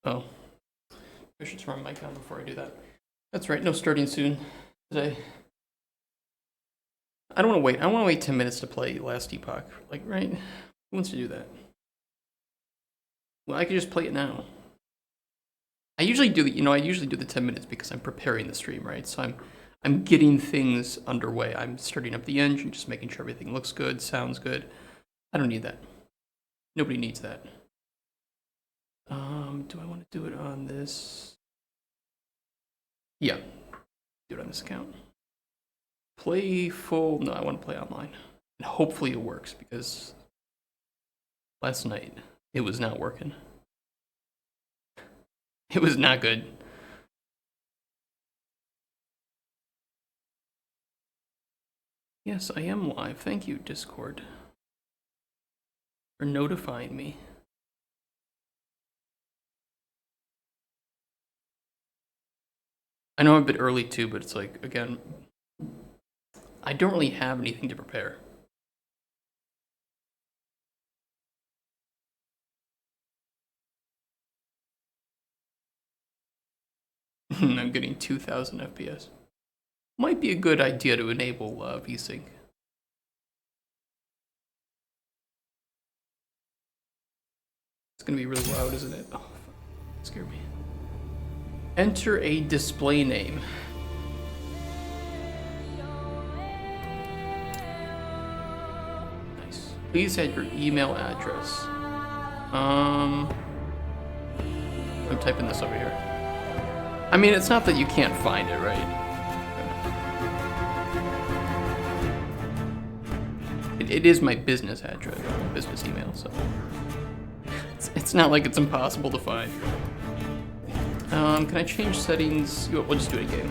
Oh. I should turn my mic on before I do that. That's right, no starting soon today. I don't want to wait. I want to wait 10 minutes to play Last Epoch. Like, right? Who wants to do that? Well, I could just play it now. I usually do the 10 minutes because I'm preparing the stream, right? So I'm getting things underway. I'm starting up the engine, just making sure everything looks good, sounds good. I don't need that. Nobody needs that. Do I want to do it on this? Yeah. Do it on this account. Play full. No, I want to play online. And hopefully it works because last night it was not working. It was not good. Yes, I am live. Thank you, Discord, for notifying me. I know I'm a bit early too, but it's like, again, I don't really have anything to prepare. I'm getting 2,000 FPS. Might be a good idea to enable VSync. It's gonna be really loud, isn't it? Oh, it scared me. Enter a display name. Nice. Please add your email address. I'm typing this over here. I mean, it's not that you can't find it, right? It is my business address, my business email, so it's not like it's impossible to find. Can I change settings? We'll just do it again.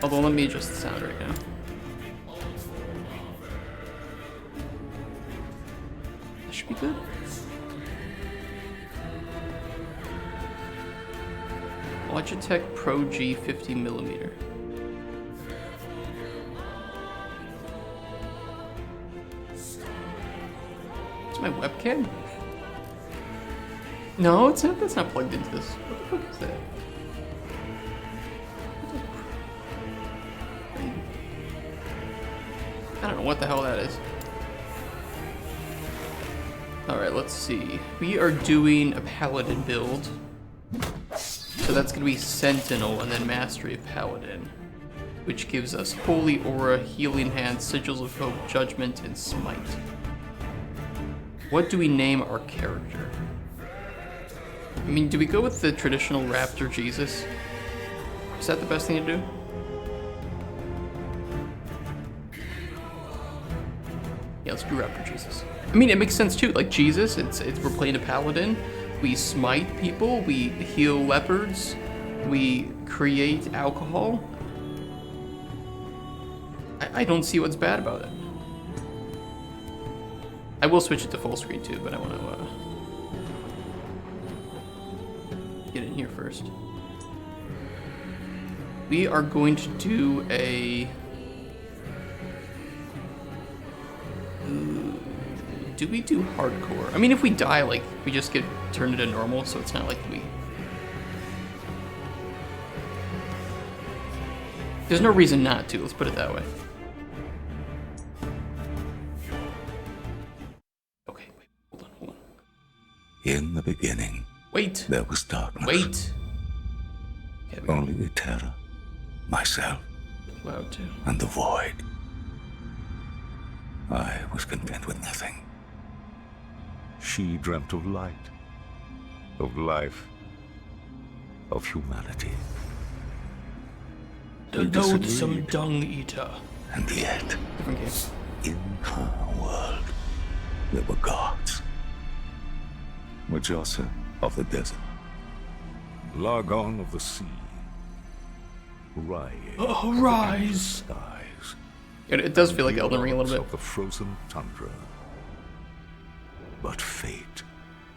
Although, let me adjust the sound right now. That should be good. Logitech Pro G 50mm. It's my webcam? No, it's not. That's not plugged into this. What the fuck is that? I don't know what the hell that is. Alright, let's see. We are doing a Paladin build. So that's going to be Sentinel and then Mastery of Paladin, which gives us Holy Aura, Healing Hand, Sigils of Hope, Judgment, and Smite. What do we name our character? I mean, do we go with the traditional Raptor Jesus? Is that the best thing to do? Yeah, let's do Raptor Jesus. I mean, it makes sense too. Like Jesus, we're playing a Paladin. We smite people, we heal leopards, we create alcohol. I don't see what's bad about it. I will switch it to full screen too, but I want to get in here first. We are going to do a... do we do hardcore? I mean, if we die, like, we just get turned into normal, so it's not like we... There's no reason not to, let's put it that way. Okay, wait, hold on. In the beginning, wait, there was darkness. Wait. Only the terror, myself, loud too. And the void. I was content with nothing. She dreamt of light, of life, of humanity. The loathsome dung eater. And yet, different game. In her world, there were gods. Majasa of the desert, Largon of the sea, Rise! Skies. It does feel like Elden Ring a little bit. Of the frozen tundra. But fate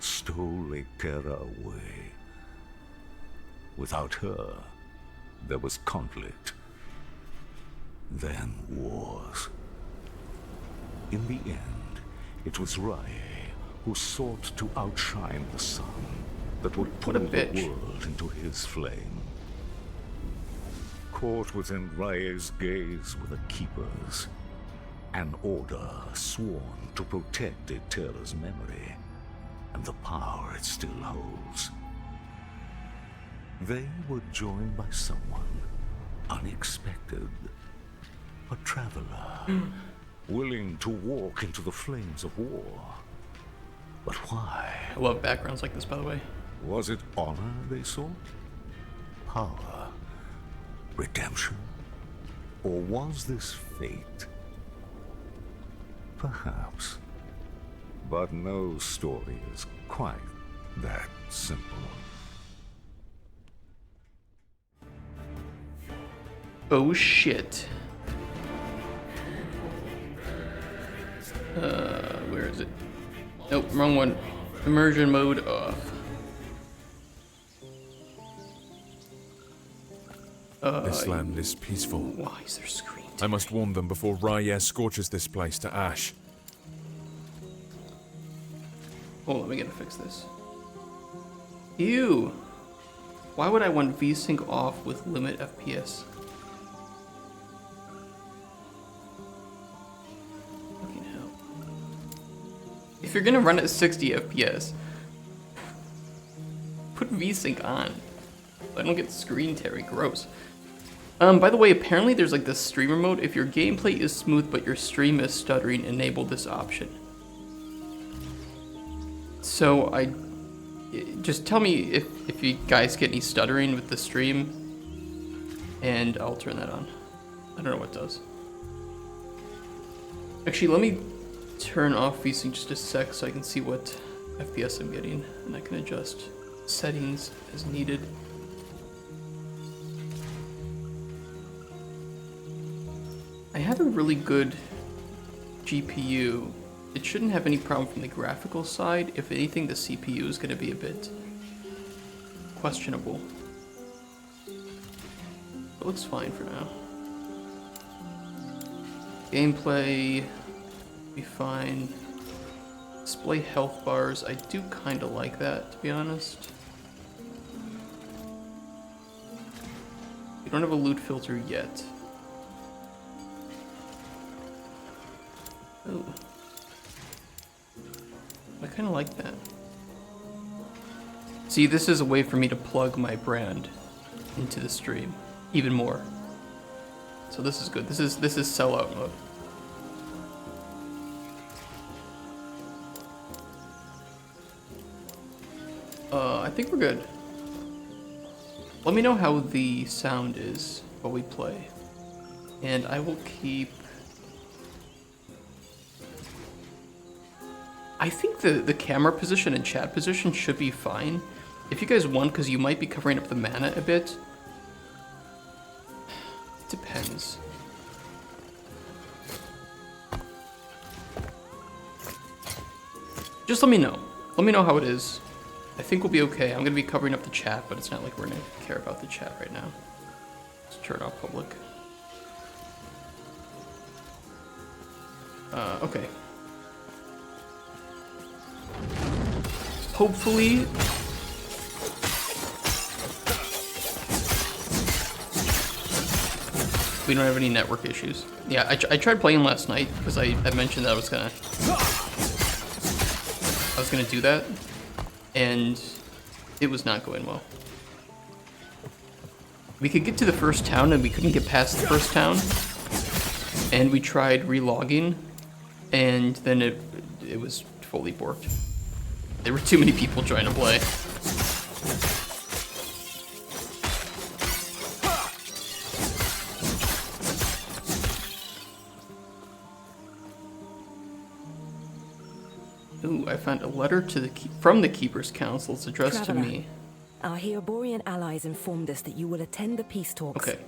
stole Ekera away. Without her, there was conflict. Then wars. In the end, it was Rye who sought to outshine the sun that would What a pull the bitch. world into his flame. Caught within Rye's gaze were the Keepers, an order sworn to protect Eterra's memory and the power it still holds. They were joined by someone unexpected, a traveler, willing to walk into the flames of war. But why? I love backgrounds like this, by the way. Was it honor they sought? Power? Redemption? Or was this fate? Perhaps. But no story is quite that simple. Oh shit. Where is it? Nope, wrong one. Immersion mode off. This land is peaceful. Why is there screen? I must warn them before Raya scorches this place to ash. Hold on, we gotta fix this. Ew. Why would I want VSync off with limit FPS? Fucking hell. If you're gonna run at 60 FPS, put VSync on. I don't get screen tearing. Gross. By the way, apparently there's like this streamer mode. If your gameplay is smooth but your stream is stuttering, enable this option. So just tell me if you guys get any stuttering with the stream, and I'll turn that on. I don't know what it does. Actually, let me turn off VSync just a sec so I can see what FPS I'm getting, and I can adjust settings as needed. I have a really good GPU. It shouldn't have any problem from the graphical side. If anything, the CPU is going to be a bit questionable. It looks fine for now. Gameplay, be fine. Display health bars, I do kind of like that, to be honest. We don't have a loot filter yet. Oh. I kind of like that. See, this is a way for me to plug my brand into the stream even more. So this is good. This is sellout mode. I think we're good. Let me know how the sound is while we play. And I will keep... I think the camera position and chat position should be fine. If you guys want, because you might be covering up the mana a bit. It depends. Just let me know. Let me know how it is. I think we'll be okay. I'm going to be covering up the chat, but it's not like we're going to care about the chat right now. Let's turn off public. Okay. Hopefully... we don't have any network issues. Yeah, I tried playing last night because I mentioned that I was gonna do that, and it was not going well. We could get to the first town and we couldn't get past the first town, and we tried relogging, and then it was fully borked. There were too many people trying to play. Ooh, I found a letter to from the Keeper's Council. It's addressed Traveler, to me. Our Heoborian allies informed us that you will attend the peace talks. Okay.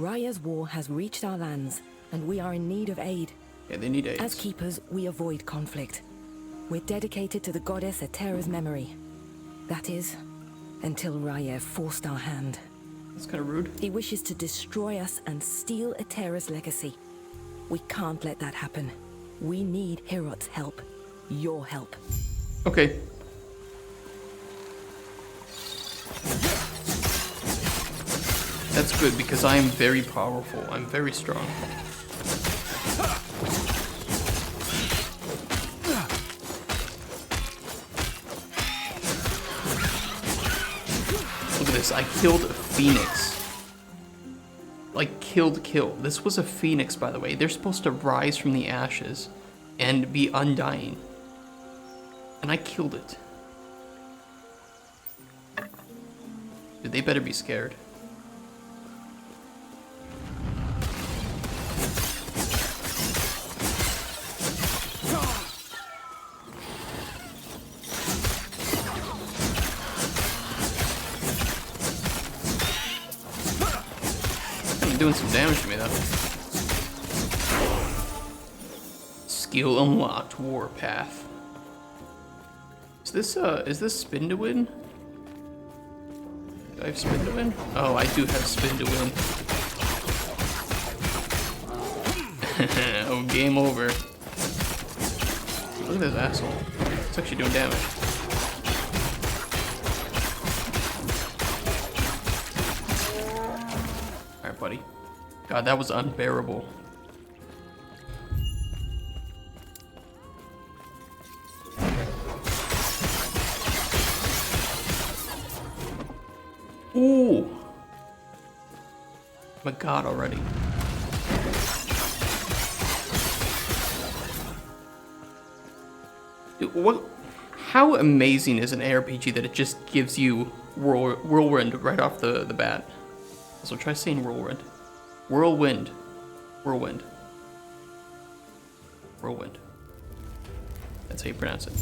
Raya's war has reached our lands, and we are in need of aid. Yeah, they need aid. As keepers, we avoid conflict. We're dedicated to the goddess Eterra's memory. That is, until Raya forced our hand. That's kind of rude. He wishes to destroy us and steal Eterra's legacy. We can't let that happen. We need Herot's help. Your help. Okay. That's good because I am very powerful. I'm very strong. Look at this. I killed a phoenix. Like, kill. This was a phoenix, by the way. They're supposed to rise from the ashes and be undying. And I killed it. Dude, they better be scared. Doing some damage to me though. Skill unlocked, Warpath. Is this spin to win? Do I have spin to win? Oh, I do have spin to win. Oh, game over. Look at this asshole. It's actually doing damage. Alright, buddy. God, that was unbearable. Ooh! My God, already. Dude, what? How amazing is an ARPG that it just gives you whirlwind right off the bat? So try saying whirlwind. Whirlwind. Whirlwind. Whirlwind. That's how you pronounce it.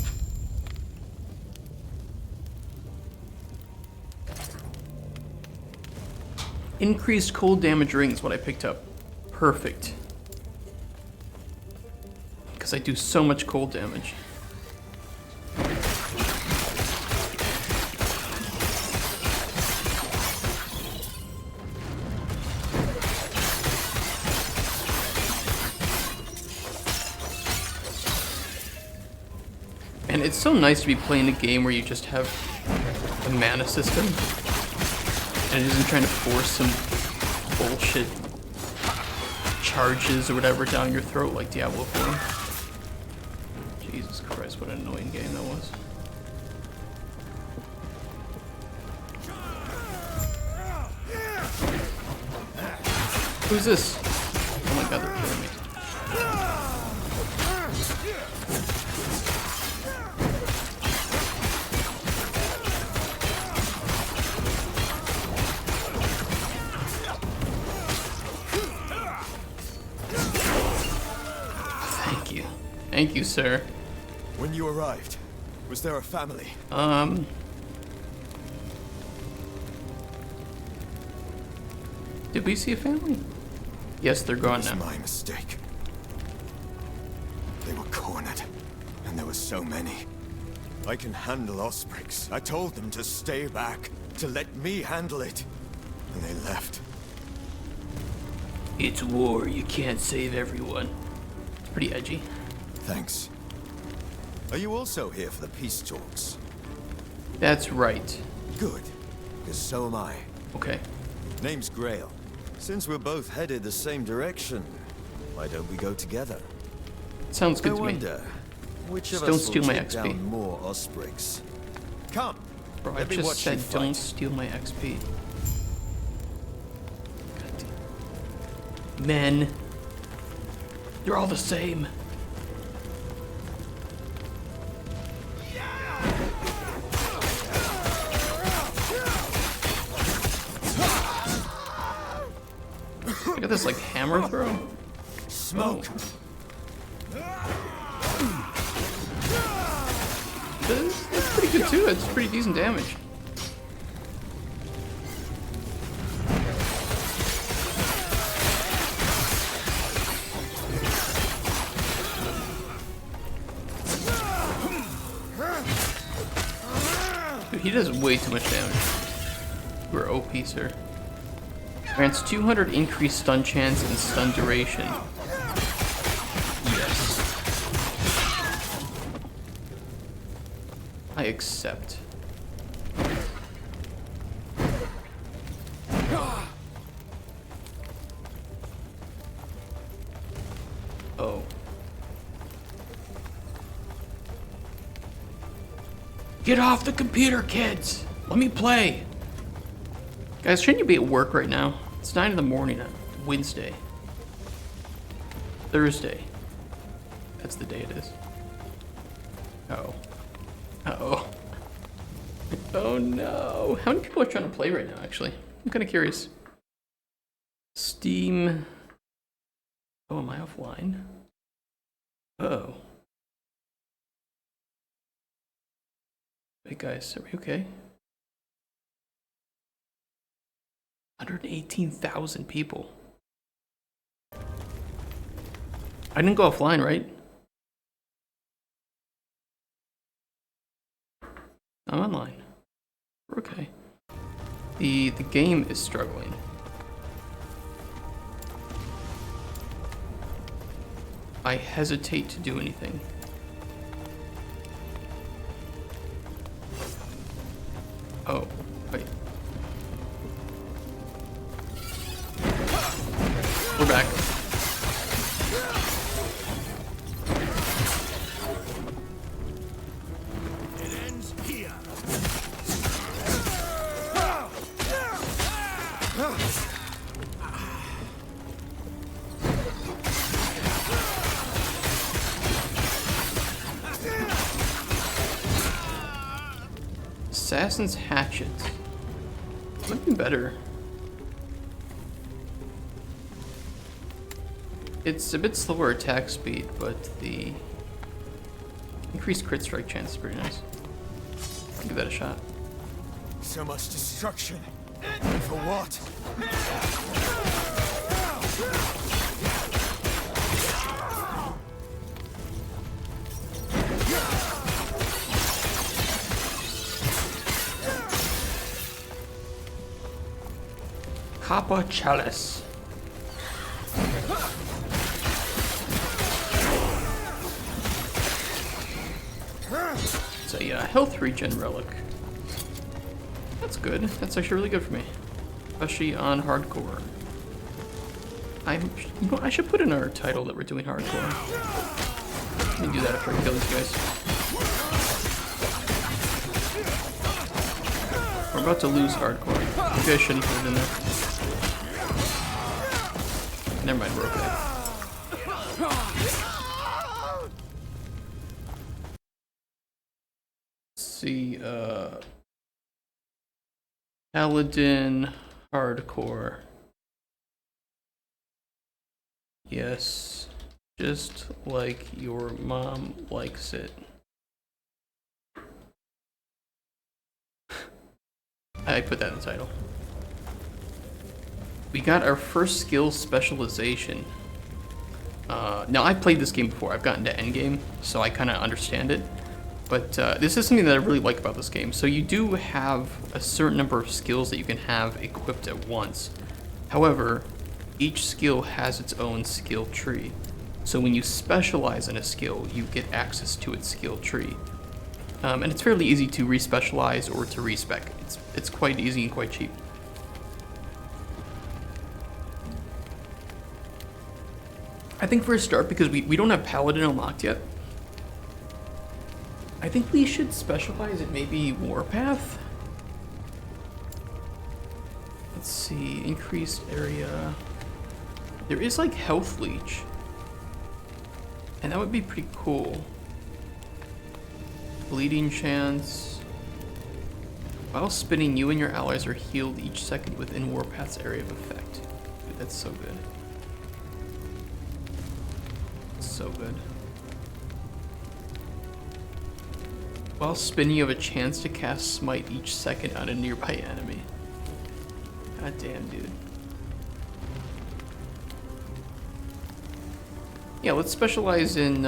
Increased cold damage rings, what I picked up. Perfect. Because I do so much cold damage. And it's so nice to be playing a game where you just have a mana system and it isn't trying to force some bullshit charges or whatever down your throat like Diablo 4. Jesus Christ, what an annoying game that was. Who's this? Oh my God, they're killing me. Thank you, sir. When you arrived, was there a family? Did we see a family? Yes, they're gone It was now. my mistake. They were cornered, and there were so many. I can handle Ospreys. I told them to stay back, to let me handle it, and they left. It's war, you can't save everyone. It's pretty edgy. Thanks. Are you also here for the peace talks? That's right. Good, because so am I. Okay. Name's Grail. Since we're both headed the same direction, why don't we go together? Sounds good I to me. wonder, which Just of don't us steal will my take XP. down more Ospreys? Come, Bro, I let me just watch you said don't fight. steal my XP. God damn. Men. They're all the same. Look at this, like, hammer throw. Smoke. That's pretty good too. It's pretty decent damage. Dude, he does way too much damage. We're OP, sir. Grants 200 increased stun chance and stun duration. Yes. I accept. Oh. Get off the computer, kids! Let me play! Guys, shouldn't you be at work right now? It's 9 in the morning on Wednesday. Thursday. That's the day it is. Uh-oh. Uh-oh. Oh no. How many people are trying to play right now, actually? I'm kind of curious. Steam. Oh, am I offline? Uh-oh. Hey guys, are we okay? 118,000 people. I didn't go offline, right? I'm online. We're okay. The game is struggling. I hesitate to do anything. Oh, wait. We're back. It ends here. Assassin's Hatchet. Might be better. It's a bit slower attack speed, but the increased crit strike chance is pretty nice. I'll give that a shot. So much destruction. And for what? Kappa Chalice. It's a health regen relic. That's good. That's actually really good for me, especially on hardcore. You know, I should put in our title that we're doing hardcore. Let me do that after I kill these guys. We're about to lose hardcore. Maybe I shouldn't put it in there. Never mind, we're okay. Let's see, Paladin hardcore. Yes, just like your mom likes it. I put that in the title. We got our first skill specialization. Now, I've played this game before. I've gotten to endgame, so I kind of understand it. But this is something that I really like about this game. So you do have a certain number of skills that you can have equipped at once. However, each skill has its own skill tree. So when you specialize in a skill, you get access to its skill tree. And it's fairly easy to respecialize or to respec. It's quite easy and quite cheap. I think for a start, because we don't have Paladin unlocked yet, I think we should specialize in maybe Warpath. Let's see, increased area. There is like health leech, and that would be pretty cool. Bleeding chance. While spinning, you and your allies are healed each second within Warpath's area of effect. Dude, that's so good. So good. While spinning, you have a chance to cast Smite each second on a nearby enemy. God damn, dude. Yeah, let's specialize in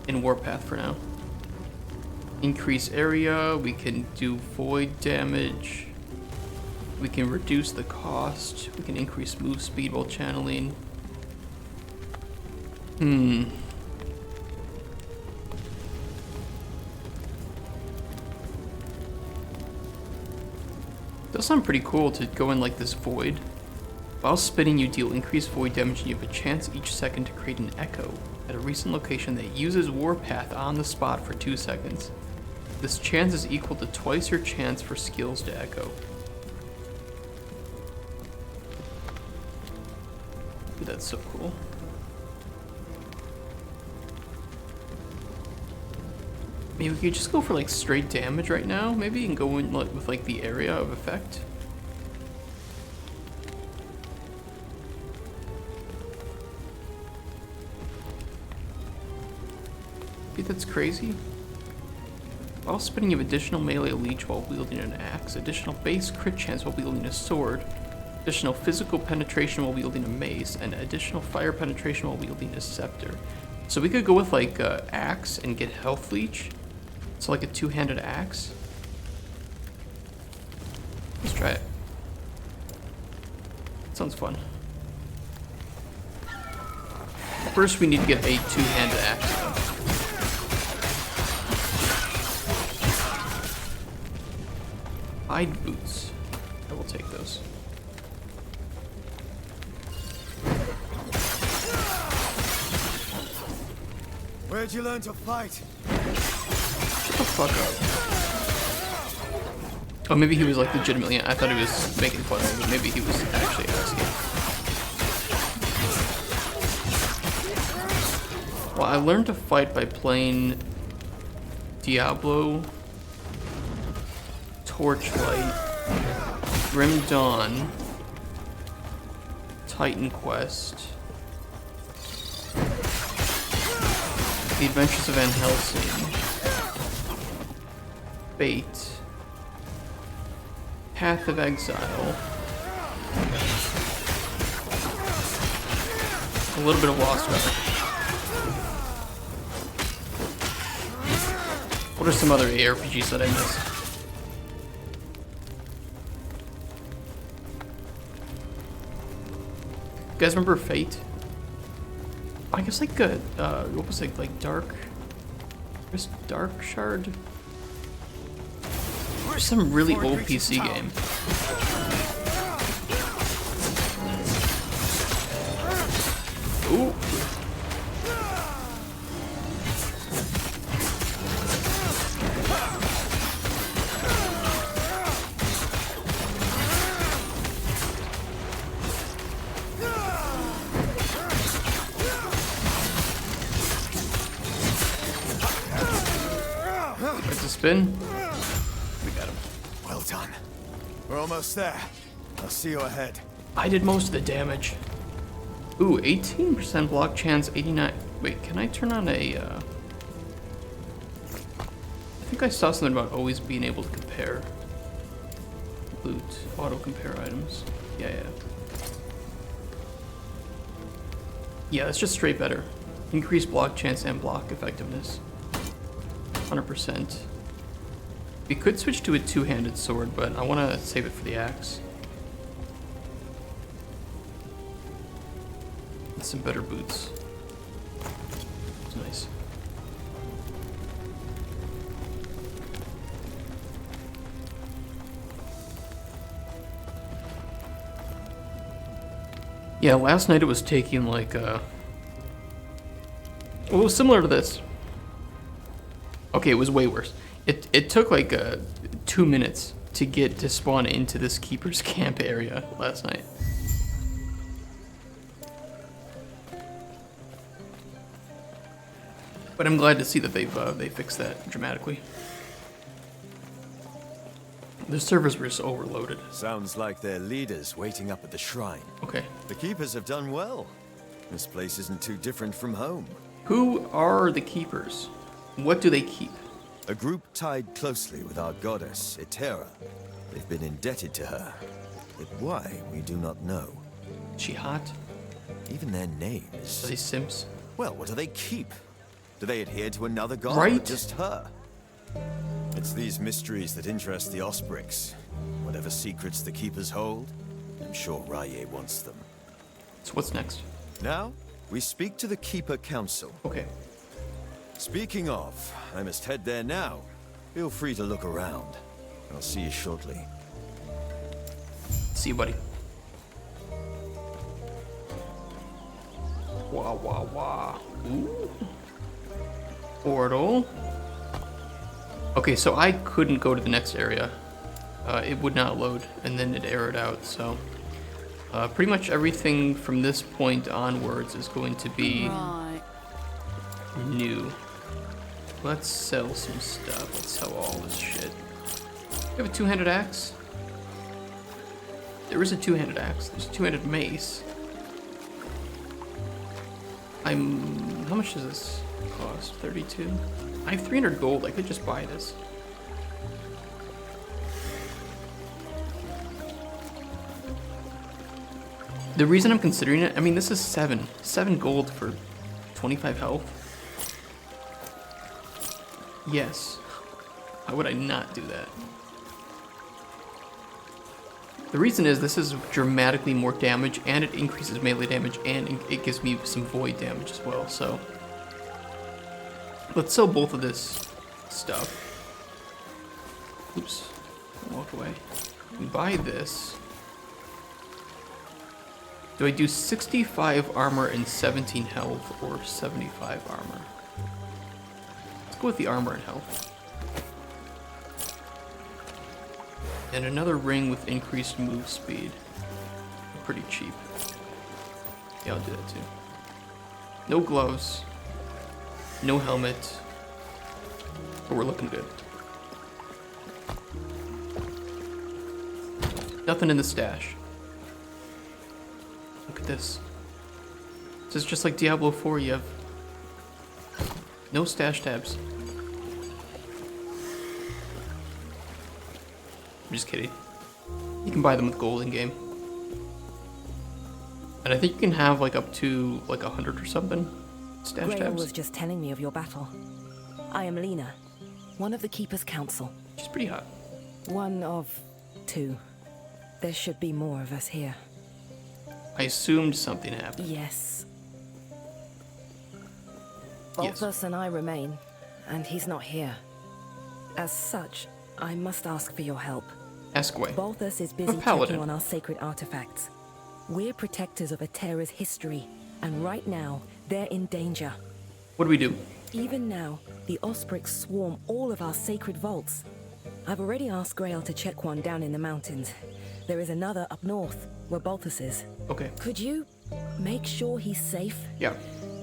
Warpath for now. Increase area, we can do void damage. We can reduce the cost. We can increase move speed while channeling. Does sound pretty cool to go in like this void. While spinning, you deal increased void damage, and you have a chance each second to create an echo at a recent location that uses Warpath on the spot for 2 seconds. This chance is equal to twice your chance for skills to echo. Dude, that's so cool. Maybe we could just go for like straight damage right now, maybe, and go in like with like the area of effect. Dude, that's crazy. While spinning, you have additional melee leech while wielding an axe, additional base crit chance while wielding a sword, additional physical penetration while wielding a mace, and additional fire penetration while wielding a scepter. So we could go with like axe and get health leech. So like a two-handed axe. Let's try it. Sounds fun. First, we need to get a two-handed axe though. Hide boots. I will take those. Where'd you learn to fight? Shut the fuck up. Oh, maybe he was like legitimately. I thought he was making fun of me, but maybe he was actually asking. Well, I learned to fight by playing Diablo, Torchlight, Grim Dawn, Titan Quest, The Adventures of Van Helsing, Fate, Path of Exile, a little bit of Lost Record. What are some other ARPGs that I missed? You guys remember Fate? I guess like what was it, like Dark? Just Dark Shard? Some really old PC game. Ooh. It's a spin. We got him. Well done. We're almost there. I'll see you ahead. I did most of the damage. Ooh, 18% block chance, 89. Wait, can I turn on a, I think I saw something about always being able to compare. Loot, auto compare items. Yeah. Yeah, that's just straight better. Increase block chance and block effectiveness. 100%. We could switch to a two-handed sword, but I want to save it for the axe. And some better boots. It's nice. Yeah, last night it was taking like well, it was similar to this. Okay, it was way worse. It took like 2 minutes to get to spawn into this keeper's camp area last night. But I'm glad to see that they fixed that dramatically. The servers were just overloaded. Sounds like their leaders waiting up at the shrine. Okay. The keepers have done well. This place isn't too different from home. Who are the keepers? What do they keep? A group tied closely with our goddess, Etera. They've been indebted to her. But why, we do not know. Is she hot? Even their names. Are they simps? Well, what do they keep? Do they adhere to another god or Right? just her? It's these mysteries that interest the Osprix. Whatever secrets the keepers hold, I'm sure Raye wants them. So what's next? Now, we speak to the Keeper Council. Okay. Speaking of, I must head there now. Feel free to look around. I'll see you shortly. See you, buddy. Wah, wah, wah. Ooh. Portal. Okay, so I couldn't go to the next area. It would not load, and then it errored out, so... pretty much everything from this point onwards is going to be new. Let's sell some stuff. Let's sell all this shit. You have a two-handed axe? There is a two-handed axe. There's a two-handed mace. How much does this cost? 32? I have 300 gold. I could just buy this. The reason I'm considering it, I mean, this is 7 gold for 25 health. Yes. How would I not do that? The reason is this is dramatically more damage, and it increases melee damage, and it gives me some void damage as well, so... Let's sell both of this stuff. Oops. Walk away. We buy this. Do I do 65 armor and 17 health, or 75 armor? Let's go with the armor and health. And another ring with increased move speed. Pretty cheap. Yeah, I'll do that too. No gloves. No helmet. But we're looking good. Nothing in the stash. Look at this. This is just like Diablo 4, you have no stash tabs. I'm just kidding. You can buy them with gold in game. And I think you can have like up to like 100 or something stash Grail tabs. was just telling me of your battle. I am Lena, one of the Keeper's Council. Which is pretty hot. One of 2. There should be more of us here. I assumed something happened. Yes. Yes. Balthus and I remain, and he's not here. As such, I must ask for your help. Ask away. Balthus is I'm busy a paladin. checking on our sacred artifacts. We're protectors of Atera's history, and right now, they're in danger. What do we do? Even now, the Osprix swarm all of our sacred vaults. I've already asked Grail to check one down in the mountains. There is another up north, where Balthus is. Okay. Could you make sure he's safe? Yeah.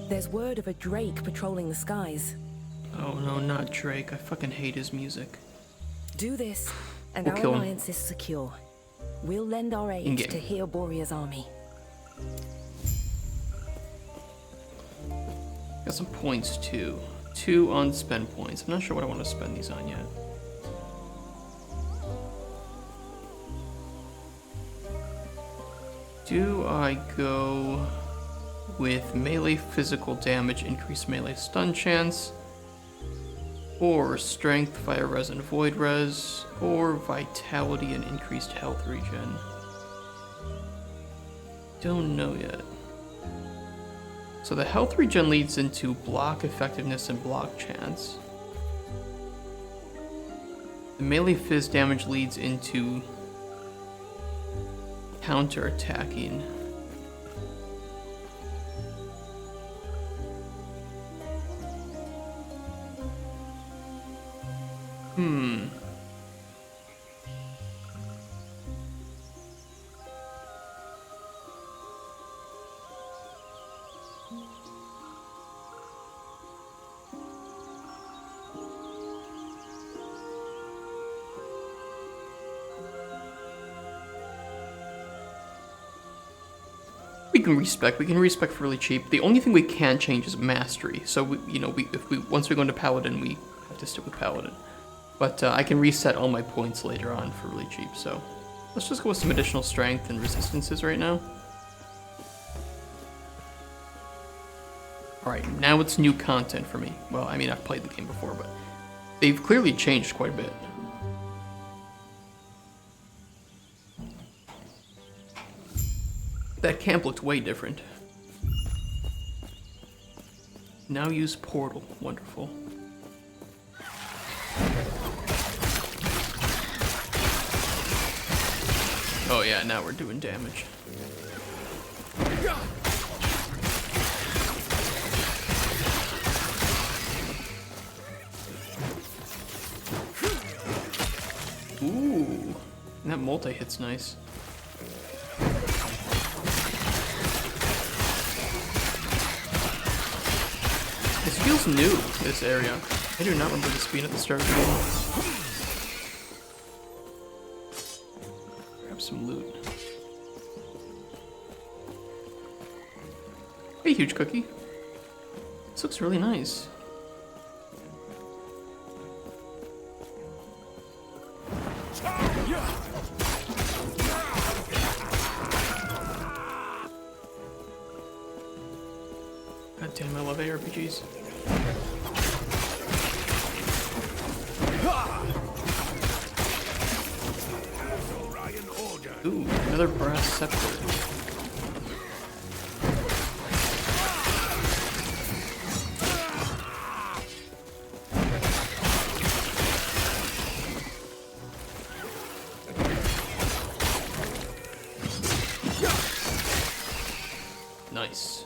There's word of a drake patrolling the skies. Oh no, not Drake. I fucking hate his music. Do this, and We'll our kill him. alliance is secure. We'll lend our aid In-game. to heal Borea's army. Got some points too. 2 unspent points. I'm not sure what I want to spend these on yet. Do I go with melee physical damage, increased melee stun chance, or strength, fire res, and void res, or vitality and increased health regen? Don't know yet. So the health regen leads into block effectiveness and block chance. The melee phys damage leads into counter attacking. We can respec for really cheap. The only thing we can change is mastery. So once we go into Paladin, we have to stick with Paladin. But I can reset all my points later on for really cheap. So let's just go with some additional strength and resistances right now. All right, now it's new content for me. Well, I mean, I've played the game before, but they've clearly changed quite a bit. That camp looked way different. Now use portal. Wonderful. Oh yeah, now we're doing damage. Ooh, and that multi-hit's nice. This feels new, this area. I do not remember this being at the start of the game. Grab some loot. Hey, huge cookie. This looks really nice. God damn, I love ARPGs. Ooh, another brass scepter. Nice.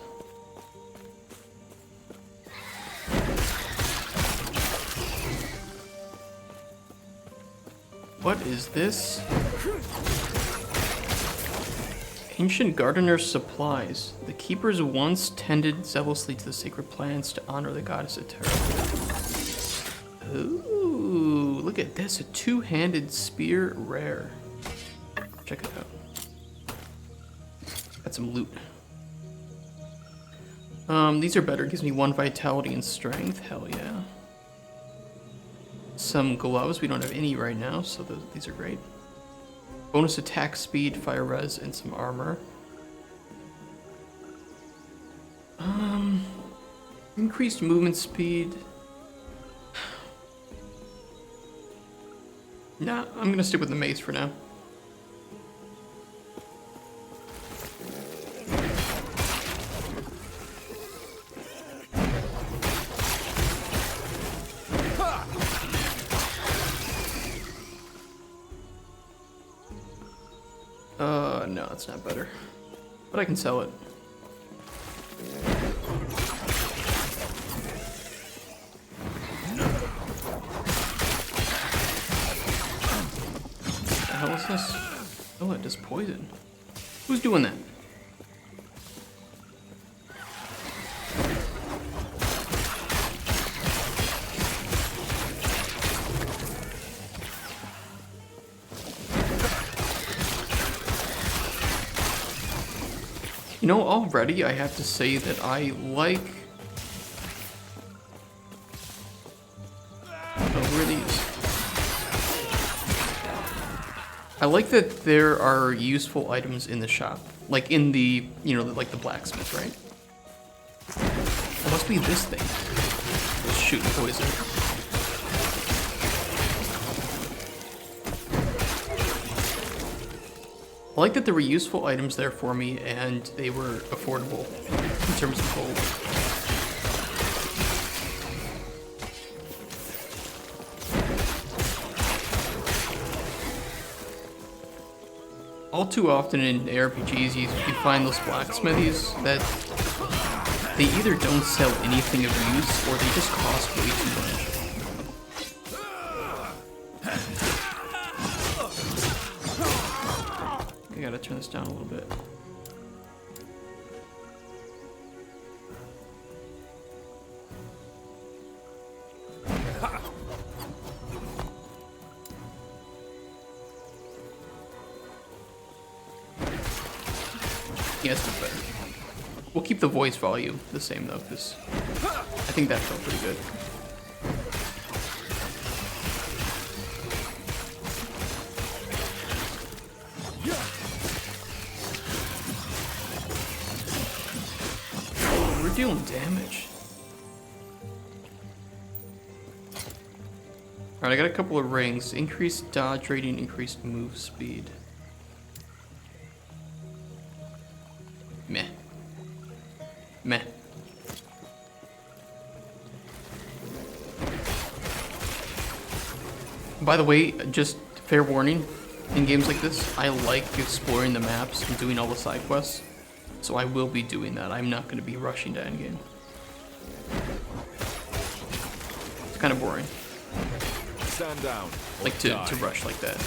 What is this? Ancient gardener's supplies. The keepers once tended zealously to the sacred plants to honor the goddess of terror. Ooh, look at this. A two-handed spear, rare. Check it out. Got some loot. These are better. Gives me 1 vitality and strength. Hell yeah. Some gloves. We don't have any right now, so these are great. Bonus attack speed, fire res, and some armor. Increased movement speed. Nah, I'm gonna stick with the mace for now. No, it's not better. But I can sell it. What the hell is this? Oh, it does poison. Who's doing that? You know, already I have to say that I like... Oh, where are these? I like that there are useful items in the shop. Like in the, you know, like the blacksmith, right? It must be this thing. It's shooting poison. I like that there were useful items there for me, and they were affordable in terms of gold. All too often in ARPGs, you find those blacksmithies that they either don't sell anything of use, or they just cost way too much. I gotta turn this down a little bit. Yeah, it's better. We'll keep the voice volume the same though, because I think that felt pretty good. We're dealing damage. Alright, I got a couple of rings. Increased dodge rating, increased move speed. Meh. Meh. By the way, just fair warning, in games like this. I like exploring the maps and doing all the side quests, so I will be doing that. I'm not going to be rushing to endgame. It's kind of boring. Stand down. Like to rush like that.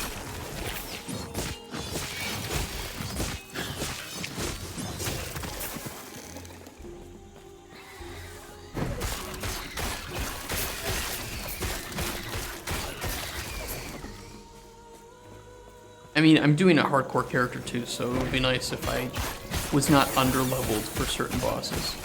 I mean, I'm doing a hardcore character too, so it would be nice if I was not underleveled for certain bosses.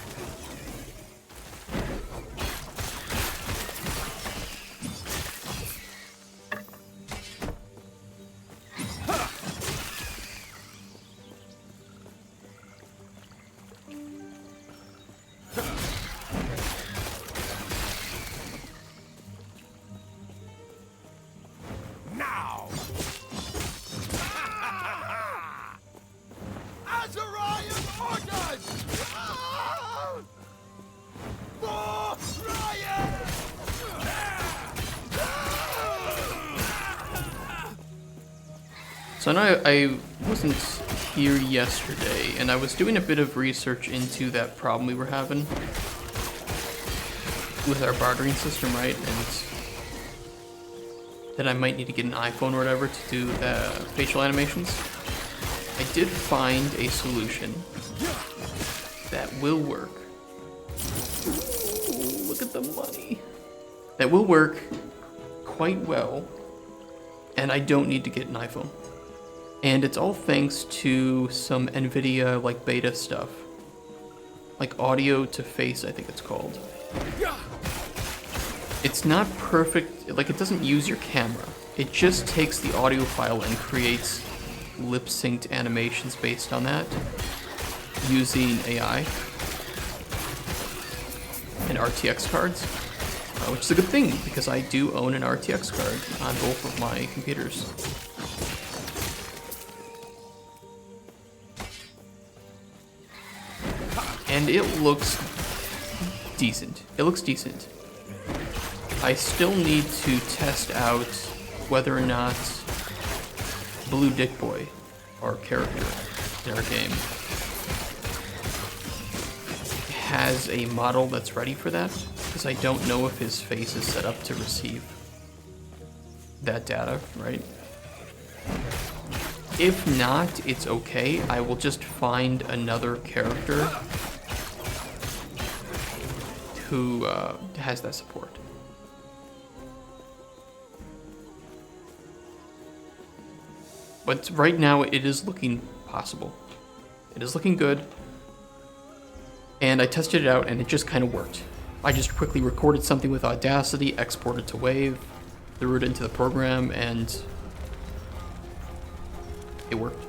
So I know I wasn't here yesterday, and I was doing a bit of research into that problem we were having with our bartering system, right? And that I might need to get an iPhone or whatever to do the facial animations. I did find a solution that will work. Ooh, look at the money. That will work quite well, and I don't need to get an iPhone. And it's all thanks to some NVIDIA like beta stuff. Like audio to face, I think it's called. It's not perfect, like it doesn't use your camera. It just takes the audio file and creates lip-synced animations based on that using AI and RTX cards, which is a good thing because I do own an RTX card on both of my computers. And it looks decent. It looks decent. I still need to test out whether or not Blue Dick Boy, our character in our game, has a model that's ready for that, because I don't know if his face is set up to receive that data, right? If not, it's okay. I will just find another character who has that support. But right now, it is looking possible. It is looking good. And I tested it out, and it just kind of worked. I just quickly recorded something with Audacity, exported to Wave, threw it into the program, and it worked.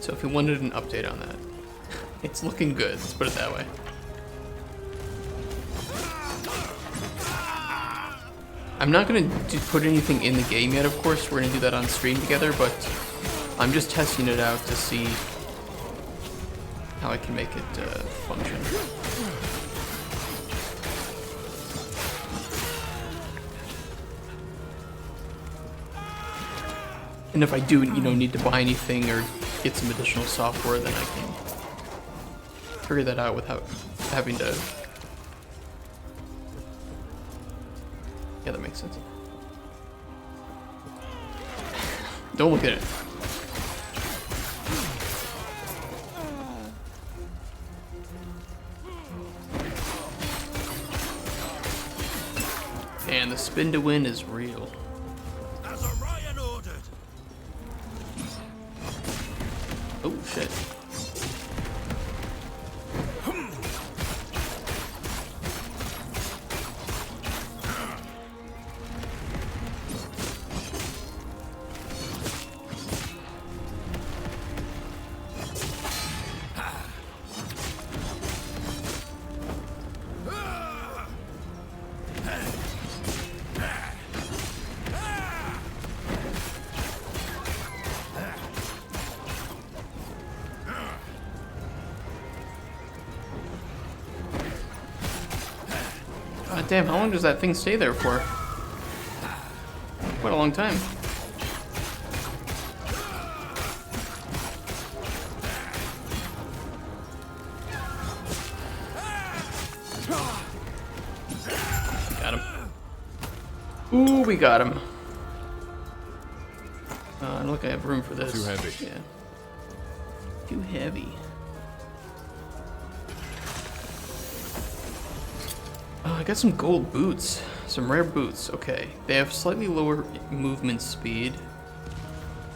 So if you wanted an update on that, it's looking good, let's put it that way. I'm not going to put anything in the game yet, of course. We're going to do that on stream together, but I'm just testing it out to see how I can make it function. And if I do, need to buy anything or get some additional software, then I can figure that out without having to. Yeah, that makes sense. Don't look at it. And the spin to win is real. As Orion ordered. Oh shit. Damn, how long does that thing stay there for? Quite a long time. Got him. Ooh, we got him. I don't think I have room for this. Too heavy. Yeah. Too heavy. Oh, I got some gold boots. Some rare boots. Okay. They have slightly lower movement speed.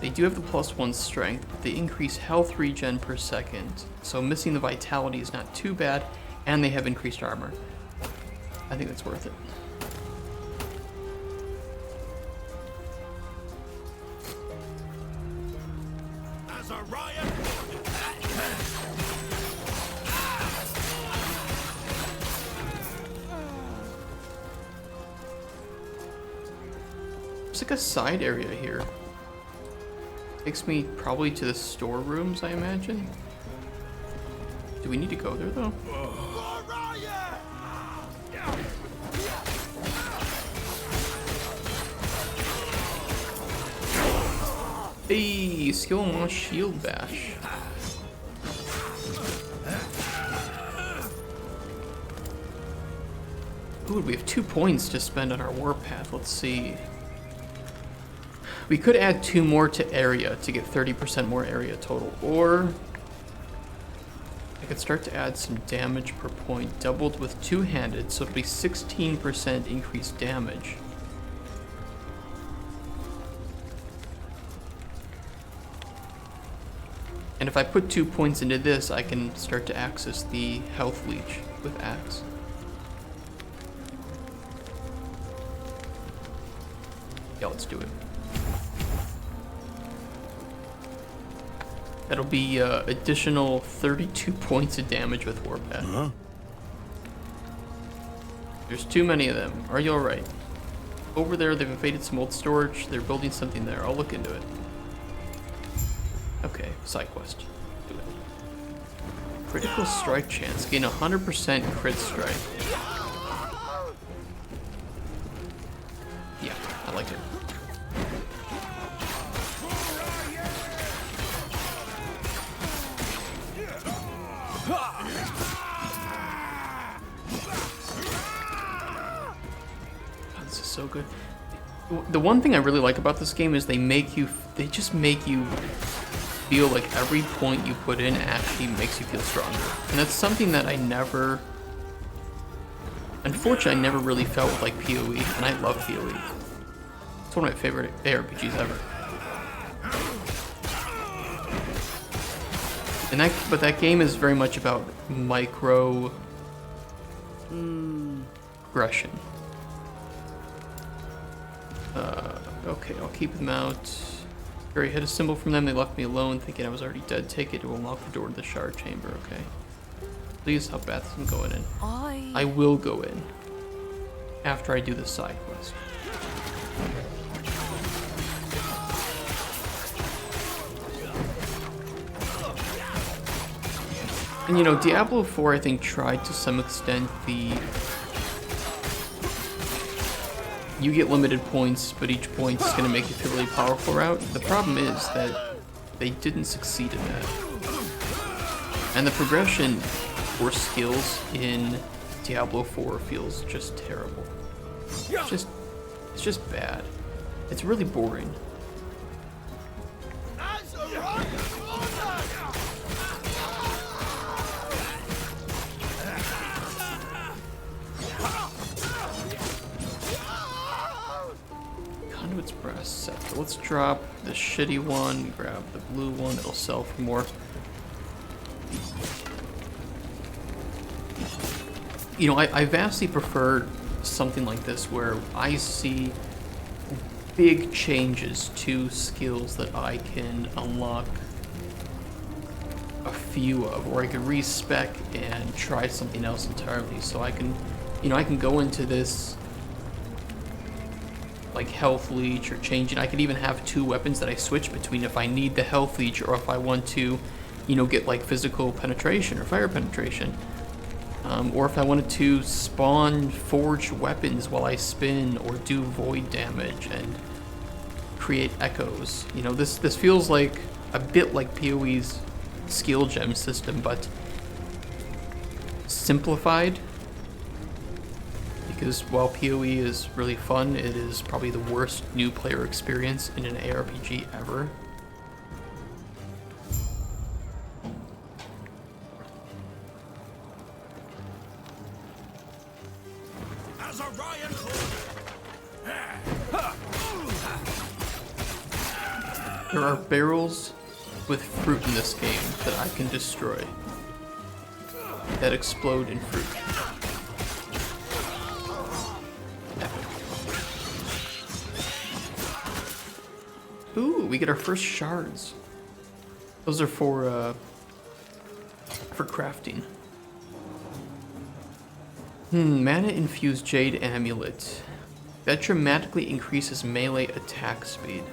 They do have the +1 strength, but they increase health regen per second. So missing the vitality is not too bad, and they have increased armor. I think that's worth it. As a riot There's like a side area here. Takes me probably to the storerooms, I imagine. Do we need to go there though? Hey, skill on shield bash. Ooh, we have 2 points to spend on our warpath. Let's see. We could add 2 more to area to get 30% more area total, or I could start to add some damage per point, doubled with two-handed, so it'll be 16% increased damage. And if I put 2 points into this, I can start to access the health leech with axe. Yeah, let's do it. That'll be additional 32 points of damage with warpath. Huh? There's too many of them. Are you alright? Over there, they've invaded some old storage. They're building something there. I'll look into it. Okay, side quest. Do it. Critical strike chance. Gain 100% crit strike. Yeah, I like it. This is so good. The one thing I really like about this game is they just make you feel like every point you put in actually makes you feel stronger. And that's something that unfortunately, I never really felt with like PoE, and I love PoE. It's one of my favorite ARPGs ever. And but that game is very much about micro aggression. Okay, I'll keep them out. Harry hit a symbol from them. They left me alone, thinking I was already dead. Take it to unlock the door to the shard chamber. Okay. Please help Beth from going in. I will go in after I do the side quest. And you know, Diablo 4 I think tried to some extent you get limited points, but each point is going to make you feel really powerful route. The problem is that they didn't succeed in that. And the progression for skills in Diablo 4 feels just terrible. It's just bad. It's really boring. Conduit's brass scepter. Let's drop the shitty one, grab the blue one, it'll sell for more. You know, I vastly prefer something like this where I see big changes to skills that I can unlock a few of, or I can respec and try something else entirely. So I can, you know, I can go into this like health leech or change it. I could even have 2 weapons that I switch between if I need the health leech or if I want to, you know, get like physical penetration or fire penetration. Or if I wanted to spawn forged weapons while I spin, or do void damage and create echoes. You know, this feels like a bit like PoE's skill gem system, but simplified. Because while PoE is really fun, it is probably the worst new player experience in an ARPG ever. As Orion There are barrels with fruit in this game that I can destroy, that explode in fruit. Ooh, we get our first shards. Those are for crafting. Mana infused jade amulet. That dramatically increases melee attack speed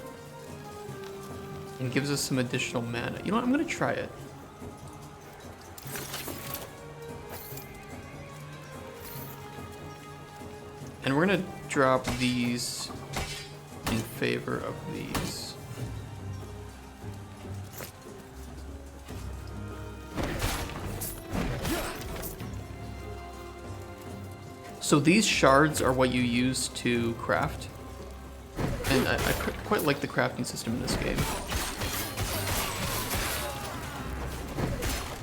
and gives us some additional mana. You know what? I'm gonna try it. And we're gonna drop these in favor of these. So these shards are what you use to craft, and I quite like the crafting system in this game.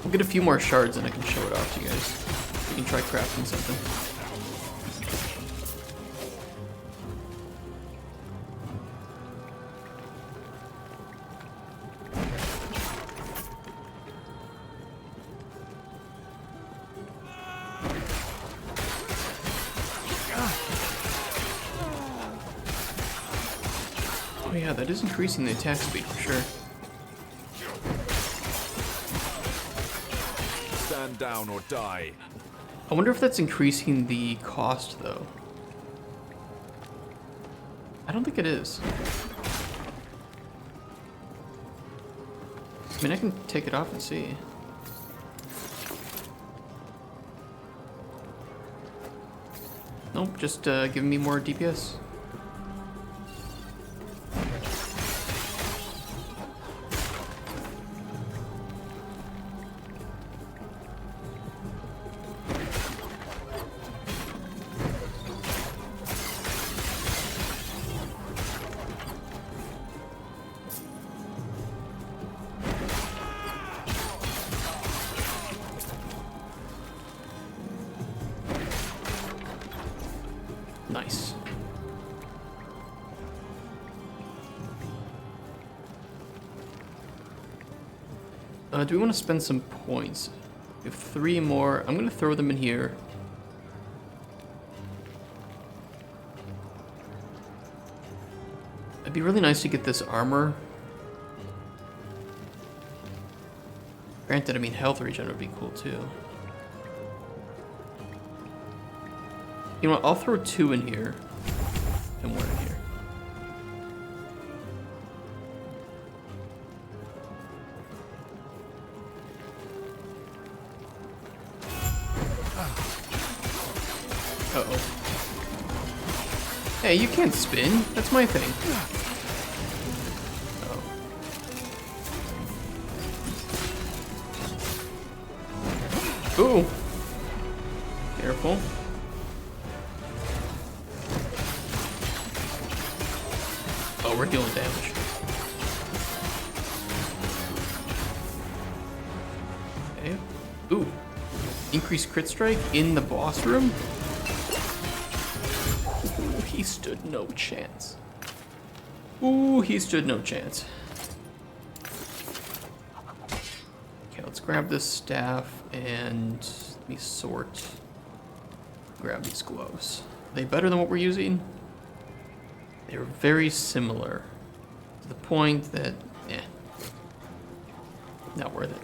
We'll get a few more shards and I can show it off to you guys. We can try crafting something. Oh yeah, that is increasing the attack speed for sure. Stand down or die. I wonder if that's increasing the cost though. I don't think it is. I mean, I can take it off and see. Nope, just giving me more DPS. Nice. Do we want to spend some points? We have 3 more. I'm going to throw them in here. It'd be really nice to get this armor. Granted, I mean, health regen would be cool too. You know what, I'll throw 2 in here, and 1 in here. Uh-oh. Hey, you can't spin. That's my thing. Uh-oh. Ooh. Careful. Oh, we're dealing damage. Okay. Ooh. Increased crit strike in the boss room? Ooh, he stood no chance. Ooh, he stood no chance. Okay, let's grab this staff and let me sort. Grab these gloves. Are they better than what we're using? They're very similar to the point that, not worth it.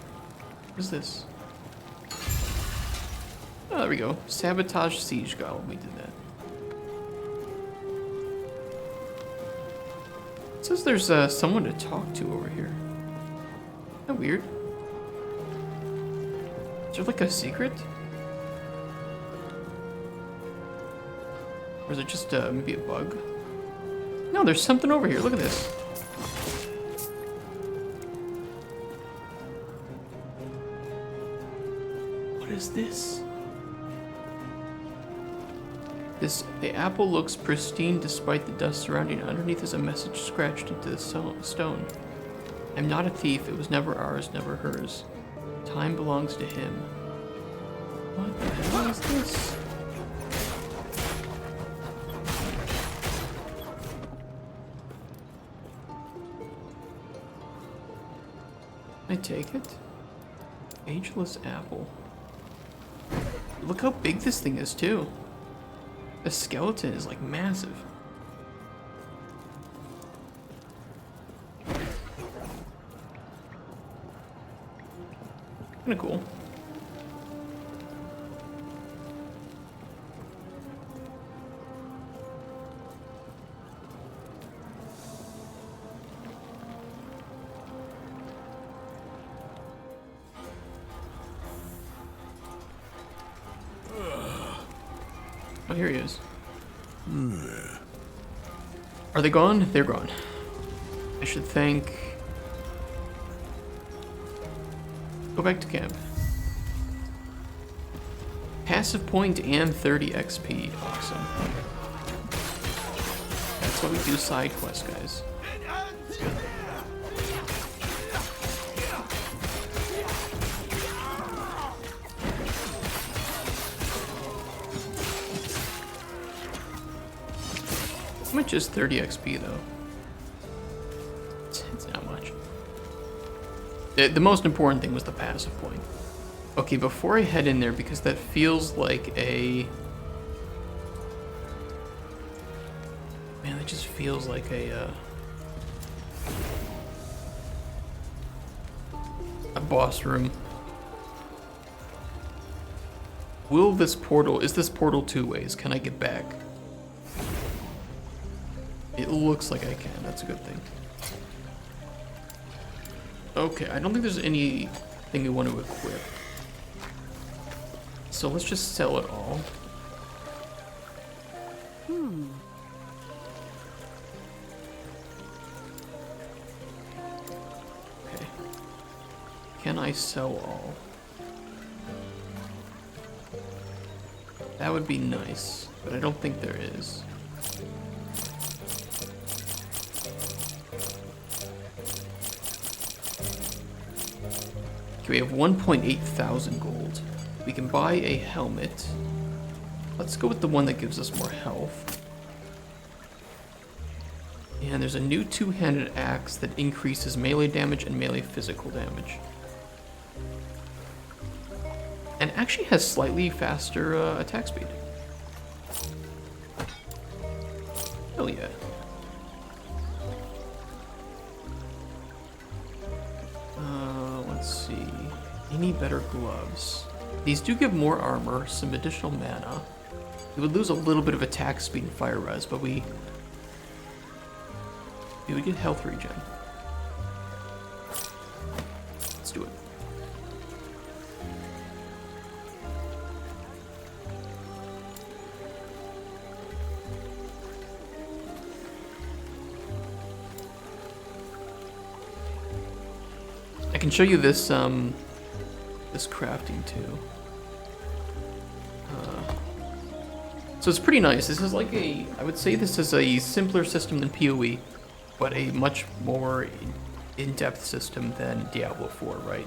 What is this? Oh, there we go. Sabotage Siege Golem. We did that. It says there's someone to talk to over here. Isn't that weird? Is there like a secret? Or is it just maybe a bug? No, there's something over here. Look at this. What is this? The apple looks pristine despite the dust surrounding it. Underneath is a message scratched into the stone. I'm not a thief. It was never ours, never hers. Time belongs to him. What the hell is this? I take it. Ageless apple. Look how big this thing is too. The skeleton is like massive. Kinda cool. Oh, here he is. Are they gone? They're gone. I should think. Go back to camp. Passive point and 30 XP. Awesome. That's what we do side quests, guys. How much is 30 XP though? It's not much. The most important thing was the passive point. Okay, before I head in there, because that feels like a... Man, that just feels like a boss room. Will this portal... Is this portal two ways? Can I get back? It looks like I can. That's a good thing. Okay, I don't think there's anything we want to equip. So let's just sell it all. Okay. Can I sell all? That would be nice, but I don't think there is. Okay, we have 1.8 thousand gold. We can buy a helmet. Let's go with the one that gives us more health. And there's a new two-handed axe that increases melee damage and melee physical damage. And actually has slightly faster attack speed. Hell yeah. Let's see. Any better gloves? These do give more armor, some additional mana. We would lose a little bit of attack speed and fire res, but we would get health regen. Let's do it. I can show you this this crafting too. So it's pretty nice. This is like I would say this is a simpler system than PoE, but a much more in-depth system than Diablo 4, right?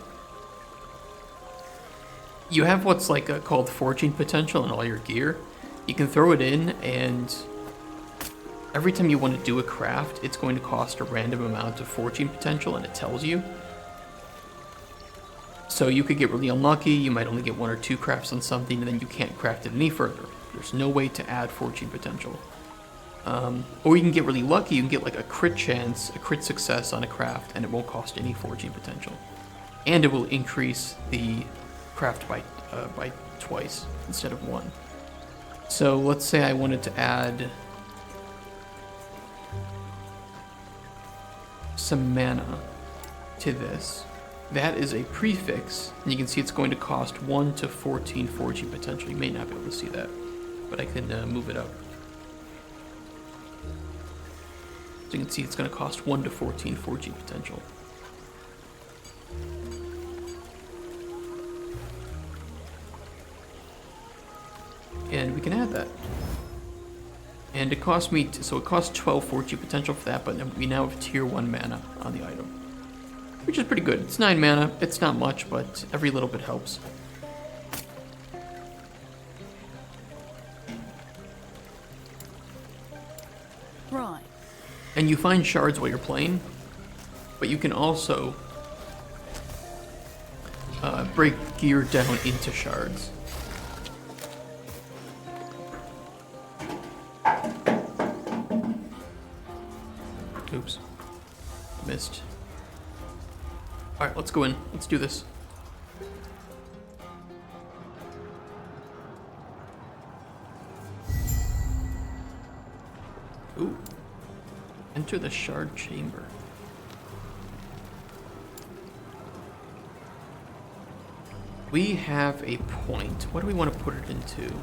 You have what's like called forging potential in all your gear. You can throw it in, and every time you want to do a craft, it's going to cost a random amount of forging potential, and it tells you. So you could get really unlucky, you might only get 1 or 2 crafts on something, and then you can't craft it any further. There's no way to add forging potential. Or you can get really lucky, you can get like a crit chance, a crit success on a craft, and it won't cost any forging potential. And it will increase the craft by twice instead of 1. So let's say I wanted to add some mana to this. That is a prefix, and you can see it's going to cost 1 to 14 forging potential. You may not be able to see that, but I can move it up. So you can see it's going to cost 1 to 14 4G potential. And we can add that. And it cost me, so it costs 12 4G potential for that, but we now have tier 1 mana on the item. Which is pretty good. It's 9 mana, it's not much, but every little bit helps. Right. And you find shards while you're playing, but you can also break gear down into shards. Oops. Missed. Alright, let's go in. Let's do this. Ooh. Enter the shard chamber. We have a point. What do we want to put it into?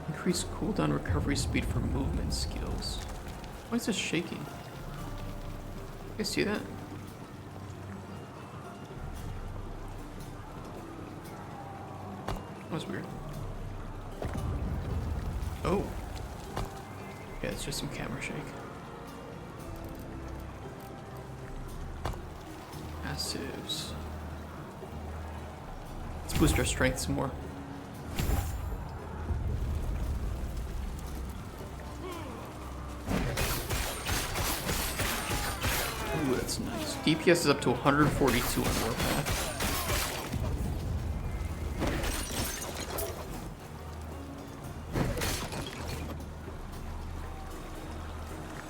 Increase cooldown recovery speed for movement skills. Why is this shaking? You guys see that? That was weird. Oh. Yeah, it's just some camera shake. Passives. Let's boost our strength some more. Ooh, that's nice. DPS is up to 142 on Warpath.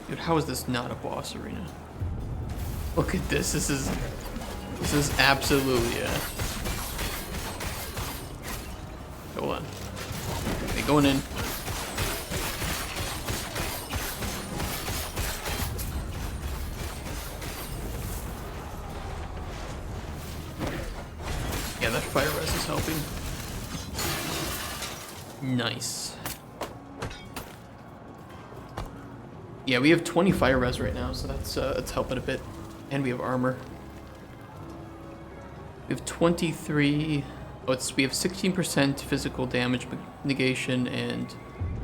Dude, how is this not a boss arena? Look at this. This is absolutely Hold on. Okay, going in. Yeah, that fire res is helping. Nice. Yeah, we have 20 fire res right now, so that's helping a bit. And we have armor. We have 23. Oh, we have 16% physical damage negation and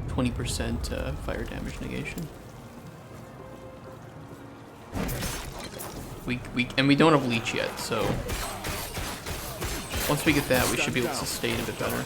20% fire damage negation. And we don't have leech yet, so once we get that, we should be able to sustain a bit better.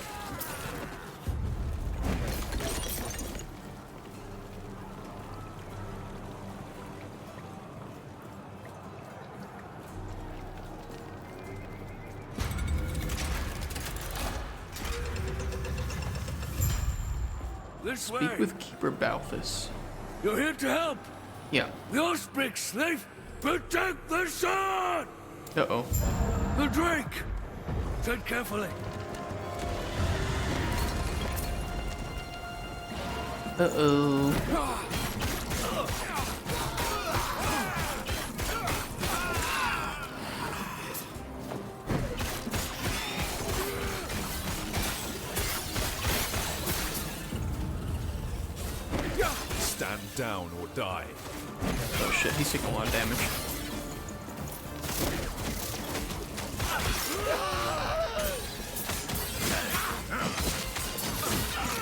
This way. Speak with Keeper Balthus. You're here to help. Yeah. The Osprey slave, protect the sun. Uh-oh. The Drake. Tread carefully. Uh-oh. Stand down or die. Oh shit, he's taking a lot of damage.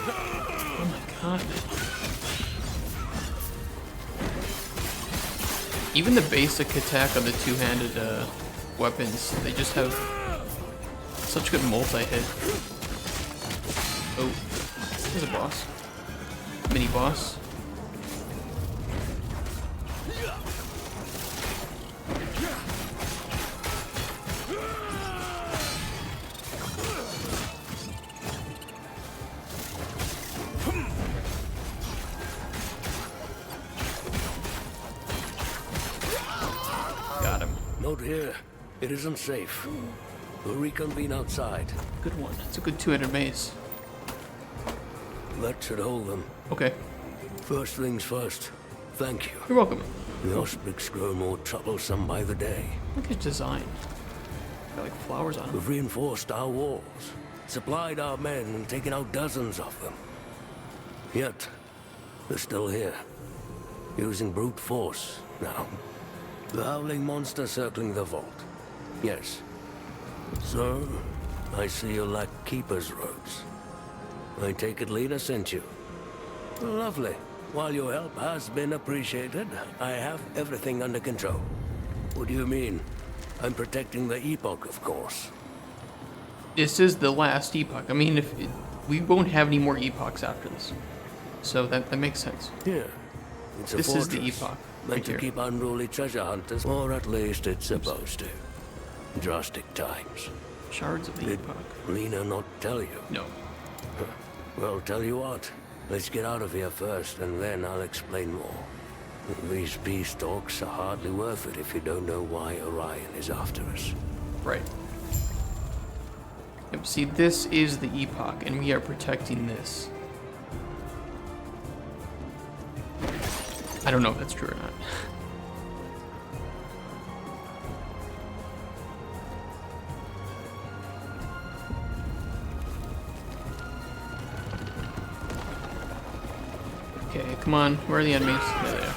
Oh my god. Even the basic attack on the two-handed weapons, they just have such good multi-hit. Oh, there's a boss. Mini boss. Got him. Note here. It isn't safe. We'll reconvene outside. Good one. It's a good two-handed mace. That should hold them. Okay. First things first. Thank you. You're welcome. The Osprix grow more troublesome by the day. Look at his design. Got like flowers on him. We've reinforced our walls. supplied our men and taken out dozens of them. Yet, they're still here, using brute force now. The howling monster circling the vault. Yes. So, I see you lack keeper's robes. I take it Lena sent you. Lovely. While your help has been appreciated, I have everything under control. What do you mean? I'm protecting the Epoch, of course. This is the last epoch. I mean, we won't have any more epochs after this. So that makes sense. Yeah. It's a This is the fortress, epoch. meant Right to here. keep unruly treasure hunters, or at least it's supposed to. Drastic times. Shards of the Did epoch. Lena not tell you? No. Well, tell you what. Let's get out of here first, and then I'll explain more. These peace talks are hardly worth it if you don't know why Orion is after us. Right. Yep, see, this is the epoch, and we are protecting this. I don't know if that's true or not. Okay, come on. Where are the enemies? There they are.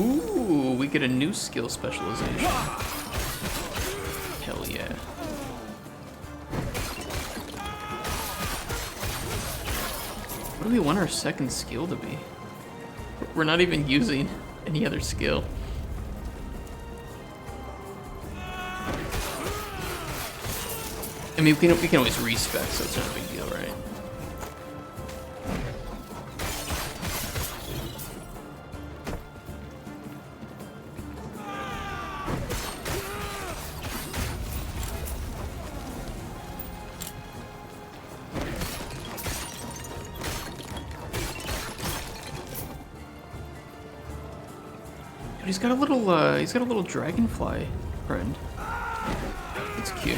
Ooh, we get a new skill specialization. Hell yeah. What do we want our second skill to be? We're not even using any other skill. I mean, we can always respec, so it's not a big deal, right? He's got a little dragonfly friend. That's cute.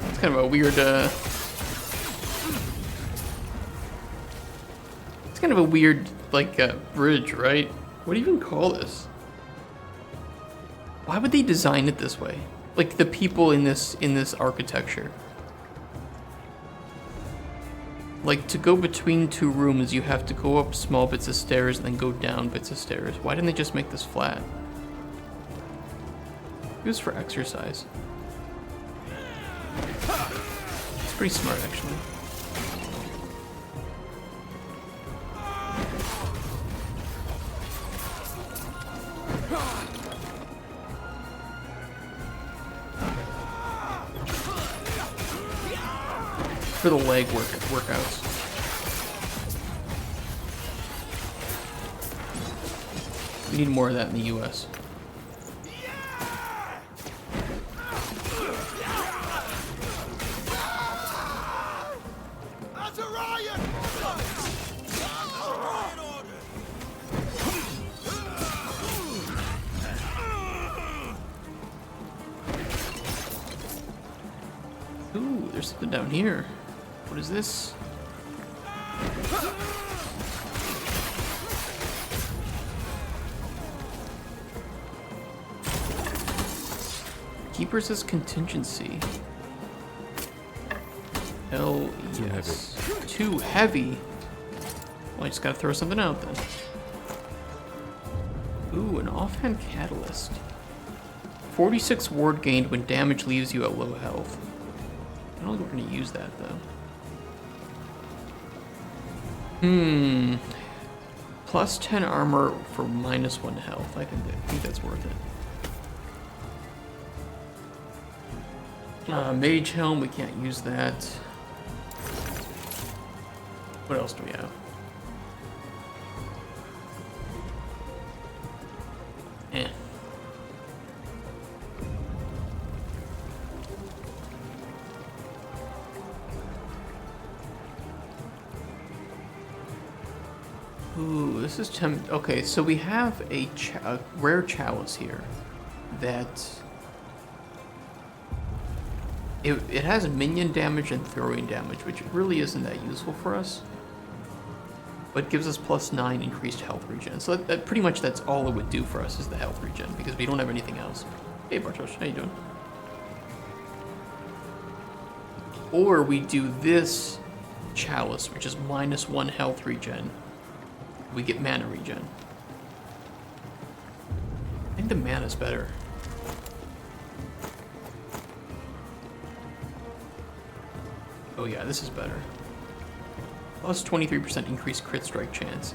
It's kind of a weird, it's kind of a weird, like, bridge, right? What do you even call this? Why would they design it this way? Like, the people in this architecture. Like, to go between two rooms, you have to go up small bits of stairs and then go down bits of stairs. Why didn't they just make this flat? It was for exercise. It's pretty smart, actually. For the leg workouts. We need more of that in the US. Ooh, there's something down here. What is this? Keepers as contingency. Hell yes. Too heavy. Well, I just gotta throw something out then. Ooh, an offhand catalyst. 46 ward gained when damage leaves you at low health. I don't think we're gonna use that though. Plus 10 armor for minus 1 health. I think that's worth it. Mage helm, we can't use that. What else do we have? Eh. Ooh, this is okay, so we have a rare chalice here that it has minion damage and throwing damage, which really isn't that useful for us, but gives us plus 9 increased health regen. So that pretty much that's all it would do for us is the health regen, because we don't have anything else. Hey Bartosz, how you doing? Or we do this chalice, which is minus 1 health regen. We get mana regen. I think the mana's better. Oh yeah, this is better. Plus 23% increased crit strike chance.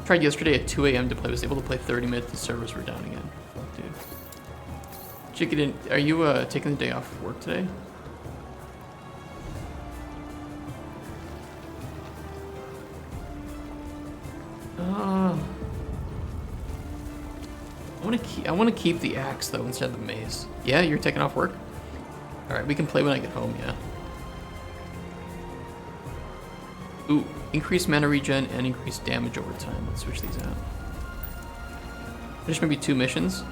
Tried yesterday at 2 a.m. to play, was able to play 30 minutes, the servers were down again. Fuck, dude. Chicken, are you taking the day off of work today? I want to keep the axe though instead of the mace. Yeah, you're taking off work? Alright, we can play when I get home, yeah. Ooh, increased mana regen and increased damage over time. Let's switch these out. Finish maybe 2 missions.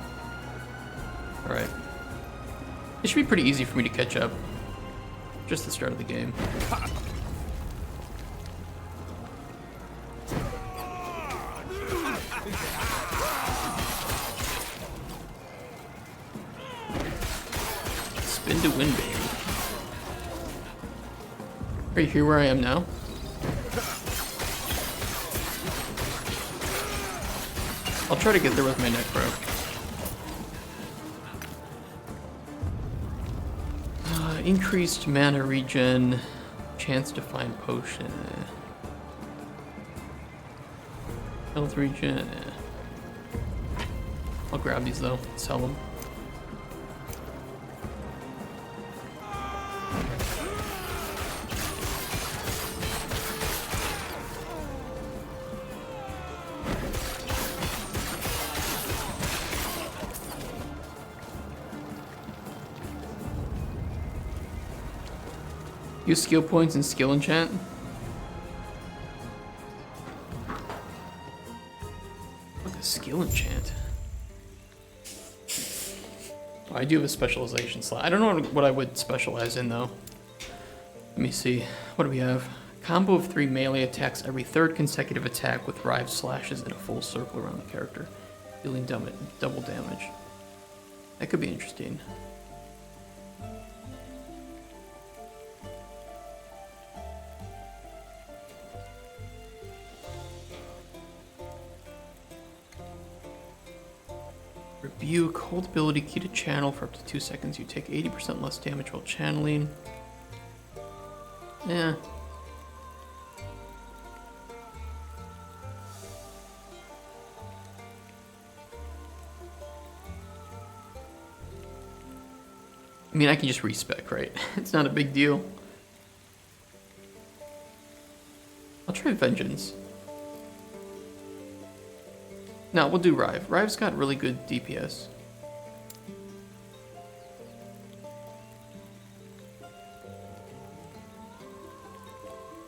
Alright. It should be pretty easy for me to catch up. Just the start of the game. Spin to win, baby. Are you here where I am now? I'll try to get there with my neck broke. Increased mana regen, chance to find potion. Health regen. I'll grab these though, sell them. Use skill points and skill enchant. Look, a skill enchant. Oh, I do have a specialization slot. I don't know what I would specialize in though. Let me see. What do we have? Combo of 3 melee attacks every 3rd consecutive attack with Rive slashes in a full circle around the character, dealing double damage. That could be interesting. Rebuke, hold ability key to channel for up to 2 seconds. You take 80% less damage while channeling. Yeah. I mean, I can just respec, right? It's not a big deal. I'll try Vengeance. No, we'll do Rive. Rive's got really good DPS.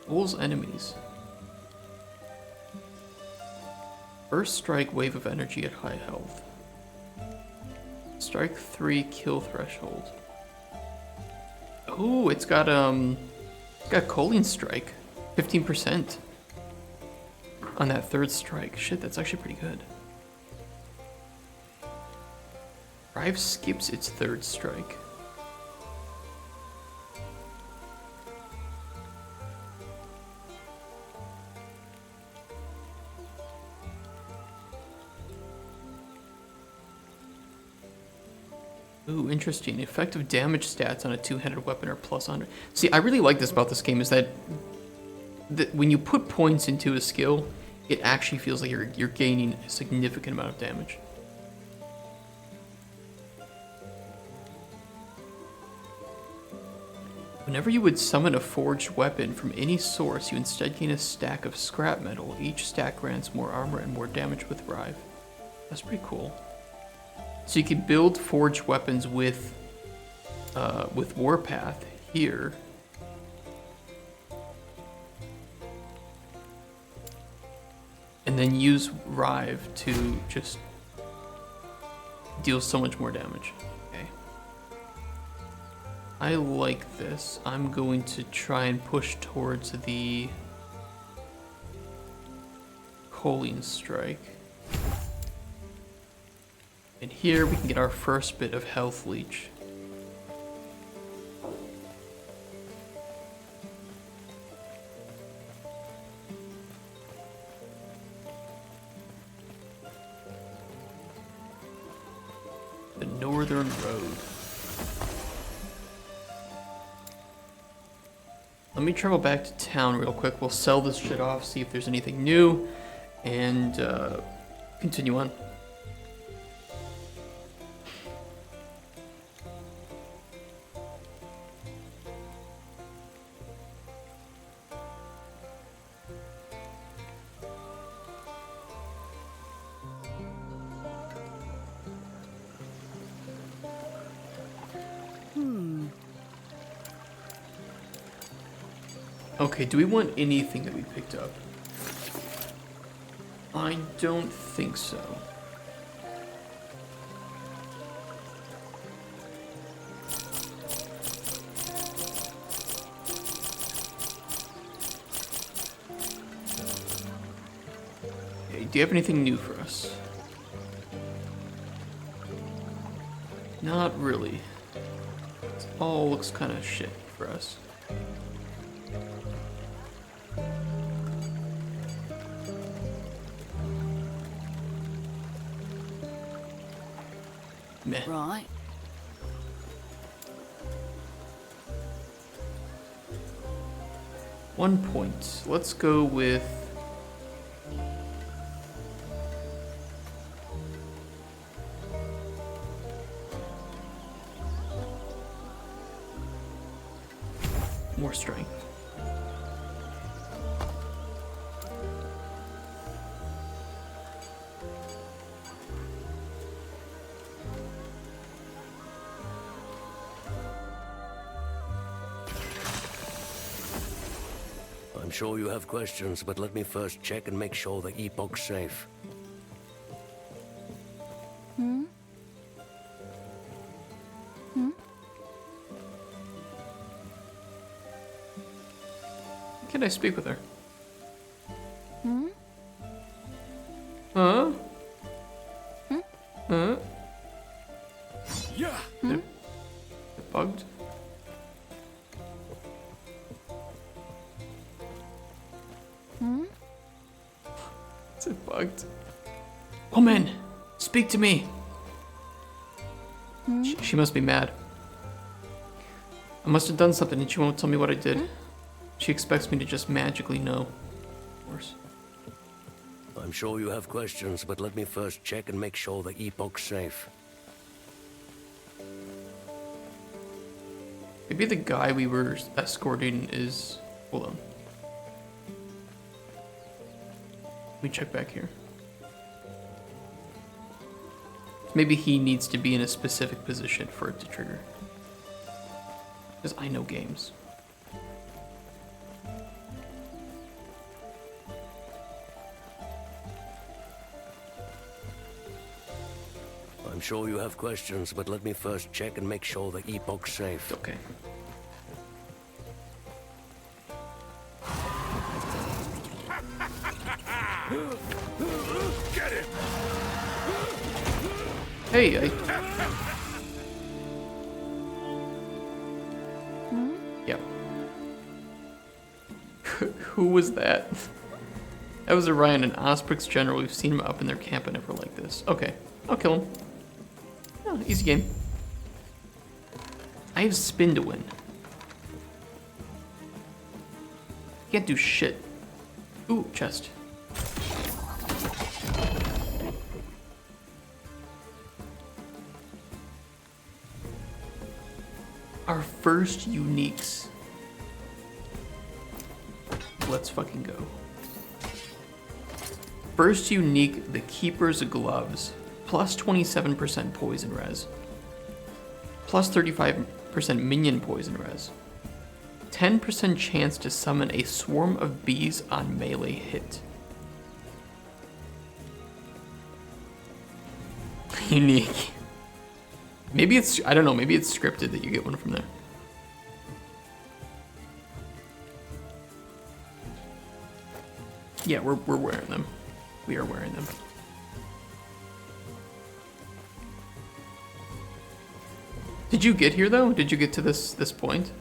Fools enemies. First strike, wave of energy at high health. Strike 3, kill threshold. Oh, it's got Choline Strike. 15% on that 3rd strike. Shit, that's actually pretty good. Rive skips its third strike. Ooh, interesting. Effective damage stats on a two-handed weapon are plus 100. See, I really like this about this game is that when you put points into a skill, it actually feels like you're gaining a significant amount of damage. Whenever you would summon a forged weapon from any source, you instead gain a stack of scrap metal. Each stack grants more armor and more damage with Rive. That's pretty cool. So you can build forged weapons with Warpath here. And then use Rive to just deal so much more damage. Okay. I like this. I'm going to try and push towards the Coaling Strike. And here we can get our first bit of health leech. The Northern Road. Let me travel back to town real quick. We'll sell this shit off, see if there's anything new, and continue on. Okay, do we want anything that we picked up? I don't think so. Okay, do you have anything new for us? Not really. It all looks kind of shit for us. Meh. Right. One point. Let's go with more strength. I'm sure you have questions, but let me first check and make sure the Epoch's safe. Can I speak with her? Huh? Huh? Yeah. Is it bugged? Is it bugged? Woman, speak to me. She must be mad. I must have done something and she won't tell me what I did. She expects me to just magically know. Of course. I'm sure you have questions, but let me first check and make sure the Epoch's safe. Maybe the guy we were escorting is... Hold on. Let me check back here. Maybe he needs to be in a specific position for it to trigger. Because I know games. I'm sure you have questions, but let me first check and make sure the Epoch's safe. Okay. Get him. Hey, Who was that? That was Orion, an Osprix general. We've seen him up in their camp. I never like this. Okay, I'll kill him. Oh, easy game. I have spin to win. Can't do shit. Ooh, chest. Our first uniques. Let's fucking go. First unique, the Keeper's Gloves. Plus 27% poison res. Plus 35% minion poison res. 10% chance to summon a swarm of bees on melee hit. Unique. Maybe it's, I don't know, maybe it's scripted that you get one from there. Yeah, we're wearing them. We are wearing them. Did you get here though? Did you get to this point?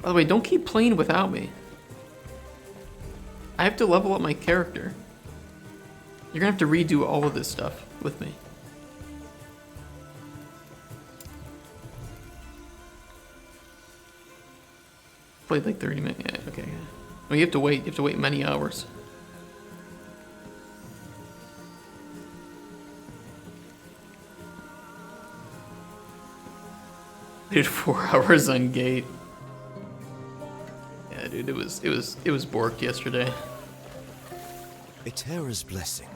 By the way, don't keep playing without me. I have to level up my character. You're gonna have to redo all of this stuff with me. Played like 30 minutes. Yeah, okay. Well, you have to wait. You have to wait many hours. Waited 4 hours on gate. Yeah, dude, it was borked yesterday. A terror's blessing.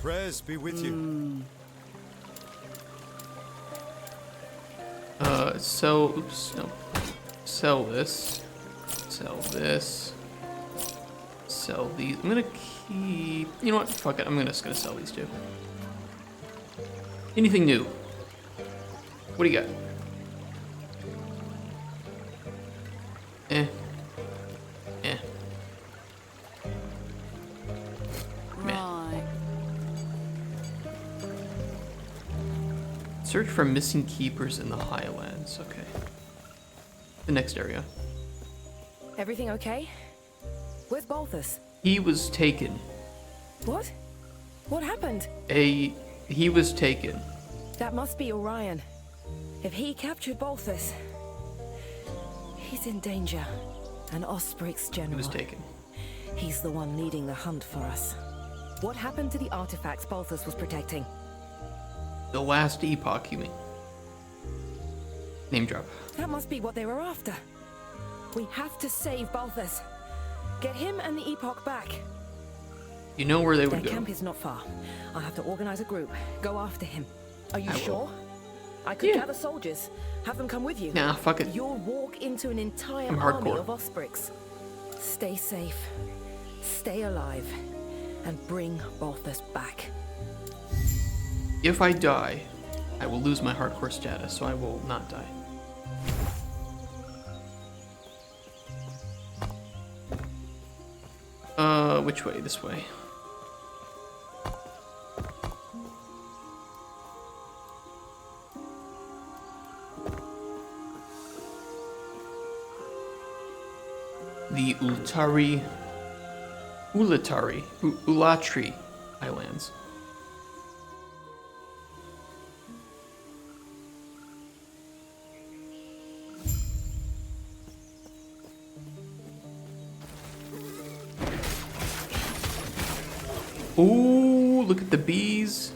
Prayers be with you. Oops, no. Sell this. Sell this. Sell these. I'm gonna keep, you know what, fuck it, I'm just gonna sell these two. Anything new? What do you got? Eh. Right. Search for missing keepers in the Highlands. Okay. The next area. Everything okay? Where's Balthus? He was taken. What? What happened? He was taken. That must be Orion. If he captured Balthus, he's in danger. An Osprix general. He was taken. He's the one leading the hunt for us. What happened to the artifacts Balthus was protecting? The Last Epoch, you mean? Name drop. That must be what they were after. We have to save Balthus. Get him and the Epoch back. You know where they would Their go. camp is not far. I'll have to organize a group. Go after him. Are you I will. sure? I could Yeah. gather soldiers. Have them come with you. Nah, fuck it. You'll walk into an entire I'm army hardcore. of Osprix. Stay safe. Stay alive. And bring Balthus back. If I die, I will lose my hardcore status, so I will not die. Which way? This way. The Ulatri Islands. Ooh, look at the bees.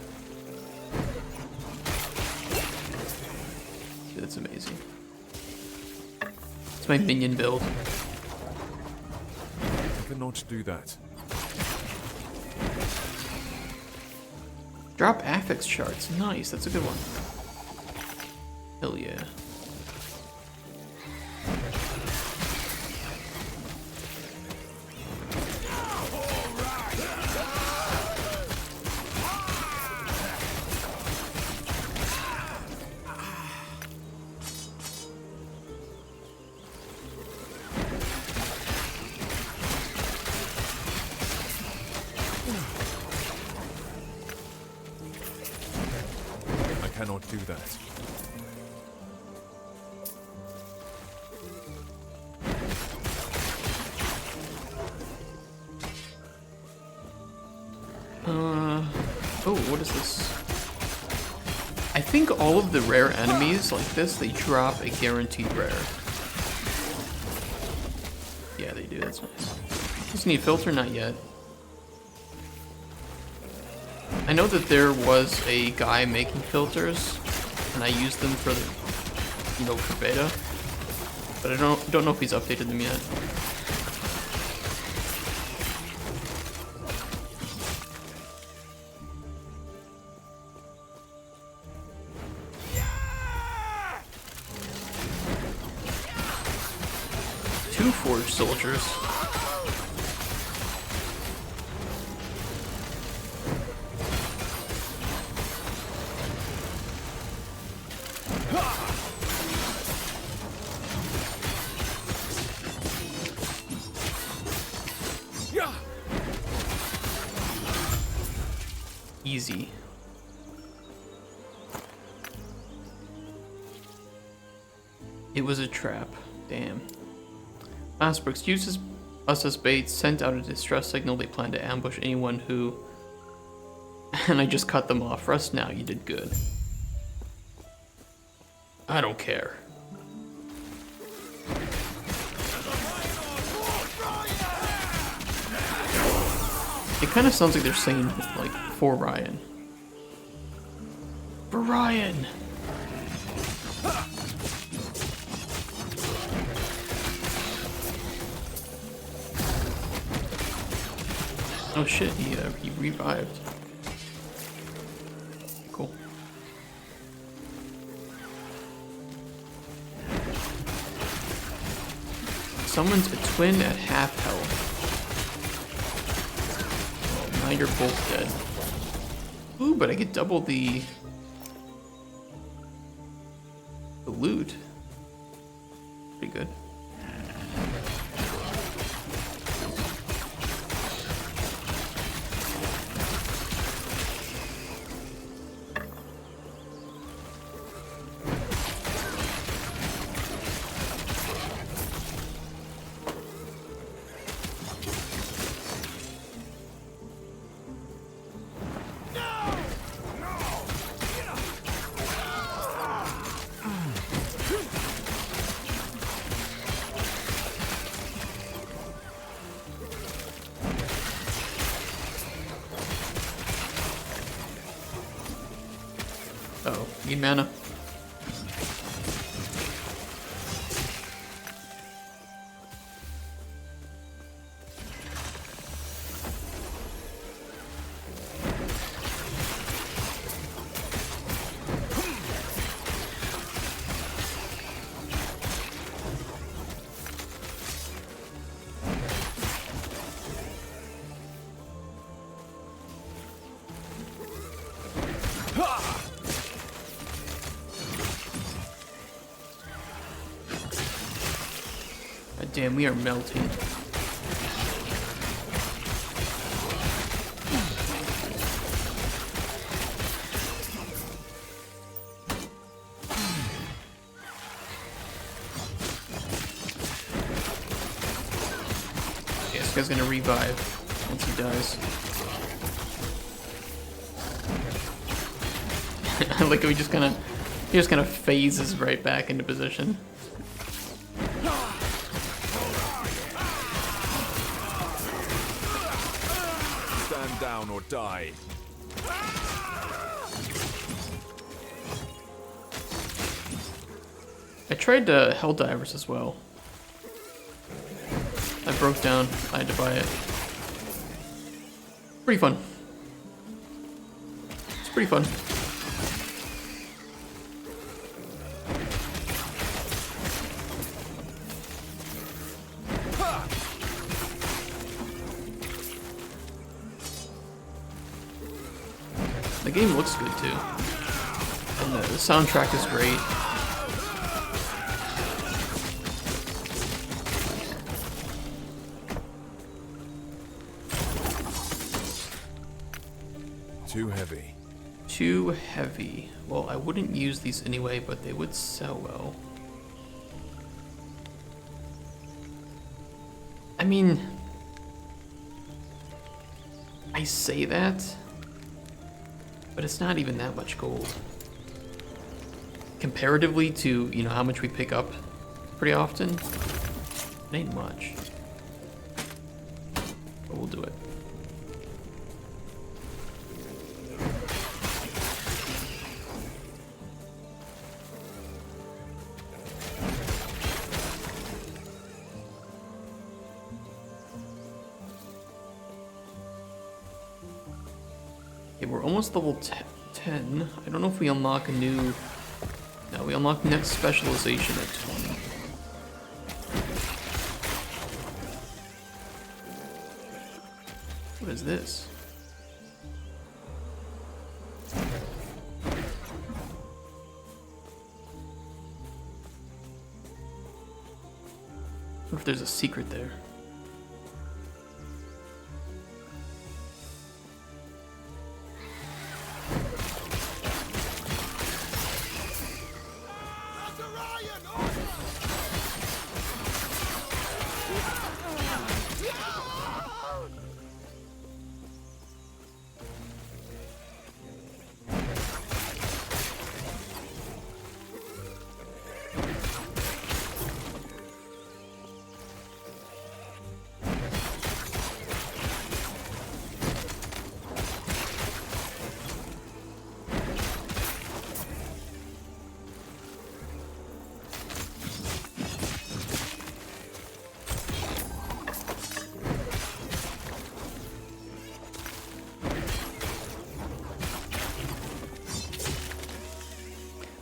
Dude, that's amazing. It's my minion build. I cannot do that. Drop affix charts. Nice, that's a good one. Hell yeah. cannot do that. Oh, what is this? I think all of the rare enemies like this, they drop a guaranteed rare. Yeah, they do, that's nice. Just need filter, not yet. I know that there was a guy making filters, and I used them for the, you know, for beta, but I don't know if he's updated them yet. Two forged soldiers. Easy. It was a trap. Damn. Asperx uses us as bait, sent out a distress signal. They plan to ambush anyone who... And I just cut them off. Rest now, you did good. I don't care. It kind of sounds like they're saying, like, for Ryan. For Ryan! Oh shit, he revived. Cool. Someone's a twin at half health. Now you're both dead. Ooh, but I get double the loot. Pretty good. Uh-oh, need mana. God damn, we are melting. Okay, this guy's gonna revive once he dies. Like he just kind of phases right back into position. Stand down or die. I tried Helldivers as well. I broke down. I had to buy it. Pretty fun. It's pretty fun. The game looks good too. And the soundtrack is great. Too heavy. too heavy. Well, I wouldn't use these anyway, but they would sell well. I mean, I say that, but it's not even that much gold. Comparatively to, you know, how much we pick up pretty often, it ain't much. But we'll do it. Okay, we're almost level 10. I don't know if we unlock a new... No, we unlock next specialization at 20. What is this? What if there's a secret there?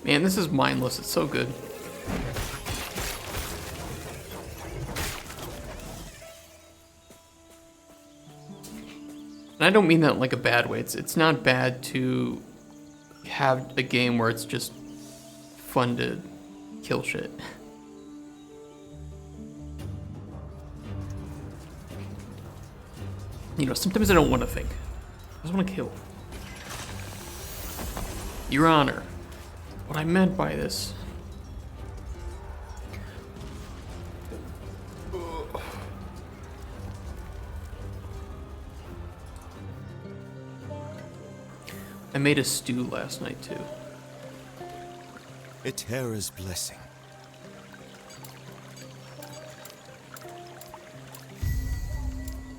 Man, this is mindless. It's so good. And I don't mean that in like a bad way. It's not bad to have a game where it's just fun to kill shit. You know, sometimes I don't want to think. I just want to kill. Your Honor. What I meant by this. I made a stew last night too. A Terra's blessing.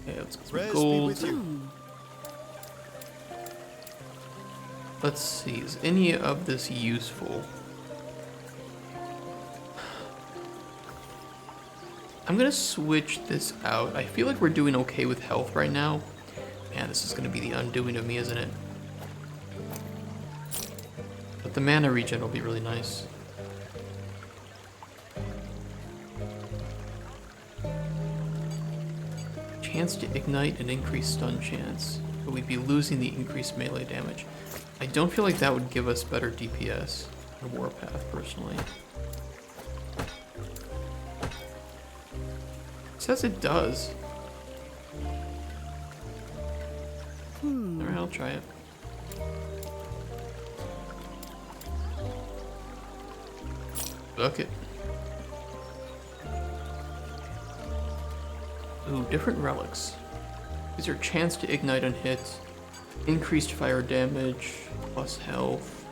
Okay, let's get some Prayers be gold. with you. Let's see, is any of this useful? I'm gonna switch this out. I feel like we're doing okay with health right now. Man, this is gonna be the undoing of me, isn't it? But the mana regen will be really nice. Chance to ignite and increase stun chance, but we'd be losing the increased melee damage. I don't feel like that would give us better DPS in Warpath, personally. It says it does. Alright, I'll try it. Book it. Ooh, different relics. These are chance to ignite on hit, increased fire damage, plus health.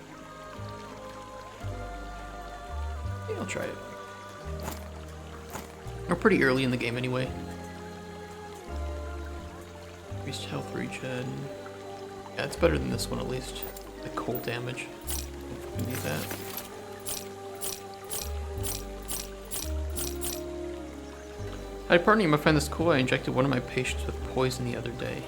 Yeah, I'll try it. We're pretty early in the game anyway. Increased health regen. Yeah, it's better than this one at least. The cold damage. We need that. Hi, partner, you might find this cool. I injected one of my patients with poison the other day.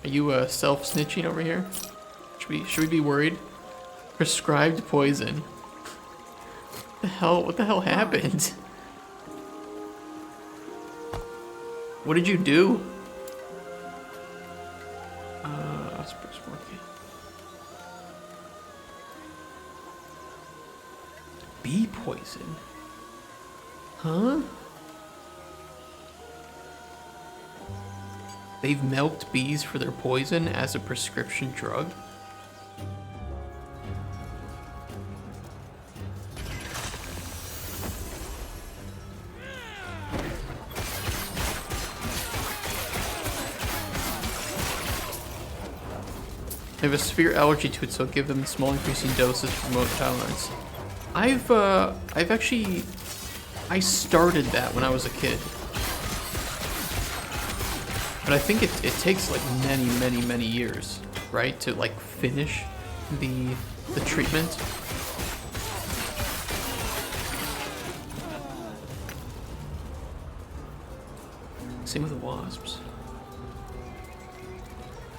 Are you self-snitching over here? Should we be worried? Prescribed poison. What the hell happened? What did you do? Osprey's working. Bee poison? Huh? they've milked bees for their poison as a prescription drug. They have a severe allergy to it, so give them small increasing doses to promote tolerance. I've actually, I started that when I was a kid. But I think it takes like many years, right? To like finish the treatment. Same with the wasps.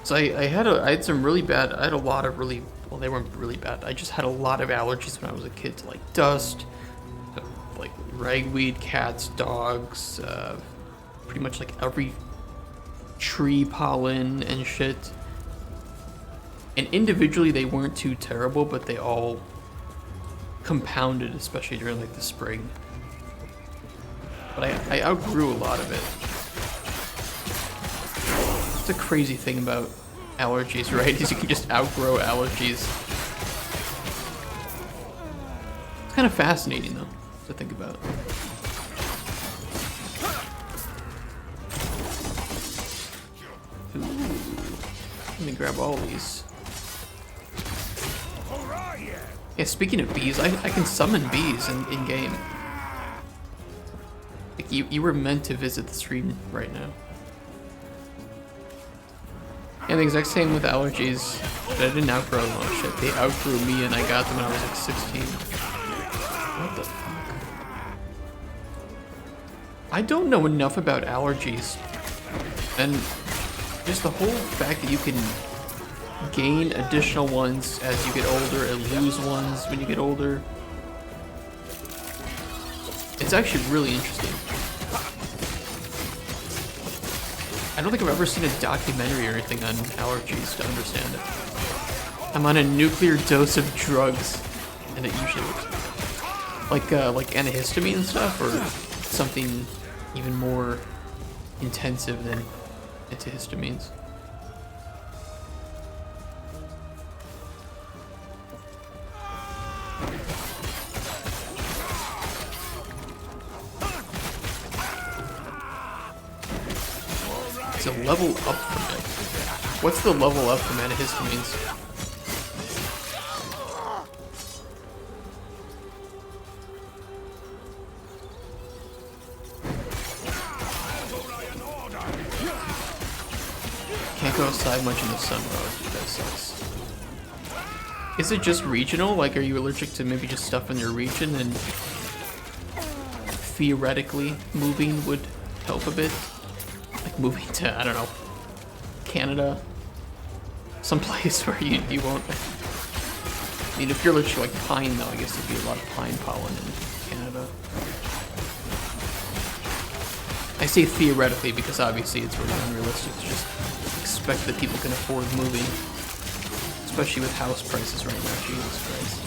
So I had some really bad, I had a lot of really, well, they weren't really bad. I just had a lot of allergies when I was a kid to like dust, like ragweed, cats, dogs, pretty much like every tree pollen and shit. And individually they weren't too terrible, but they all compounded, especially during like the spring. But I outgrew a lot of it. The crazy thing about allergies, right, is you can just outgrow allergies. It's kind of fascinating, though, to think about. Ooh. Let me grab all these. Yeah, speaking of bees, I can summon bees in game. Like, you were meant to visit the stream right now. And the exact same with allergies, but I didn't outgrow them. Oh shit, they outgrew me and I got them when I was like 16. What the fuck? I don't know enough about allergies. And just the whole fact that you can gain additional ones as you get older and lose ones when you get older. It's actually really interesting. I don't think I've ever seen a documentary or anything on allergies to understand it. I'm on a nuclear dose of drugs, and it usually works. Like antihistamine and stuff, or something even more intensive than antihistamines. It's a level up from it. What's the level up from antihistamines? Can't go outside much in the sun, though. Dude, that sucks. Is it just regional? Like, are you allergic to maybe just stuff in your region, and theoretically moving would help a bit? Like moving to, I don't know, Canada? Someplace where you won't... I mean, if you're allergic to like pine, though, I guess there'd be a lot of pine pollen in Canada. I say theoretically because obviously it's really unrealistic to just expect that people can afford moving. Especially with house prices right now, Jesus Christ.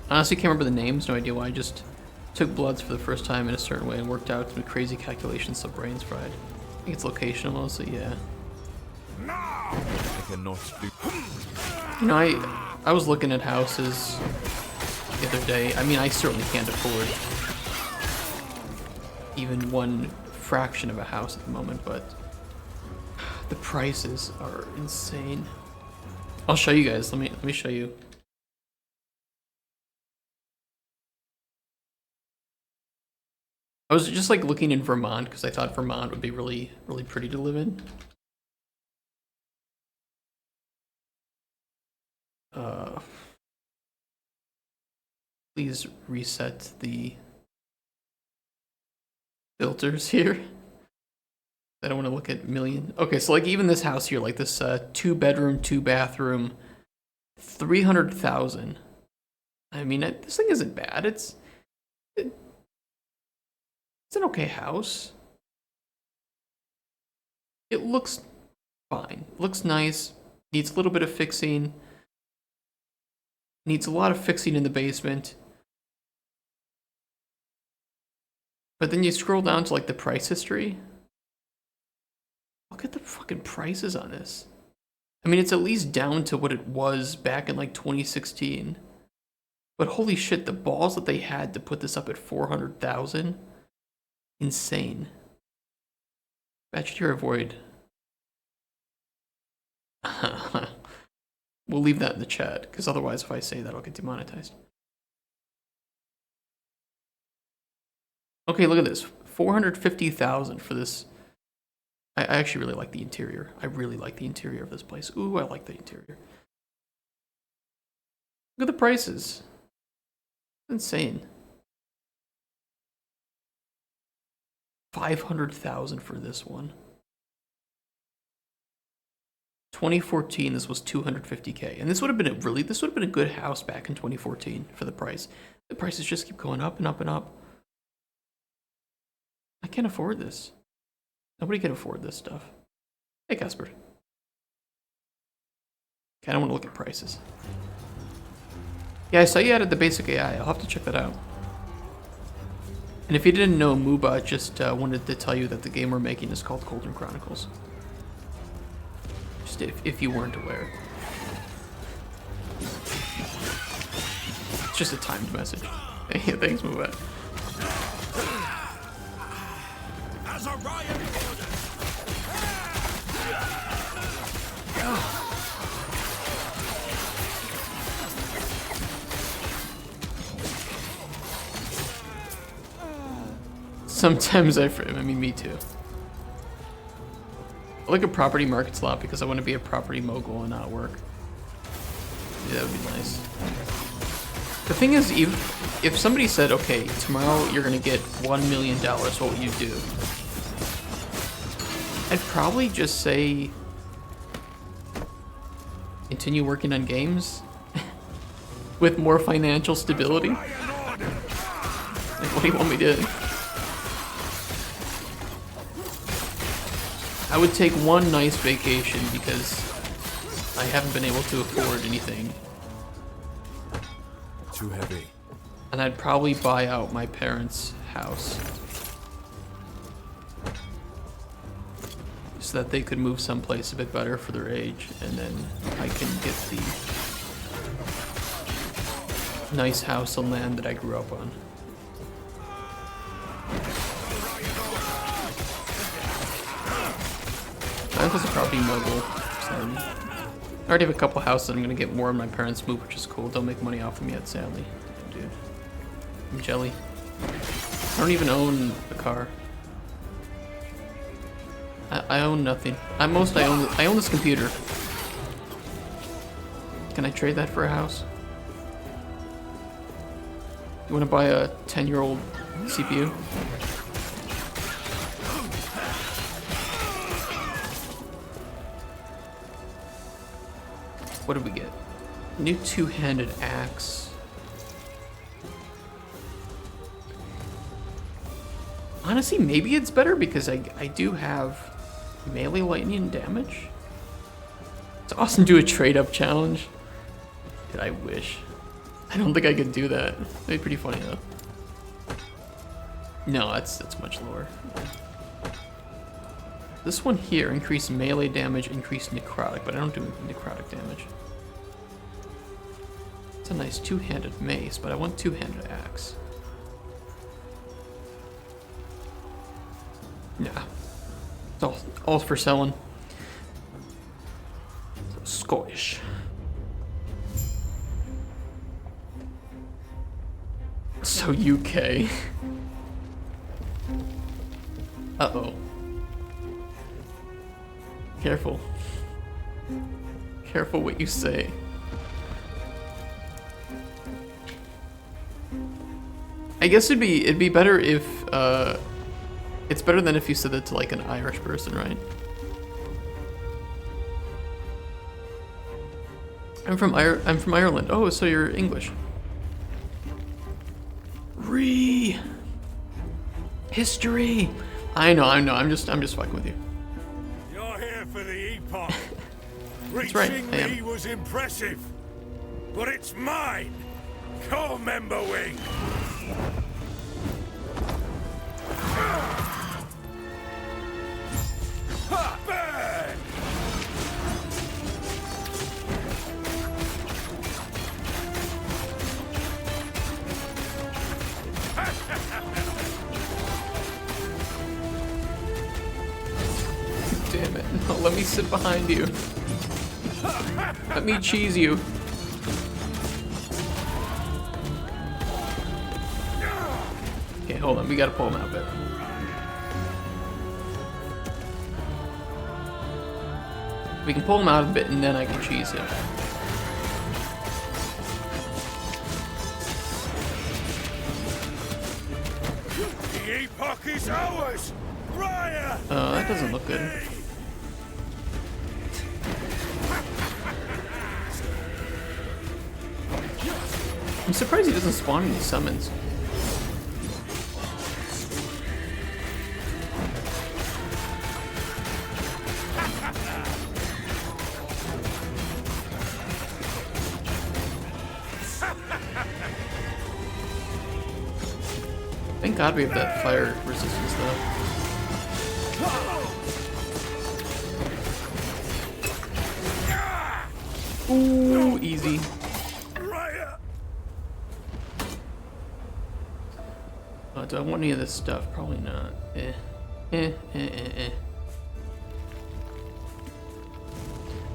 Honestly, can't remember the names, no idea why. I just took bloods for the first time in a certain way and worked out some crazy calculations so brain's fried. I think it's locational mostly, yeah. I cannot do. You know, I was looking at houses the other day. I mean, I certainly can't afford even one fraction of a house at the moment, but the prices are insane. I'll show you guys. Let me show you. I was just like looking in Vermont because I thought Vermont would be really pretty to live in. Please reset the filters here. I don't want to look at million. Okay, so like even this house here, like this 2-bedroom, 2-bathroom, 300,000. I mean, this thing isn't bad. It's an okay house. It looks fine. Looks nice. Needs a little bit of fixing. Needs a lot of fixing in the basement. But then you scroll down to like the price history. Look at the fucking prices on this. I mean, it's at least down to what it was back in like 2016. But holy shit, the balls that they had to put this up at 400,000. Insane. Bachelor Void. We'll leave that in the chat, because otherwise if I say that, I'll get demonetized. Okay, look at this. 450,000 for this. I actually really like the interior. I really like the interior of this place. Ooh, I like the interior. Look at the prices. Insane. 500,000 for this one. 2014, this was 250K, and this would have been a good house back in 2014 for the price. The prices just keep going up and up and up. I can't afford this. Nobody can afford this stuff. Hey, Casper. Okay, I don't want to look at prices. Yeah, I saw you added the basic AI. I'll have to check that out. And if you didn't know, Muba just wanted to tell you that the game we're making is called Golden Chronicles. Just if you weren't aware. It's just a timed message. Hey, thanks, Muba. As a riot order. Sometimes I mean, me too. I look at property markets a lot because I want to be a property mogul and not work. Yeah, that would be nice. The thing is, if somebody said, okay, tomorrow you're going to get $1 million, what would you do? I'd probably just say, continue working on games with more financial stability. Like, what do you want me to do? I would take one nice vacation because I haven't been able to afford anything. Too heavy. And I'd probably buy out my parents' house so that they could move someplace a bit better for their age, and then I can get the nice house and land that I grew up on. My uncle's a property mogul, so I already have a couple houses that I'm gonna get more when my parents move, which is cool. Don't make money off them yet, sadly. Dude. I'm jelly. I don't even own a car. I own nothing. I own this computer. Can I trade that for a house? You wanna buy a 10-year-old CPU? What did we get? New two-handed axe. Honestly, maybe it's better because I do have melee lightning damage. It's awesome to do a trade-up challenge. Dude, I wish. I don't think I could do that. That'd be pretty funny though. No, that's much lower. This one here, increased melee damage, increased necrotic, but I don't do necrotic damage. It's a nice two-handed mace, but I want two-handed axe. Nah. It's all for selling. So Scottish. So UK. Uh-oh. Careful. Careful what you say. I guess it'd be better if it's better than if you said that to like an Irish person, right? I'm from Ireland. Oh, so you're English. History. I know. I'm just fucking with you. You're here for the Epoch. That's right, Reaching I am. me was impressive, but it's mine. Co-member wing. Damn it. No, let me sit behind you. Let me cheese you. Okay, hold on. We gotta pull him out a bit. We can pull him out a bit and then I can cheese him. The Epoch is ours! Raya! That doesn't look good. I'm surprised he doesn't spawn any summons. Thank God we have that fire resistance though. Ooh, easy. Do I want any of this stuff? Probably not.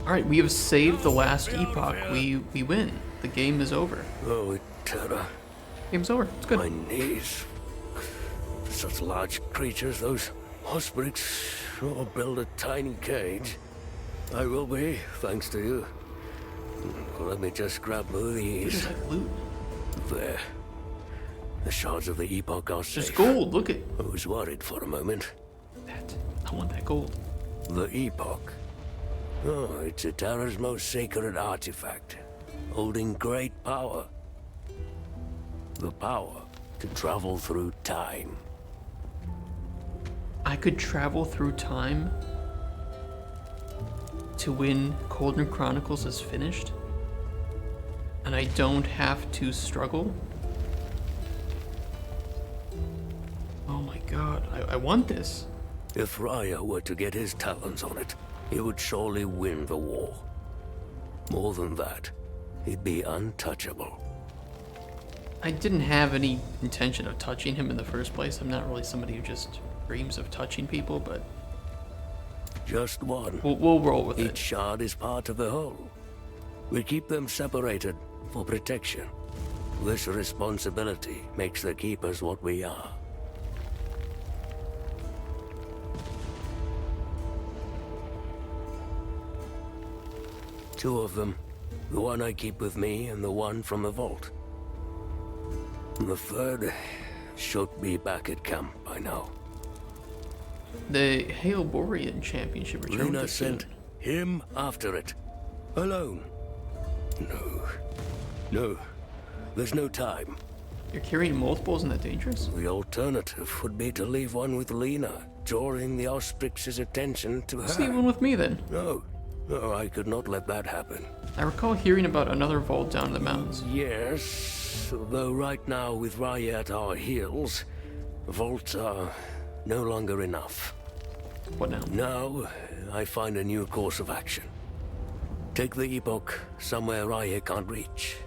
Alright, we have saved the last epoch. We win. The game is over. Oh, terror. Game's over. It's good. My knees. Such large creatures, those ospreys sure build a tiny cage. I will be, thanks to you. Let me just grab these. It's like loot. There. The shards of the Epoch are There's safe. gold. Look at I was worried for a moment. that. I want that gold. The Epoch. Oh, it's Atara's most sacred artifact, holding great power. The power to travel through time. I could travel through time to when Coldner Chronicles is finished, and I don't have to struggle. Oh my god, I want this. If Raya were to get his talons on it, he would surely win the war. More than that, he'd be untouchable. I didn't have any intention of touching him in the first place. I'm not really somebody who just dreams of touching people, but Just one. we'll roll with Each it. shard is part of the whole. We keep them separated for protection. This responsibility makes the Keepers what we are. Two of them. The one I keep with me and the one from the vault. And the third should be back at camp by now. The Hailborian Championship returned Lena this soon. sent him after it. Alone. No. There's no time. You're carrying multiples, isn't that dangerous? The alternative would be to leave one with Lena, drawing the Austrix's attention to her. Just leave one with me then. No, I could not let that happen. I recall hearing about another vault down in the mountains. Yes, though right now with Raya at our heels, vaults are no longer enough. What now? Now, I find a new course of action. Take the Epoch somewhere Raya can't reach.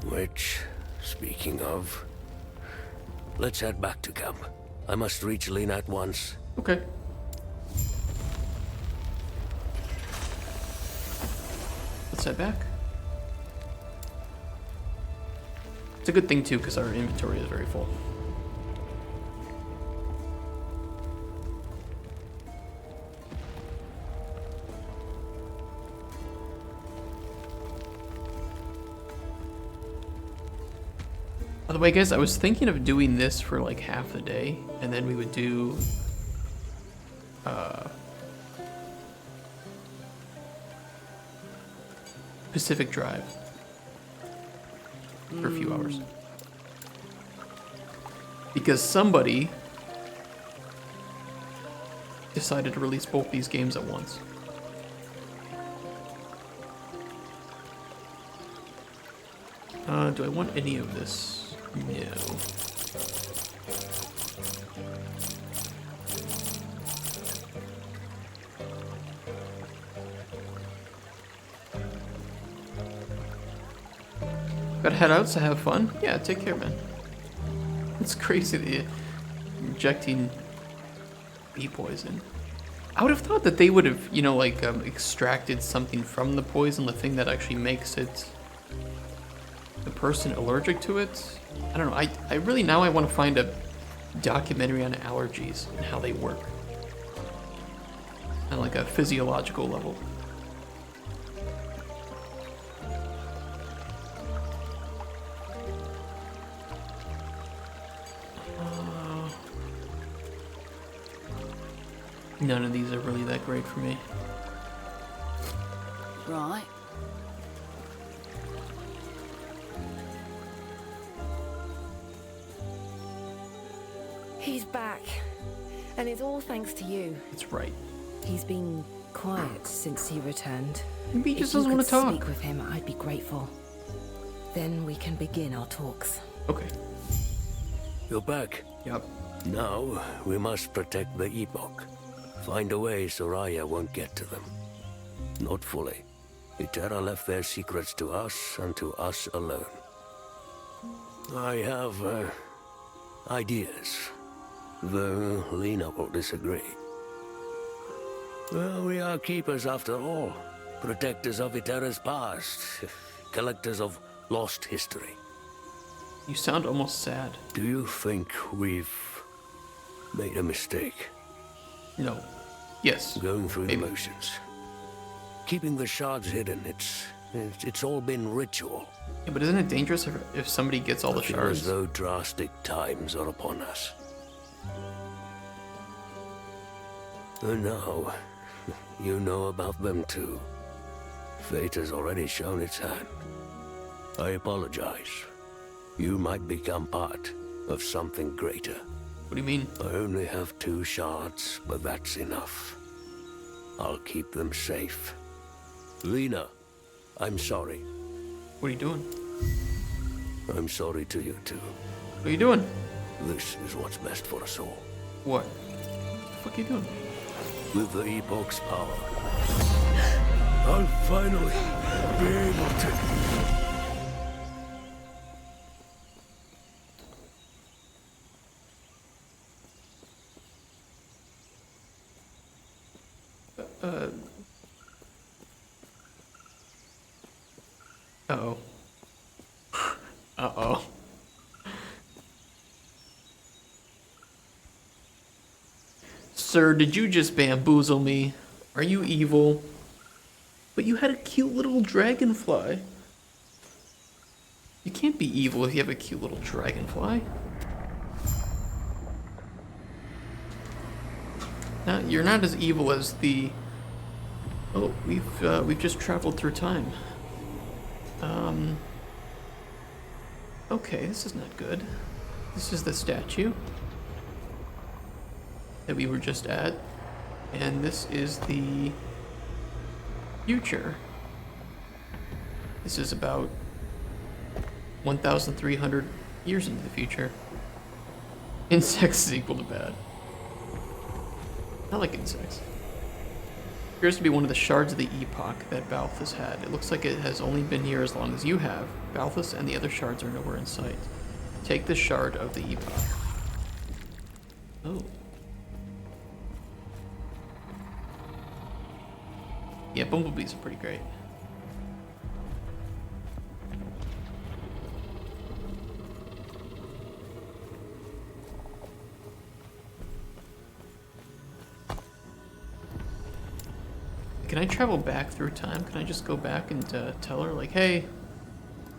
Which, speaking of, let's head back to camp. I must reach Lena at once. Okay. Let's head back. It's a good thing too, because our inventory is very full. By the way, guys, I was thinking of doing this for like half the day, and then we would do Pacific Drive for a few hours. Because somebody decided to release both these games at once. Do I want any of this? No. Gotta head out to have fun? Yeah, take care, man. It's crazy that you're injecting bee poison. I would have thought that they would have, you know, like extracted something from the poison, the thing that actually makes it the person allergic to it. I don't know. I really now I want to find a documentary on allergies and how they work on like a physiological level. None of these are really that great for me. Right. He's back. And it's all thanks to you. It's right. He's been quiet since he returned. Maybe he just If you doesn't want could to talk. speak with him, I'd be grateful. Then we can begin our talks. Okay. You're back. Yep. Now, we must protect the Epoch. Find a way Soraya won't get to them. Not fully. Itera left their secrets to us and to us alone. I have, ideas. Though Lena will disagree. Well, we are keepers after all. Protectors of Itera's past. Collectors of lost history. You sound almost sad. Do you think we've made a mistake? No. Yes. Going through maybe. the motions. Keeping the shards hidden, it's all been ritual. Yeah, but isn't it dangerous if somebody gets all the I feel shards? as though drastic times are upon us. And now, you know about them too. Fate has already shown its hand. I apologize. You might become part of something greater. What do you mean? I only have 2 shards, but that's enough. I'll keep them safe. Lena, I'm sorry. What are you doing? I'm sorry to you too. What are you doing? This is what's best for us all. What? What the fuck are you doing? With the Epoch's power, I'll finally be able to... Uh-oh. Uh-oh. Sir, did you just bamboozle me? Are you evil? But you had a cute little dragonfly. You can't be evil if you have a cute little dragonfly. You're not as evil as the... Oh, we've just traveled through time. Okay, this is not good. This is the statue that we were just at, and this is the future. This is about 1,300 years into the future. Insects is equal to bad. I like insects. Appears to be one of the shards of the Epoch that Balthus had. It looks like it has only been here as long as you have. Balthus and the other shards are nowhere in sight. Take the shard of the Epoch. Oh. Yeah, bumblebees are pretty great. Can I travel back through time? Can I just go back and tell her, like, hey,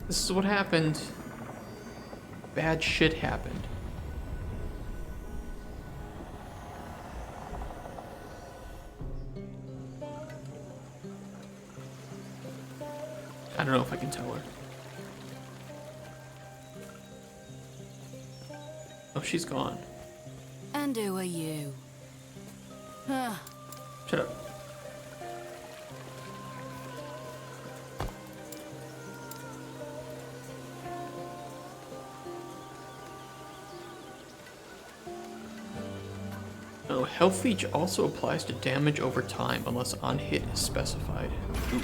this is what happened. Bad shit happened. I don't know if I can tell her. Oh, she's gone. And who are you? Huh. Shut up. Oh, health leech also applies to damage over time unless on hit is specified. Ooh.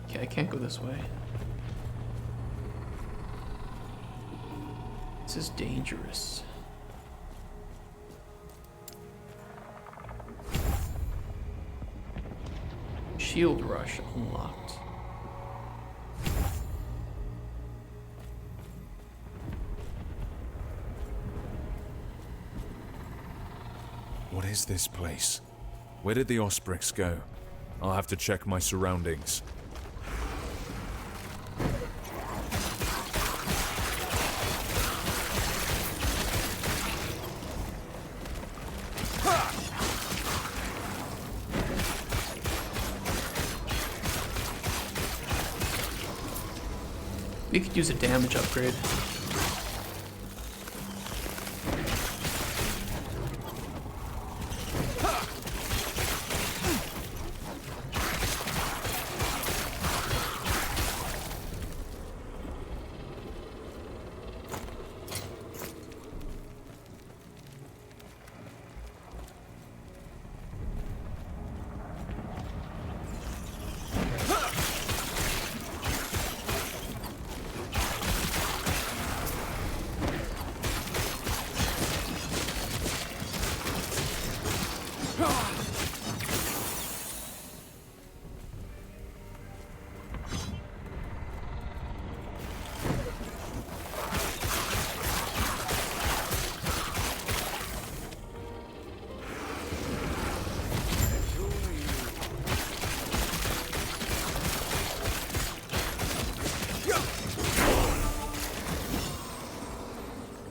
Okay, I can't go this way. This is dangerous. Shield rush unlocked. What is this place? Where did the Osprix go? I'll have to check my surroundings. We could use a damage upgrade.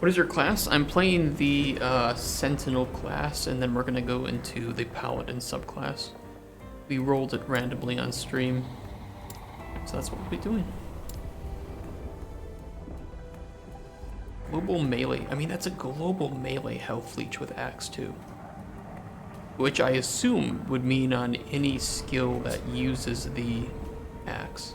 What is your class? I'm playing the Sentinel class, and then we're gonna go into the Paladin subclass. We rolled it randomly on stream, so that's what we'll be doing. Global melee. I mean, that's a global melee health leech with axe too, which I assume would mean on any skill that uses the axe.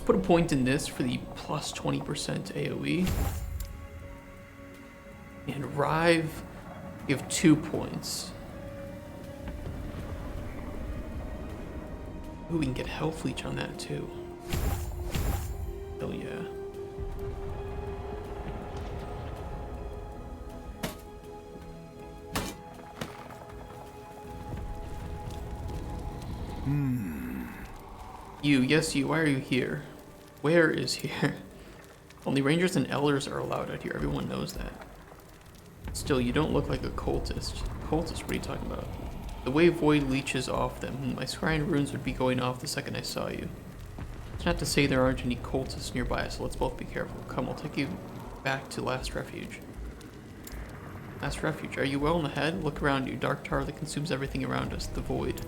Put a point in this for the plus 20% AoE. And Rive, you have 2 points. Ooh, we can get health leech on that too. Hell yeah. You, yes you, why are you here? Where is here? Only rangers and elders are allowed out here, everyone knows that. Still, you don't look like a cultist. Cultist, what are you talking about? The way void leeches off them, my scrying runes would be going off the second I saw you. It's not to say there aren't any cultists nearby, so let's both be careful. Come, I'll take you back to Last Refuge. Last Refuge, are you well in the head? Look around you, dark tar that consumes everything around us, the void.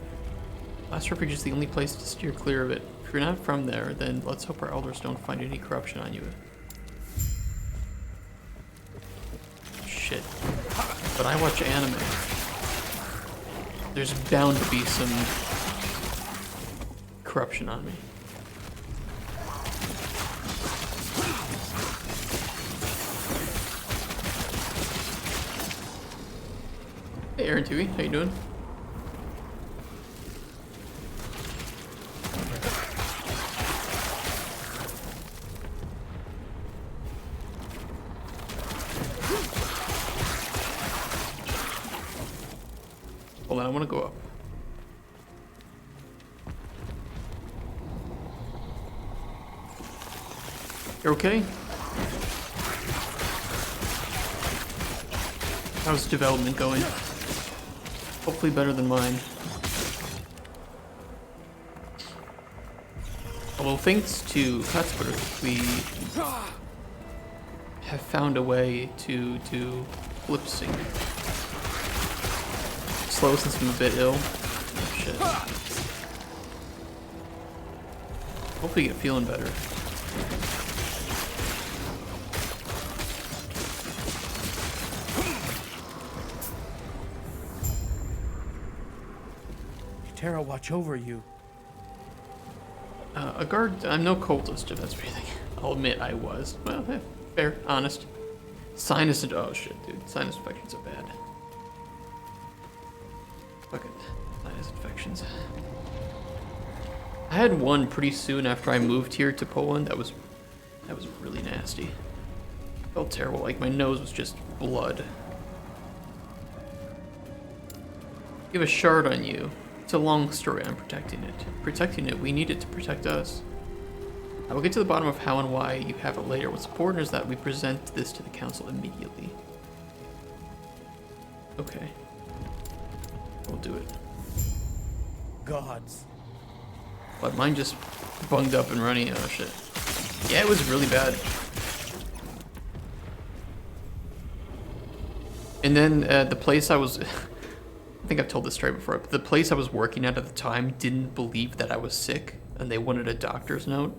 Last Refuge is the only place to steer clear of it. If you're not from there, then let's hope our elders don't find any corruption on you. Shit. But I watch anime. There's bound to be some corruption on me. Hey Aaron TV, how you doing? Hold on, I want to go up. You're okay? How's development going? Hopefully better than mine. Although thanks to Cutsburg, we have found a way to do lip sync. Slow since I'm a bit ill. Oh, shit. Hopefully get feeling better. Terra watch over you. A guard, I'm no cultist if that's what you think. I'll admit I was. Well, fair, honest. Sinus, oh shit, dude. Sinus infections are bad. Fucking sinus infections. I had one pretty soon after I moved here to Poland. That was really nasty. Felt terrible. Like my nose was just blood. You have a shard on you. It's a long story. I'm protecting it. Protecting it. We need it to protect us. I will get to the bottom of how and why you have it later. What's important is that we present this to the council immediately. Okay. We'll do it. Gods. But mine just bunged up and running. Oh shit. Yeah, it was really bad. And then the place I was... I think I've told this story before, but the place I was working at the time didn't believe that I was sick, and they wanted a doctor's note.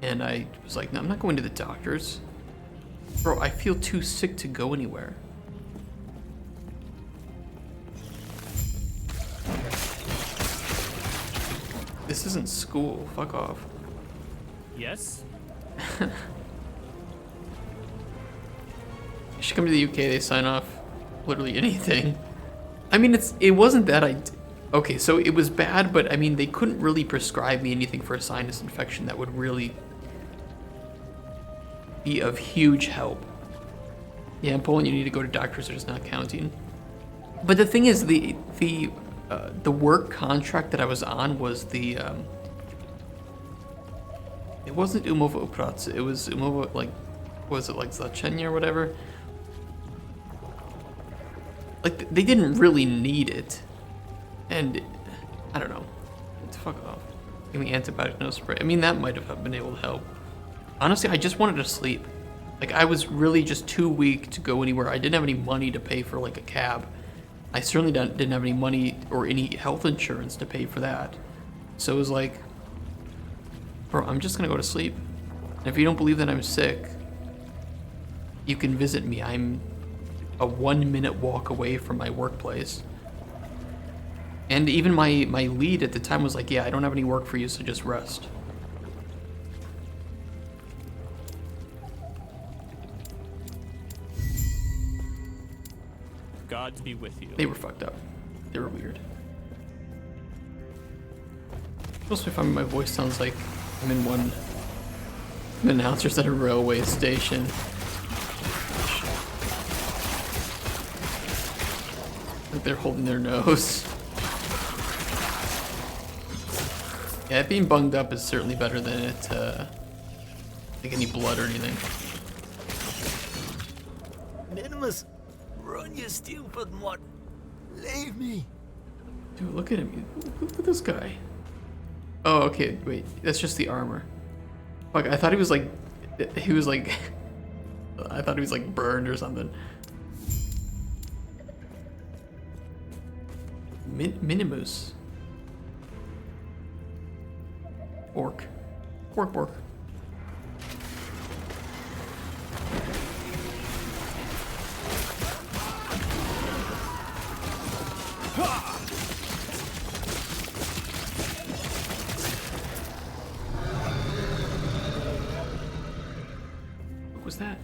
And I was like, no, I'm not going to the doctors. Bro, I feel too sick to go anywhere. This isn't school. Fuck off. Yes? You should come to the UK. They sign off literally anything. I mean, it wasn't that okay, so it was bad, but I mean, they couldn't really prescribe me anything for a sinus infection that would really be of huge help. Yeah, in Poland, you need to go to doctors. They're just not counting. But the thing is, the work contract that I was on was the it wasn't umowa o pracy. It was umowa, like, was it like zlecenie or whatever? Like, they didn't really need it. And, I don't know. Fuck off. Give me antibiotic, no spray. I mean, that might have been able to help. Honestly, I just wanted to sleep. Like, I was really just too weak to go anywhere. I didn't have any money to pay for, like, a cab. I certainly didn't have any money or any health insurance to pay for that. So it was like, bro, I'm just gonna go to sleep. And if you don't believe that I'm sick, you can visit me. I'm a 1-minute walk away from my workplace. And even my lead at the time was like, yeah, I don't have any work for you, so just rest. Gods be with you. They were fucked up. They were weird. Most of the time my voice sounds like I'm in one of the announcers at a railway station. Like they're holding their nose. Yeah, being bunged up is certainly better than it, like any blood or anything. Minimus, run, you stupid mutt. Leave me. Dude, look at him. Look at this guy. Oh, okay, wait. That's just the armor. Fuck, I thought he was like... I thought he was like burned or something. Minimus. Orc. Orc. What was that?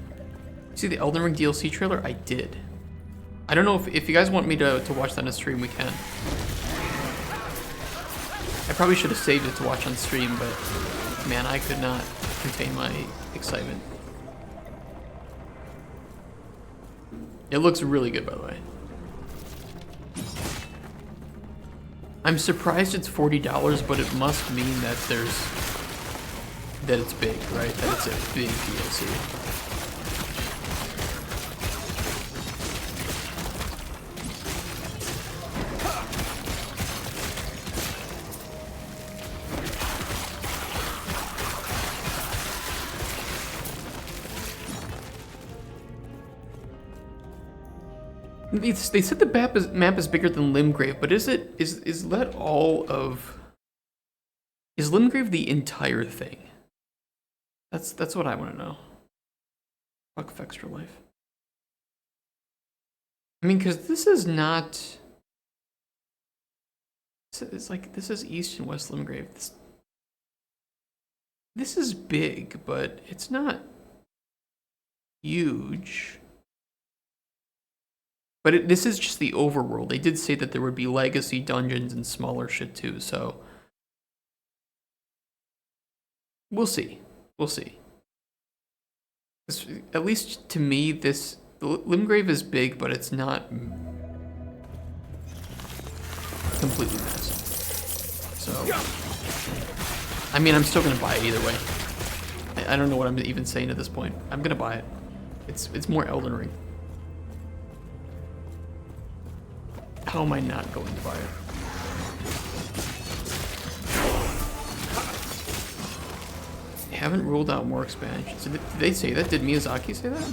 See the Elden Ring DLC trailer? I did. I don't know if you guys want me to watch that on stream, we can. I probably should have saved it to watch on stream, but man, I could not contain my excitement. It looks really good, by the way. I'm surprised it's $40, but it must mean that it's big, right? That it's a big DLC. They said the map is bigger than Limgrave, but is that all of... Is Limgrave the entire thing? That's what I want to know. Fuck Extra Life. I mean, because this is not... It's like, this is East and West Limgrave. This is big, but it's not huge. But this is just the overworld. They did say that there would be legacy dungeons and smaller shit too, so We'll see. We'll see. At least to me, this Limgrave is big, but it's not completely massive. So, I mean, I'm still gonna buy it either way. I don't know what I'm even saying at this point. I'm gonna buy it. It's more Elden Ring. How am I not going to buy it? They haven't ruled out more expansions. Did they say that? Did Miyazaki say that?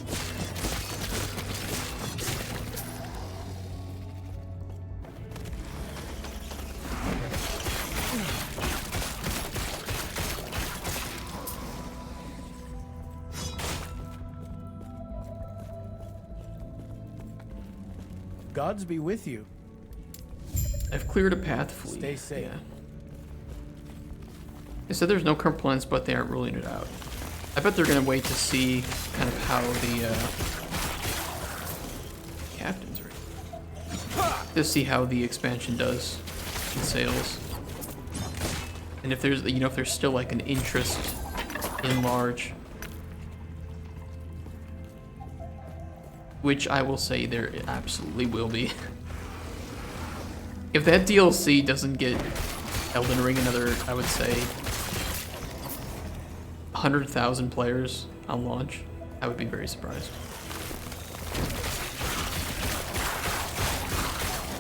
Gods be with you. I've cleared a path to flee. Stay safe. Yeah. They said there's no current plans, but they aren't ruling it out. I bet they're gonna wait to see kind of how the captains are. To see how the expansion does in sales, and if there's if there's still like an interest in large, which I will say there absolutely will be. If that DLC doesn't get Elden Ring another, I would say, 100,000 players on launch, I would be very surprised.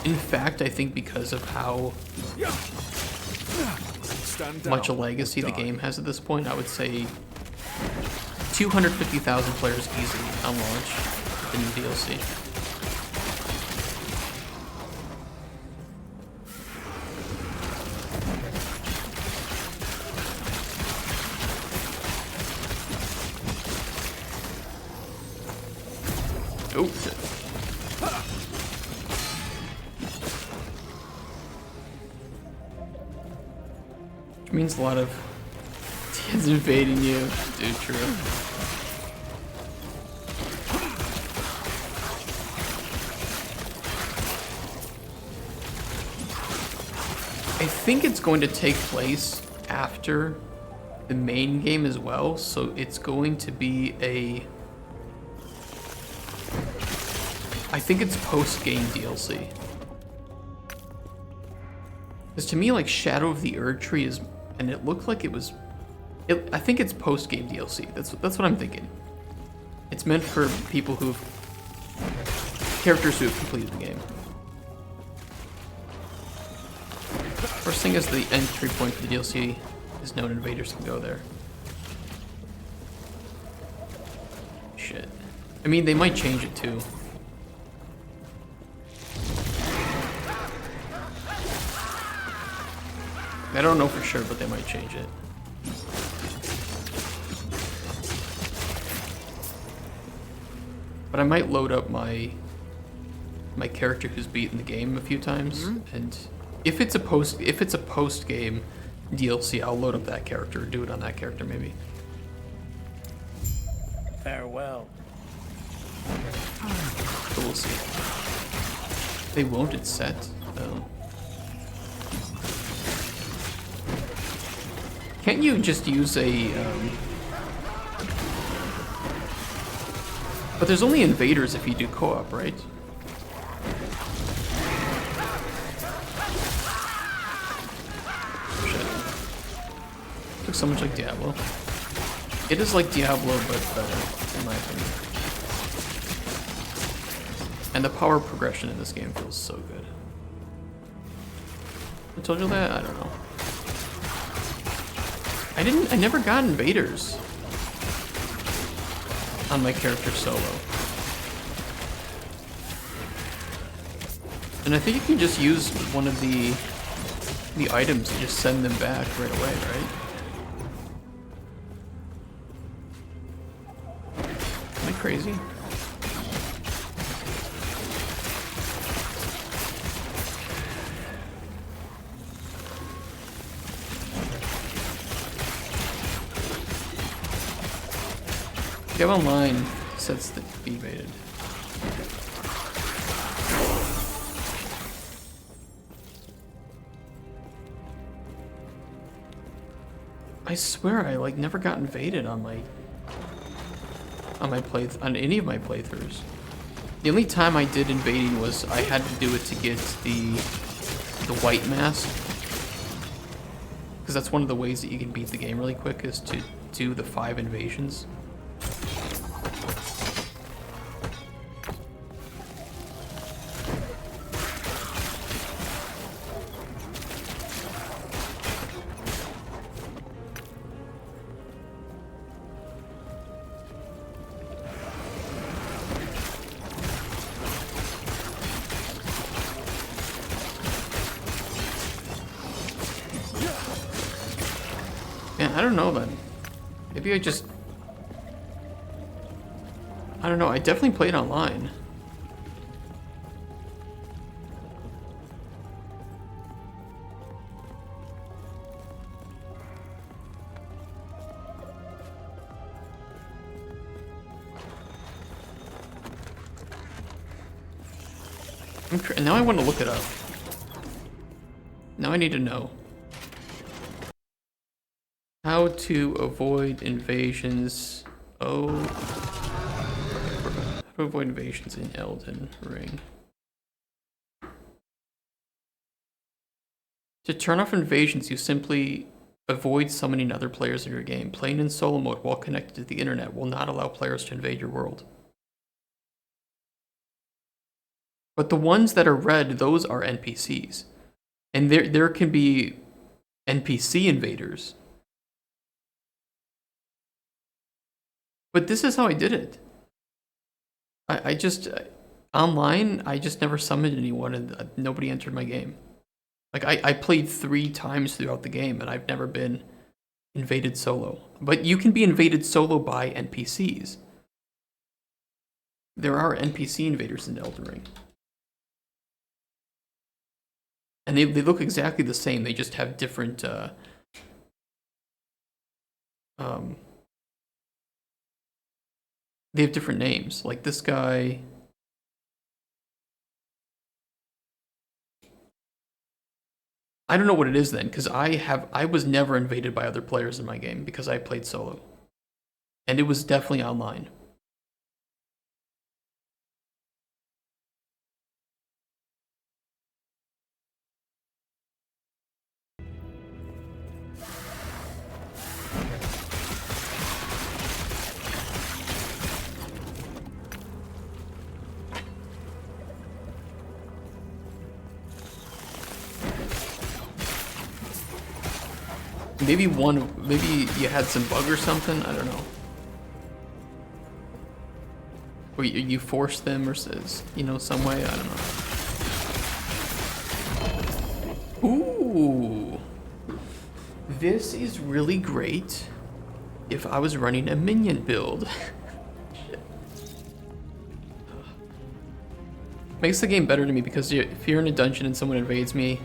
In fact, I think because of how much a legacy the game has at this point, I would say 250,000 players easily on launch with the new DLC. Oh, shit. Which means a lot of kids invading you. Dude, true. I think it's going to take place after the main game as well, so it's going to be a... I think it's post-game DLC. Because to me, like, Shadow of the Erd Tree is... And it looked like it was... I think it's post-game DLC. That's what I'm thinking. It's meant for people who've... Characters who have completed the game. First thing is the entry point for the DLC is known invaders can go there. Shit. I mean, they might change it too. I don't know for sure, but they might change it. But I might load up my character who's beaten the game a few times, and if it's a post game DLC, I'll load up that character or do it on that character maybe. Farewell. So we'll see. They won't. It's set. Oh. Can't you just use a, But there's only invaders if you do co-op, right? Shit. Looks so much like Diablo. It is like Diablo, but better, in my opinion. And the power progression in this game feels so good. I told you that? I don't know. I never got invaders on my character solo. And I think you can just use one of the items and just send them back right away, right? Am I crazy? Get online sets the be evaded. I swear I like never got invaded on on any of my playthroughs. The only time I did invading was I had to do it to get the white mask. Because that's one of the ways that you can beat the game really quick, is to do the 5 invasions. I don't know then. Maybe I don't know, I definitely played online. Now I want to look it up. Now I need to know. How to avoid invasions. Oh. How to avoid invasions in Elden Ring. To turn off invasions, you simply avoid summoning other players in your game. Playing in solo mode while connected to the internet will not allow players to invade your world. But the ones that are red, those are NPCs. And there can be NPC invaders. But this is how I did it. I just, online, I just never summoned anyone and nobody entered my game. Like, I played 3 times throughout the game and I've never been invaded solo. But you can be invaded solo by NPCs. There are NPC invaders in Elden Ring. And they look exactly the same, they just have different, they have different names. Like this guy. I don't know what it is then, because I was never invaded by other players in my game because I played solo. And it was definitely online. Maybe you had some bug or something, I don't know. Or you forced them or says, you know, some way, I don't know. Ooh. This is really great if I was running a minion build. Makes the game better to me because if you're in a dungeon and someone invades me, it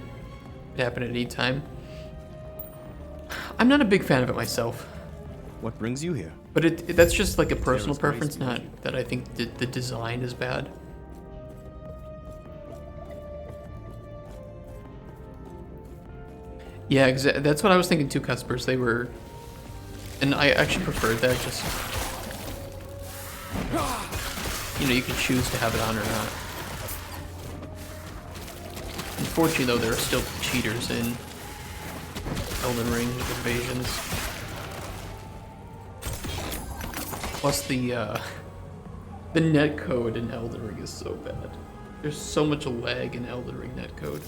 can happen at any time. I'm not a big fan of it myself. What brings you here? But that's just like a personal preference, not that I think the design is bad. Yeah, that's what I was thinking too, Cuspers. They were... And I actually preferred that, just... You know, you can choose to have it on or not. Unfortunately, though, there are still cheaters in Elden Ring invasions. Plus the netcode in Elden Ring is so bad. There's so much lag in Elden Ring netcode.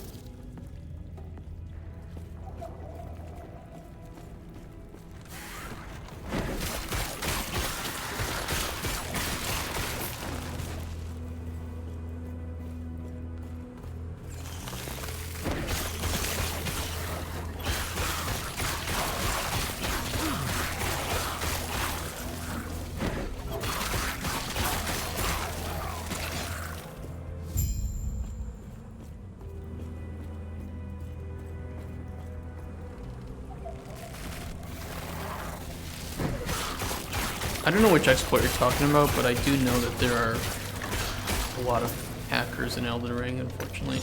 I don't know which exploit you're talking about, but I do know that there are a lot of hackers in Elden Ring, unfortunately.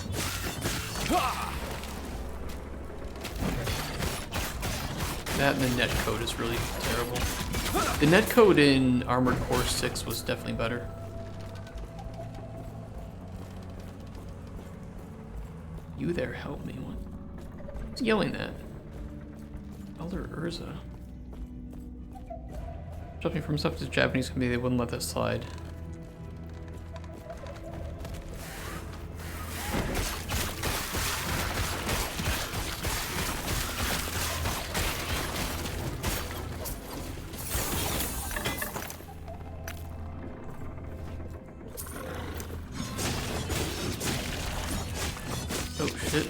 That and the netcode is really terrible. The netcode in Armored Core 6 was definitely better. You there, help me. What? Who's yelling that? Elder Urza. Jumping from stuff to the Japanese committee, they wouldn't let that slide. Oh shit.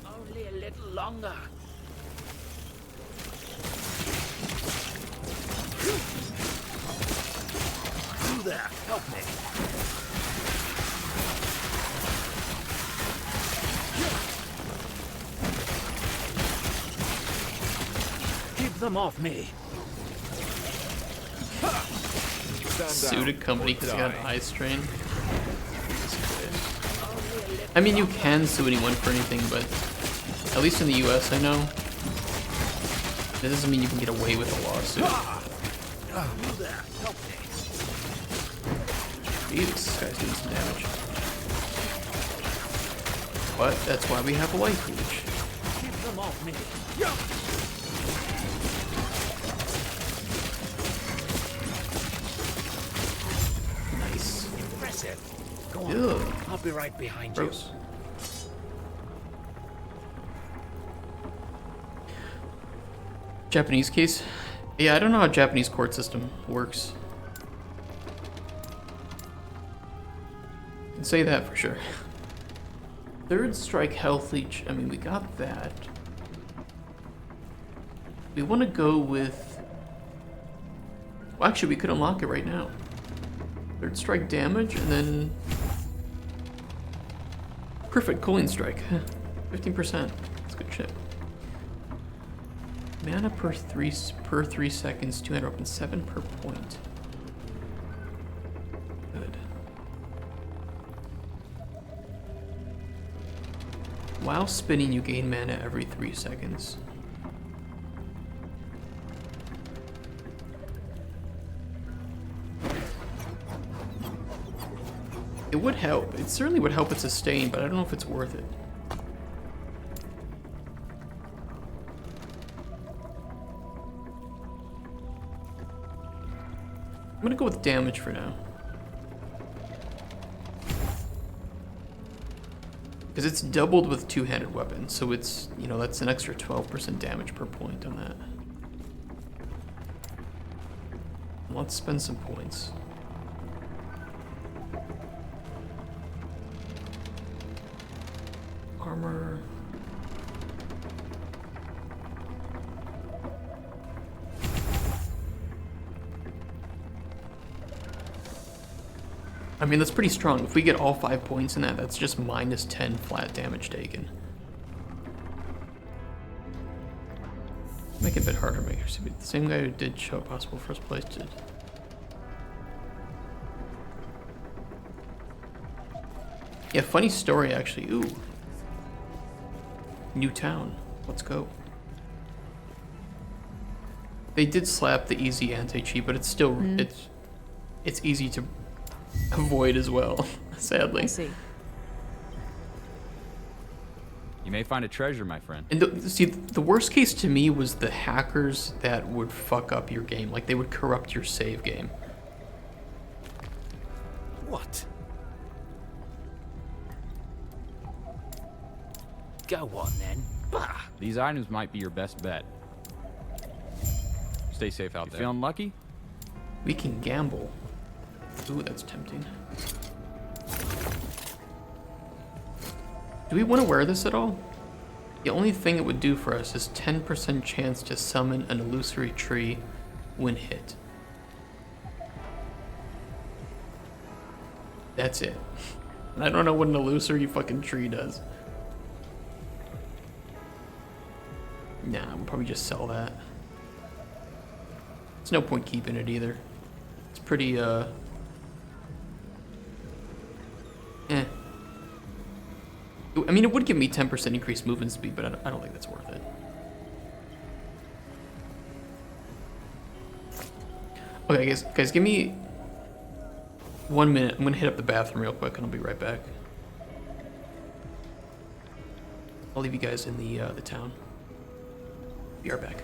Only a little longer. You there, help me. Keep them off me. Suited company because I got an eye strain. I mean, you can sue anyone for anything, but at least in the US, I know. That doesn't mean you can get away with a lawsuit. You there, help me. Jesus, this guy's doing some damage. But that's why we have a life leech. Keep them off me. Nice. Impressive. Go on. Ew. I'll be right behind Gross. Japanese case? Yeah, I don't know how Japanese court system works. I can say that for sure. Third strike health leech. I mean, we got that. We want to go with... Well, actually, we could unlock it right now. Third strike damage, and then... Perfect cooling strike. 15%. That's good shit. Mana per 3 seconds, 200 up and 7 per point. Good. While spinning, you gain mana every 3 seconds. It would help. It certainly would help with sustain, but I don't know if it's worth it. I'm gonna go with damage for now. Because it's doubled with two-handed weapons, so it's, you know, that's an extra 12% damage per point on that. Let's spend some points. Armor. I mean, that's pretty strong. If we get all 5 points in that, that's just minus 10 flat damage taken. Make it a bit harder, make it the same guy who did show possible first place did. Yeah, funny story actually. Ooh. New town. Let's go. They did slap the easy anti-cheat, but it's still it's easy to avoid as well, sadly. I see. You may find a treasure, my friend. And see, the worst case to me was the hackers that would fuck up your game. Like, they would corrupt your save game. What? Go on then. Bah! These items might be your best bet. Stay safe out there. Feeling lucky? We can gamble. Ooh, that's tempting. Do we want to wear this at all? The only thing it would do for us is 10% chance to summon an illusory tree when hit. That's it. And I don't know what an illusory fucking tree does. Nah, we'll probably just sell that. There's no point keeping it either. It's pretty, eh. I mean, it would give me 10% increased movement speed, but I don't think that's worth it. Okay, guys, give me 1 minute. I'm gonna hit up the bathroom real quick, and I'll be right back. I'll leave you guys in the town. Be right back.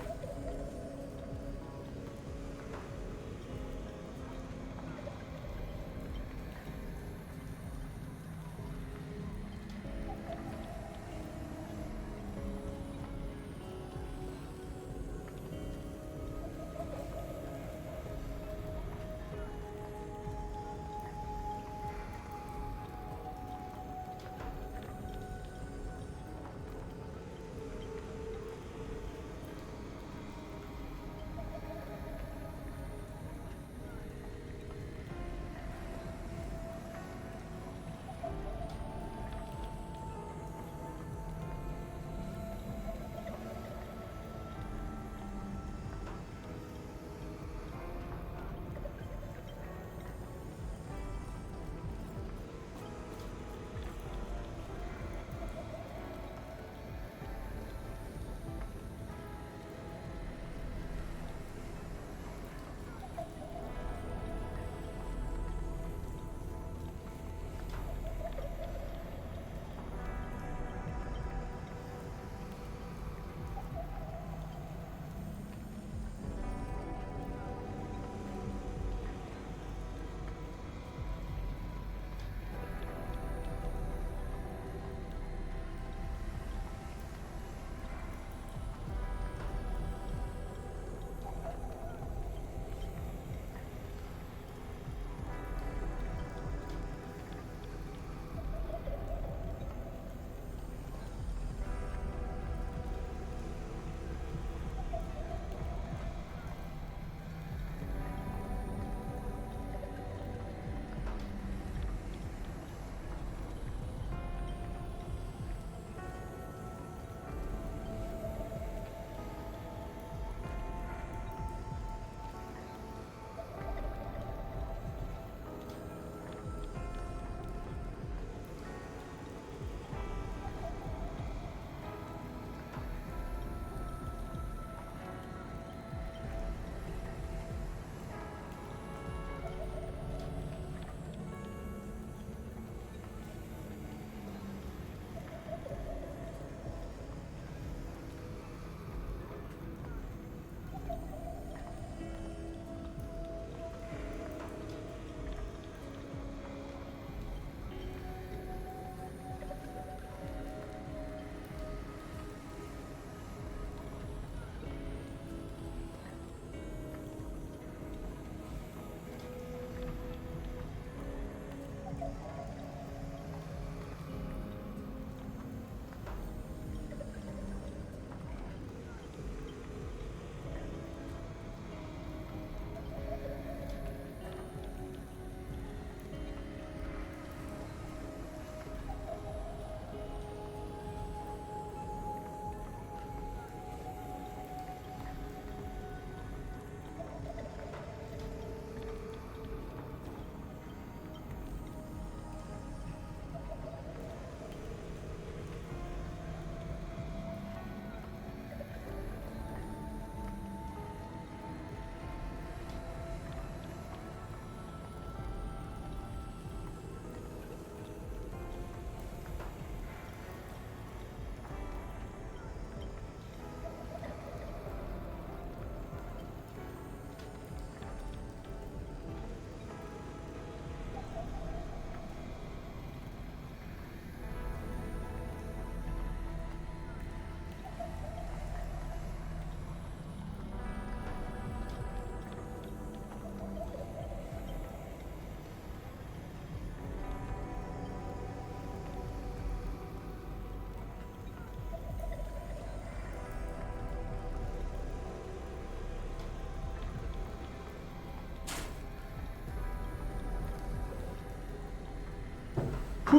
The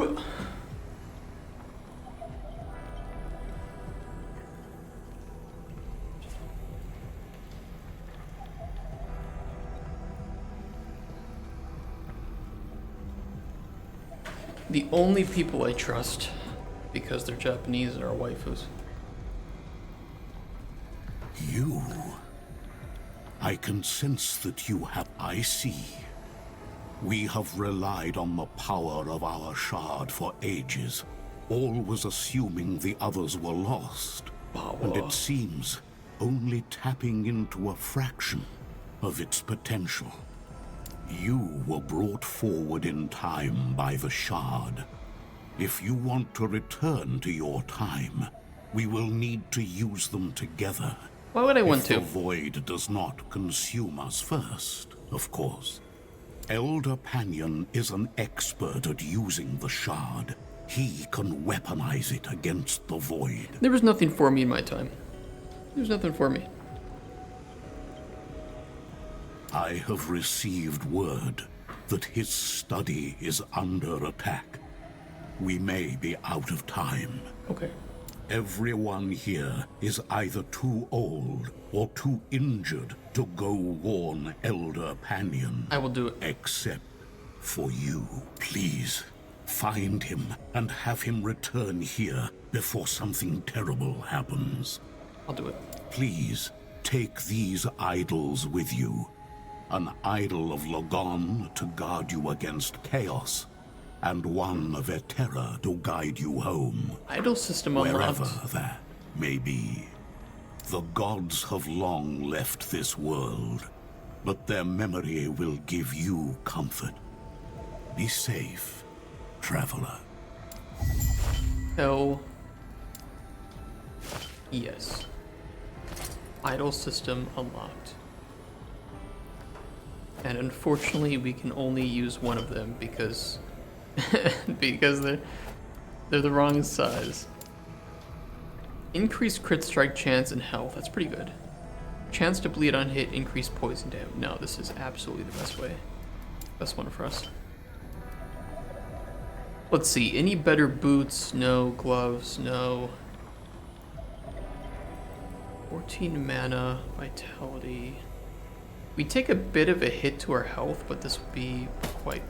only people I trust, because they're Japanese, are waifus. You. I can sense that you have. I see. We have relied on the power of our shard for ages, always assuming the others were lost. And it seems only tapping into a fraction of its potential. You were brought forward in time by the shard. If you want to return to your time, we will need to use them together. Why would I want if to? The void does not consume us first, of course. Elder Panion is an expert at using the shard. He can weaponize it against the void. There was nothing for me in my time. There's nothing for me. I have received word that his study is under attack. We may be out of time. Okay. Everyone here is either too old or too injured to go warn Elder Panion. I will do it. Except for you. Please, find him and have him return here before something terrible happens. I'll do it. Please, take these idols with you. An idol of Logon to guard you against chaos, and one of Eterra to guide you home. Idol system unlocked. Wherever that may be. The gods have long left this world, but their memory will give you comfort. Be safe, traveler. Hell yes. Idol system unlocked. And unfortunately we can only use one of them because because they're the wrong size. Increased crit strike chance and health, that's pretty good. Chance to bleed on hit, increased poison damage. No, this is absolutely the best way. Best one for us. Let's see, any better boots? No. Gloves? No. 14 mana, vitality. We take a bit of a hit to our health, but this would be quite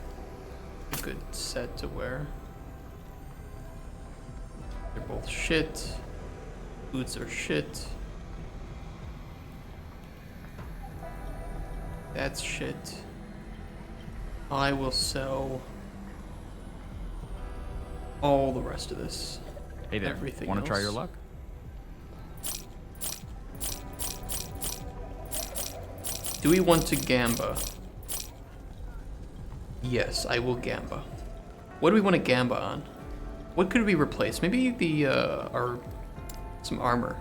a good set to wear. They're both shit. Boots are shit. That's shit. I will sell all the rest of this. Hey there, everything want to try else. your luck? Do we want to Gamba? Yes, I will Gamba. What do we want to Gamba on? What could we replace? Maybe the, some armor.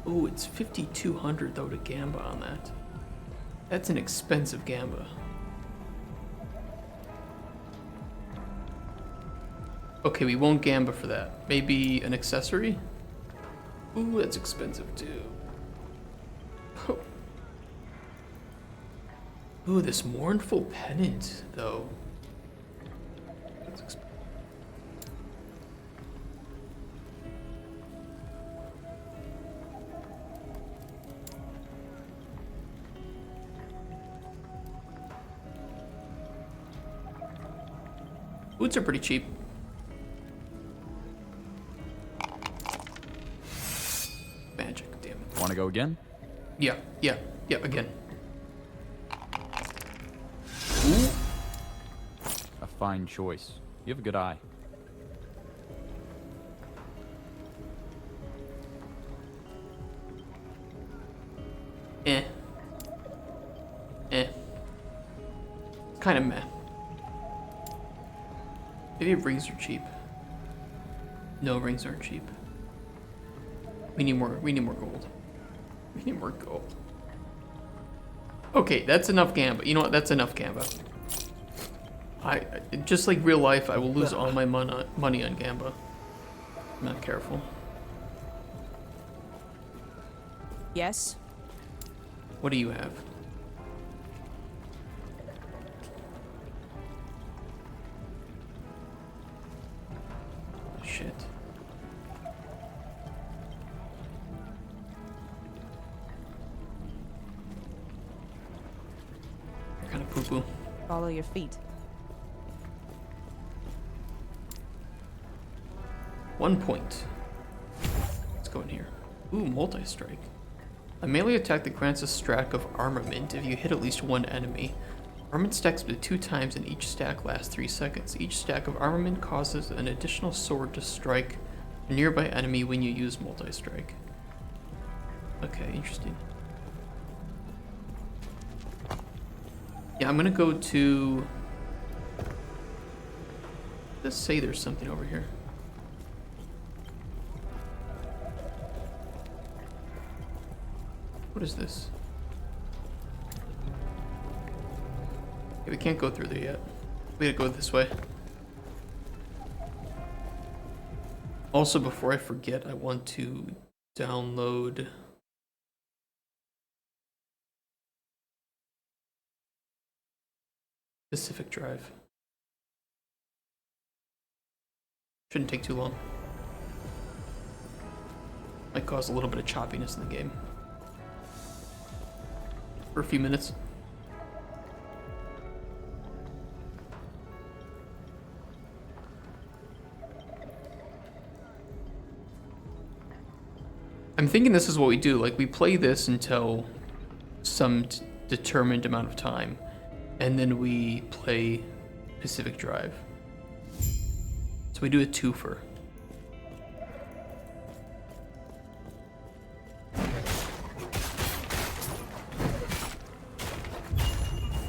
Ooh, it's 5,200 though to Gamba on that. That's an expensive Gamba. Okay, we won't Gamba for that. Maybe an accessory? Ooh, that's expensive too. Ooh, this mournful pennant, though. That's boots are pretty cheap. Magic, damn it. Want to go again? Yeah, again. Ooh. A fine choice. You have a good eye. Kind of meh. Maybe rings are cheap. No, rings aren't cheap. We need more gold. We need more gold. Okay, that's enough Gamba. You know what? That's enough Gamba. I just like real life, I will lose all my money on Gamba. I'm not careful. Yes? What do you have? shit. Kind of poo-poo. Follow your feet. 1 point. Let's go in here. Ooh, multi-strike. A melee attack that grants a stack of armament if you hit at least one enemy. Armament stacks up to 2 times and each stack lasts 3 seconds. Each stack of armament causes an additional sword to strike a nearby enemy when you use multi-strike. Okay, interesting. Yeah, I'm gonna go to... Let's say there's something over here. What is this? Okay, we can't go through there yet. We gotta go this way. Also, before I forget, I want to download... Pacific Drive. Shouldn't take too long. Might cause a little bit of choppiness in the game. For a few minutes. I'm thinking this is what we do. Like, we play this until some determined amount of time, and then we play Pacific Drive. So we do a twofer.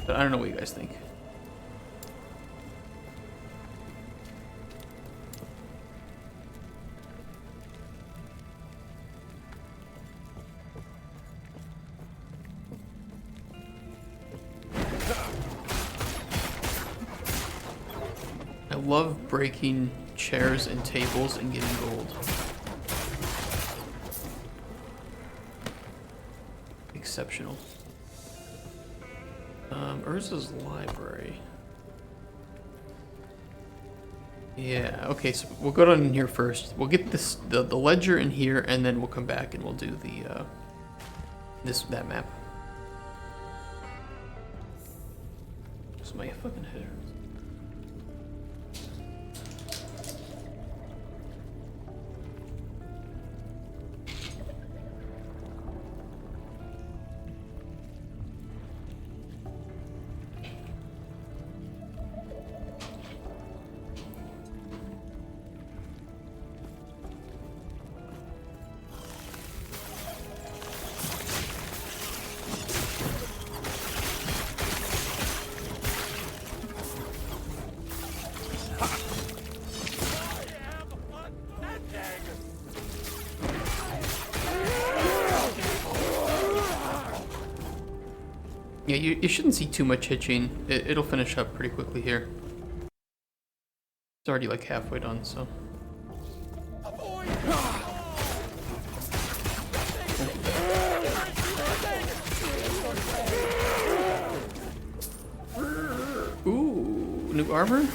But I don't know what you guys think. I love breaking chairs and tables and getting gold. Exceptional. Urza's library. Yeah, okay, so we'll go down in here first. We'll get this the ledger in here, and then we'll come back and we'll do the that map. Just my fucking head hurts. Yeah, you shouldn't see too much hitching. It'll finish up pretty quickly here. It's already like halfway done, so. Ooh, new armor?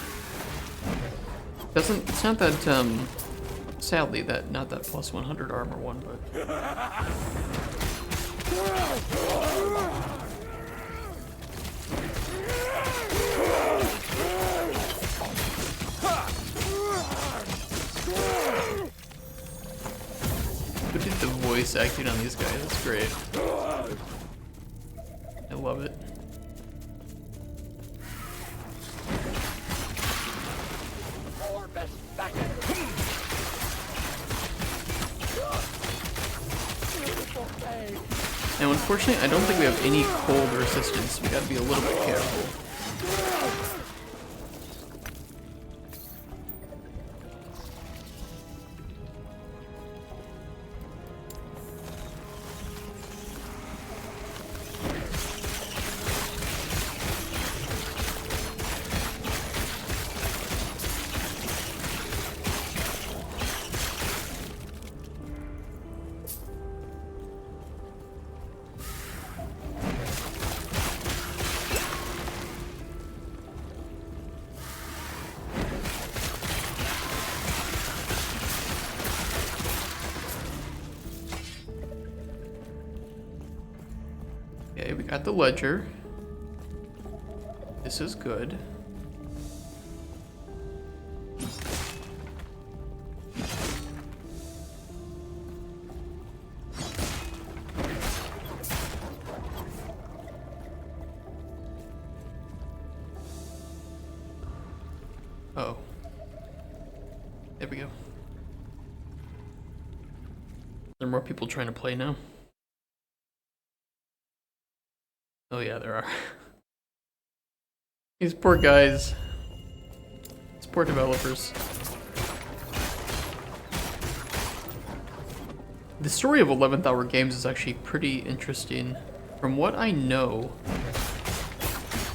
It's not that, sadly, not that plus 100 armor one, but. Who did the voice acting on these guys? That's great. I love it. Now, unfortunately, I don't think we have any cold resistance. We gotta be a little bit careful. got the ledger. This is good. Oh. There we go. There are more people trying to play now? Oh yeah, there are. These poor guys. These poor developers. The story of 11th Hour Games is actually pretty interesting. From what I know,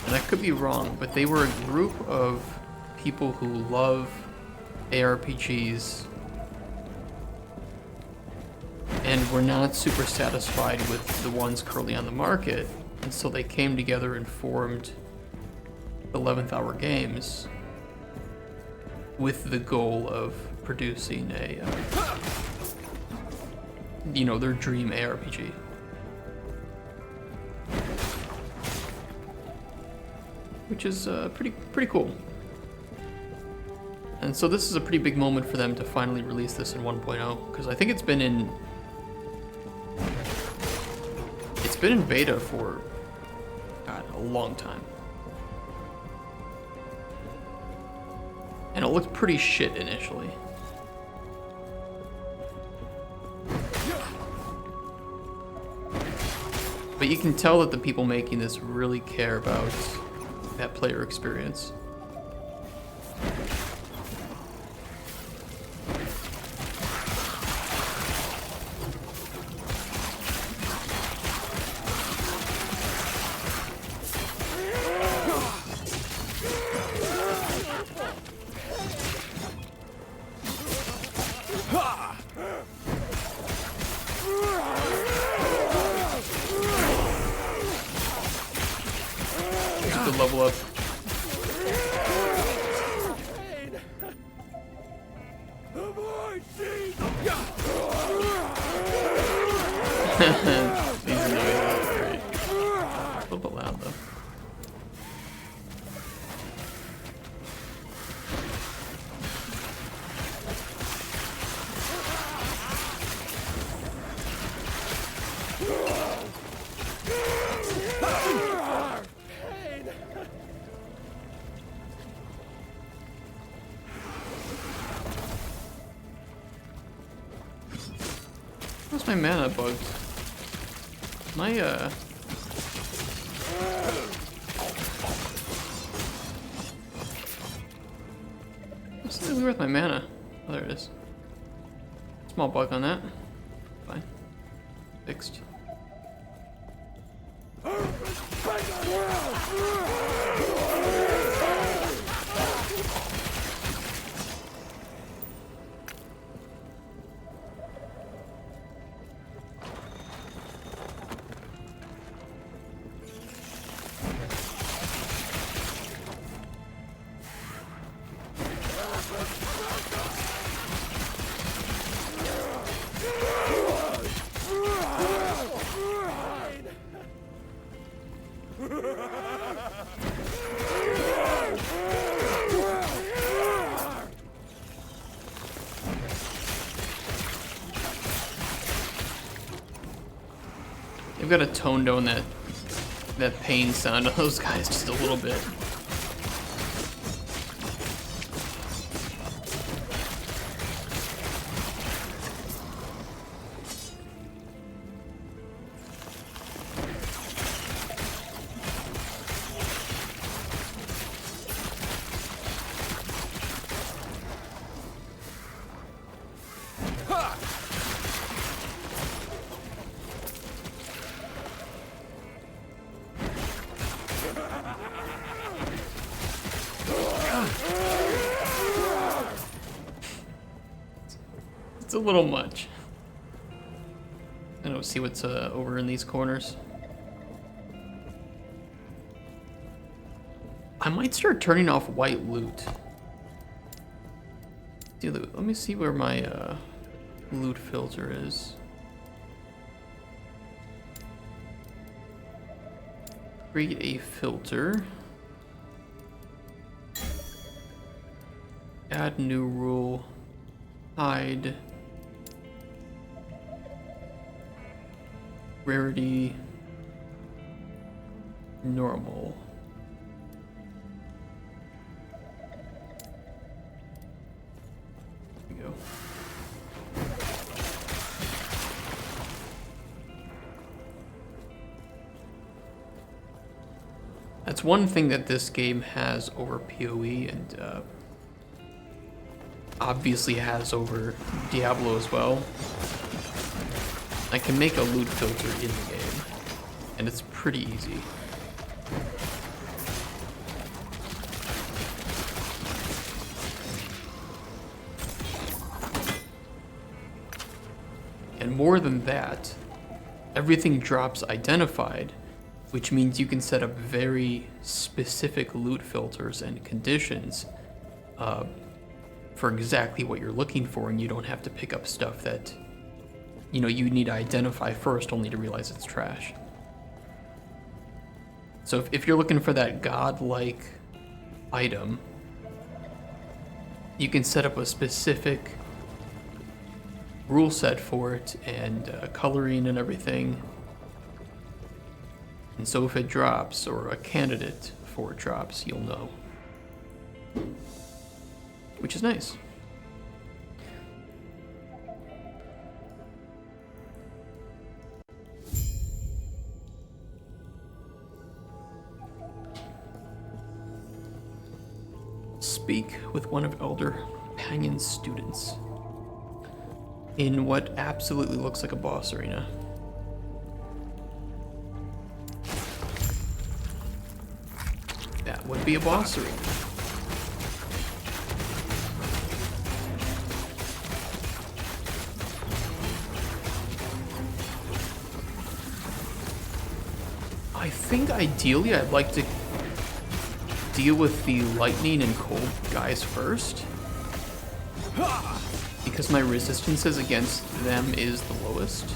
and I could be wrong, but they were a group of people who love ARPGs and were not super satisfied with the ones currently on the market, and so they came together and formed 11th Hour Games with the goal of producing a, you know, their dream ARPG. Which is pretty cool. And so this is a pretty big moment for them to finally release this in 1.0, because I think it's been in beta for, God, a long time. And it looked pretty shit initially. But you can tell that the people making this really care about that player experience. Level up. These noises are great. A little bit loud though. Where's my mana bugged? My, what's the deal with my mana? Oh, there it is. Small bug on that. Fine. Fixed. They've got to tone down that pain sound of those guys just a little bit. It's a little much. I don't see what's over in these corners. I might start turning off white loot. Let me see where my loot filter is. Create a filter. Add new rule. Hide. Rarity. Normal. There we go. That's one thing that this game has over PoE and obviously has over Diablo as well. I can make a loot filter in the game, and it's pretty easy. And more than that, everything drops identified, which means you can set up very specific loot filters and conditions for exactly what you're looking for, and you don't have to pick up stuff that, you know, you need to identify first only to realize it's trash. So if you're looking for that godlike item, you can set up a specific rule set for it and coloring and everything. And so if it drops, or a candidate for it drops, you'll know. Which is nice. Speak with one of Elder Panion's students in what absolutely looks like a boss arena. That would be a boss arena. I think ideally I'd like to deal with the lightning and cold guys first, because my resistances against them is the lowest.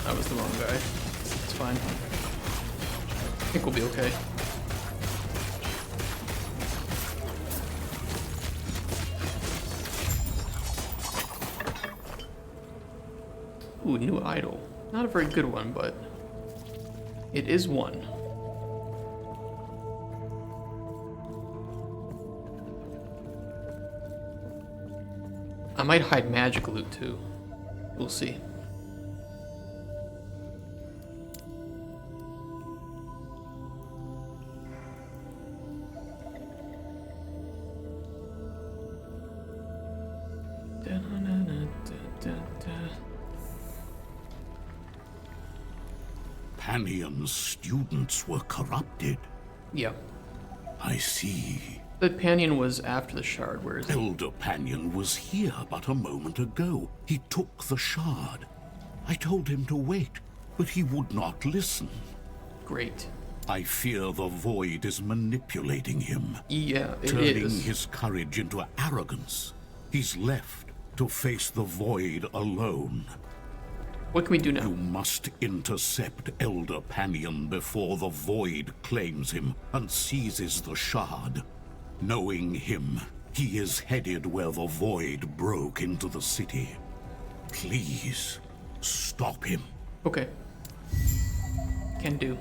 That was the wrong guy. It's fine. I think we'll be okay. Ooh, new idol. Not a very good one, but it is one. I might hide magic loot too. We'll see. Panion's students were corrupted. Yeah. I see. But Panion was after the shard. Where is it? Elder Panion was here but a moment ago. He took the shard. I told him to wait, but he would not listen. Great. I fear the void is manipulating him. Yeah, it turning is. his courage into arrogance. He's left to face the void alone. What can we do now? You must intercept Elder Panion before the void claims him and seizes the shard. Knowing him, he is headed where the void broke into the city. Please, stop him. Okay. Can do.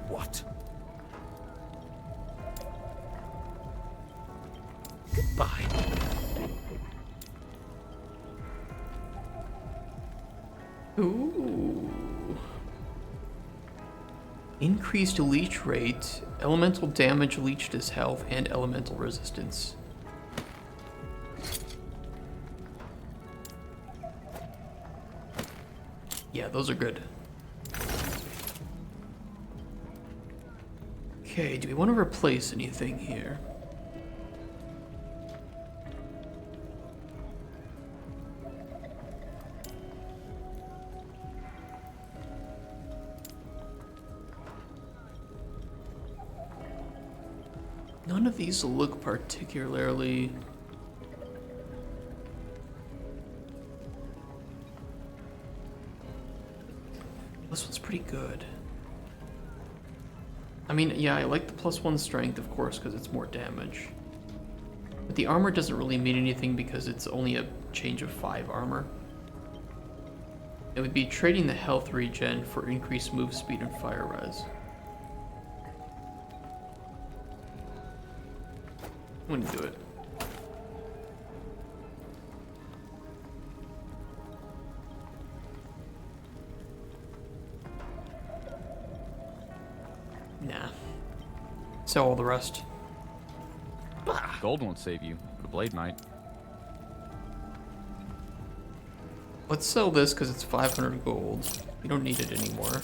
What? Goodbye. Ooh. Increased leech rate, elemental damage leached as health, and elemental resistance. Yeah, those are good. Okay, do we want to replace anything here? None of these look particularly... This one's pretty good. I mean, yeah, I like the +1 strength, of course, because it's more damage. But the armor doesn't really mean anything because it's only a change of 5 armor. It would be trading the health regen for increased move speed and fire res. I'm gonna do it. Nah. Sell all the rest. Gold won't save you, but a blade might. Let's sell this because it's 500 gold. We don't need it anymore.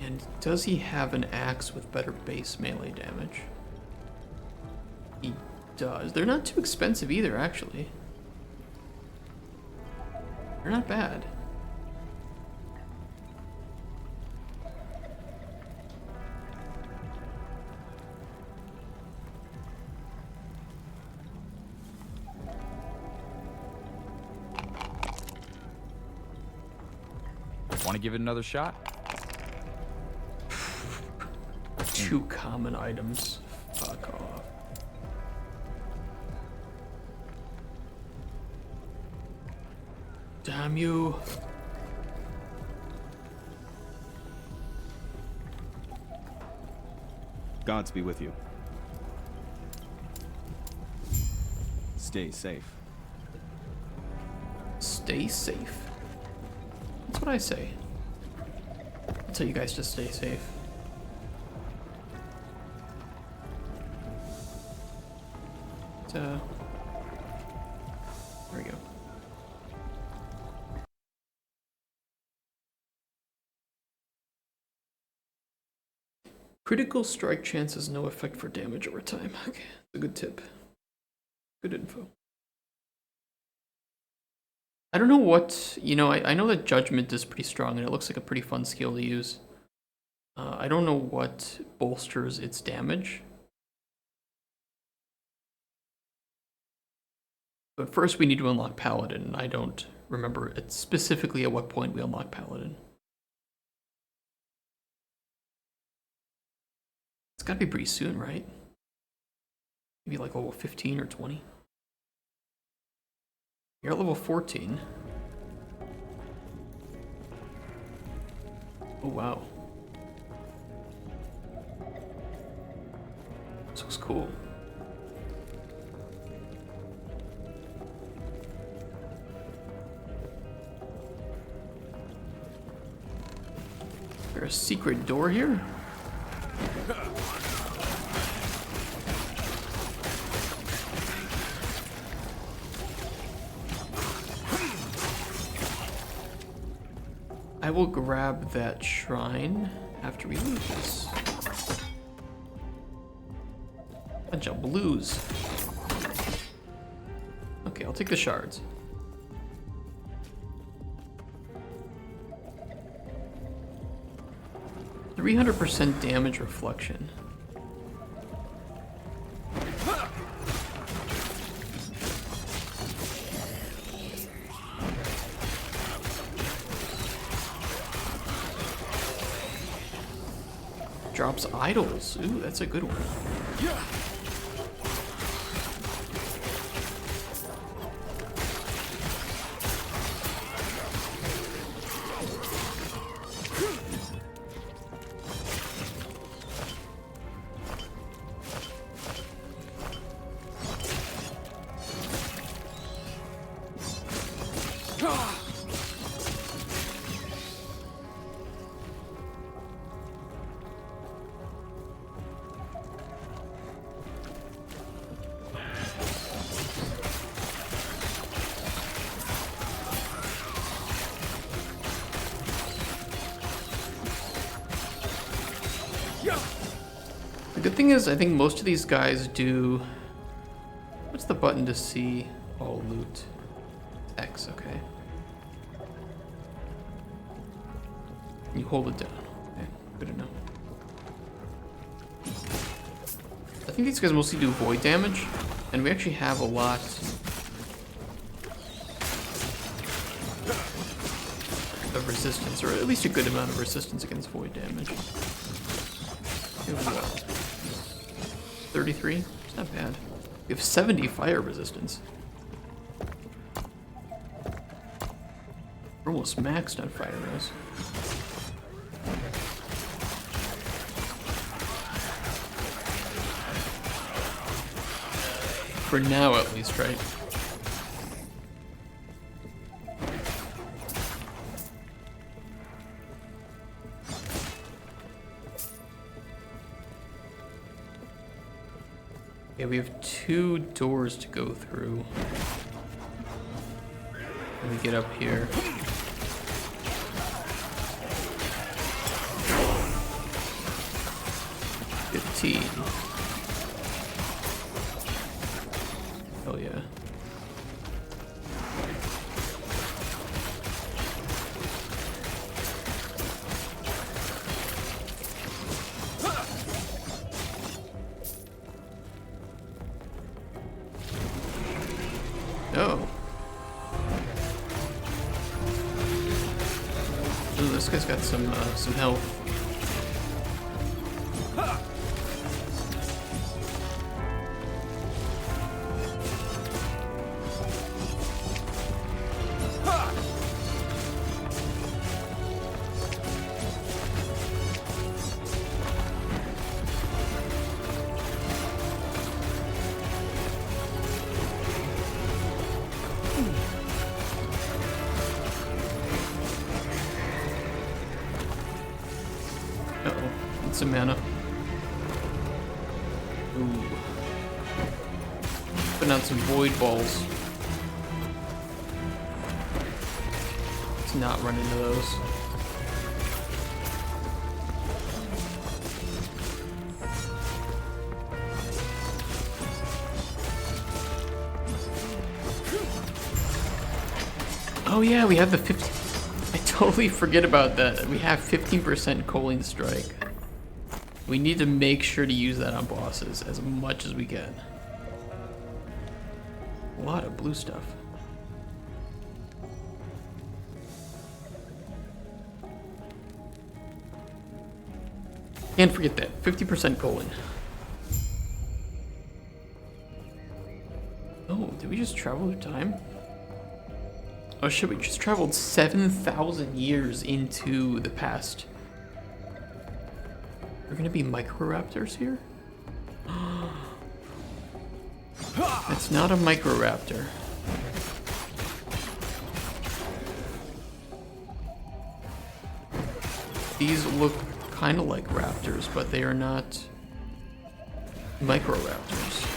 And does he have an axe with better base melee damage? He does. They're not too expensive either, actually. They're not bad. Want to give it another shot? 2 common items. Fuck off. Damn you. Gods be with you. Stay safe. Stay safe. That's what I say. I'll tell you guys to stay safe. There we go. Critical strike chance has no effect for damage over time. Okay, that's a good tip. Good info. I don't know what, you know, I know that Judgment is pretty strong and it looks like a pretty fun skill to use. I don't know what bolsters its damage. But first we need to unlock Paladin, and I don't remember it specifically at what point we unlock Paladin. It's gotta be pretty soon, right? Maybe like level 15 or 20. You're at level 14. Oh wow. This looks cool. Is there a secret door here? I will grab that shrine after we leave this. Bunch of blues. Okay, I'll take the shards. %300 damage reflection. Drops idols. Ooh, that's a good one. The good thing is, I think most of these guys do... What's the button to see all loot? X, okay. You hold it down. Okay, good to know. think these guys mostly do void damage, and we actually have a lot of resistance, or at least a good amount of resistance against void damage. We have what? 33? It's not bad. We have 70 fire resistance. We're almost maxed on fire res. For now, at least, right? Okay, we have 2 doors to go through. When we get up here. 15. Oh yeah. Oh. Ooh, this guy's got some health. Some mana. Ooh. Putting out some void balls. Let's not run into those. Oh yeah, we have the 50. I totally forget about that. We have 15% Choline Strike. We need to make sure to use that on bosses as much as we can. A lot of blue stuff. Can't forget that. 50% colon. Oh, did we just travel through time? Oh shit, we just traveled 7,000 years into the past. Are gonna be microraptors here? It's not a microraptor. These look kind of like raptors, but they are not microraptors.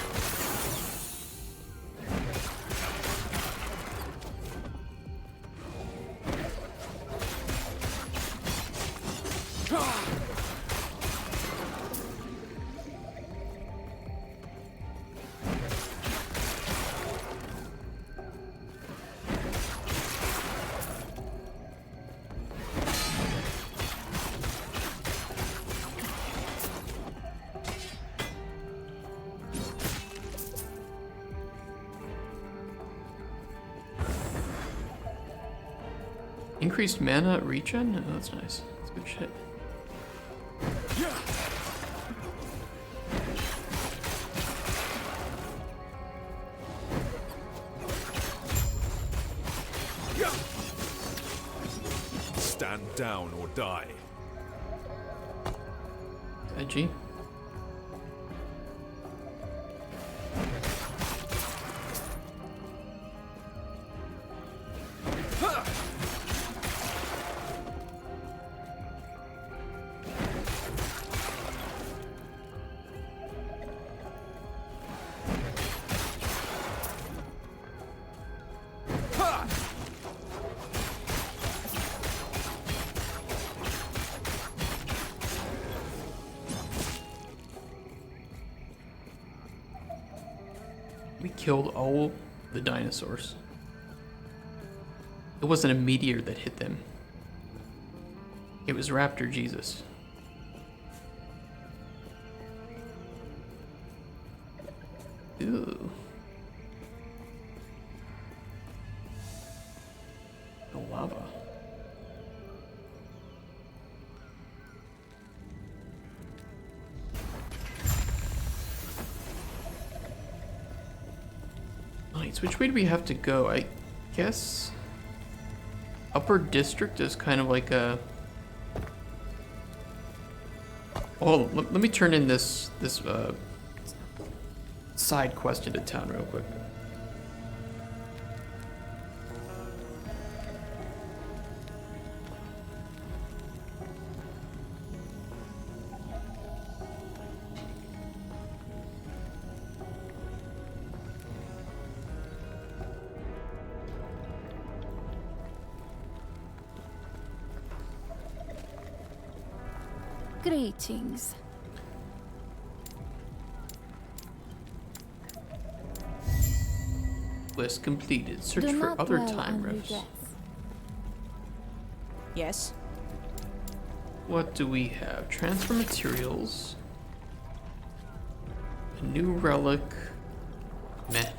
Increased mana regen? Oh, that's nice. That's good shit. Stand down or die. Edgy. We killed all the dinosaurs. It wasn't a meteor that hit them. It was Raptor Jesus. Ew. The lava. Nice. Which way do we have to go? I guess Upper District is kind of like a... Oh, let me turn in this side quest into town real quick. Greetings. Quest completed. Search Do for not other dwell time on rifts. regrets. Yes. What do we have? Transfer materials. A new relic. Meh.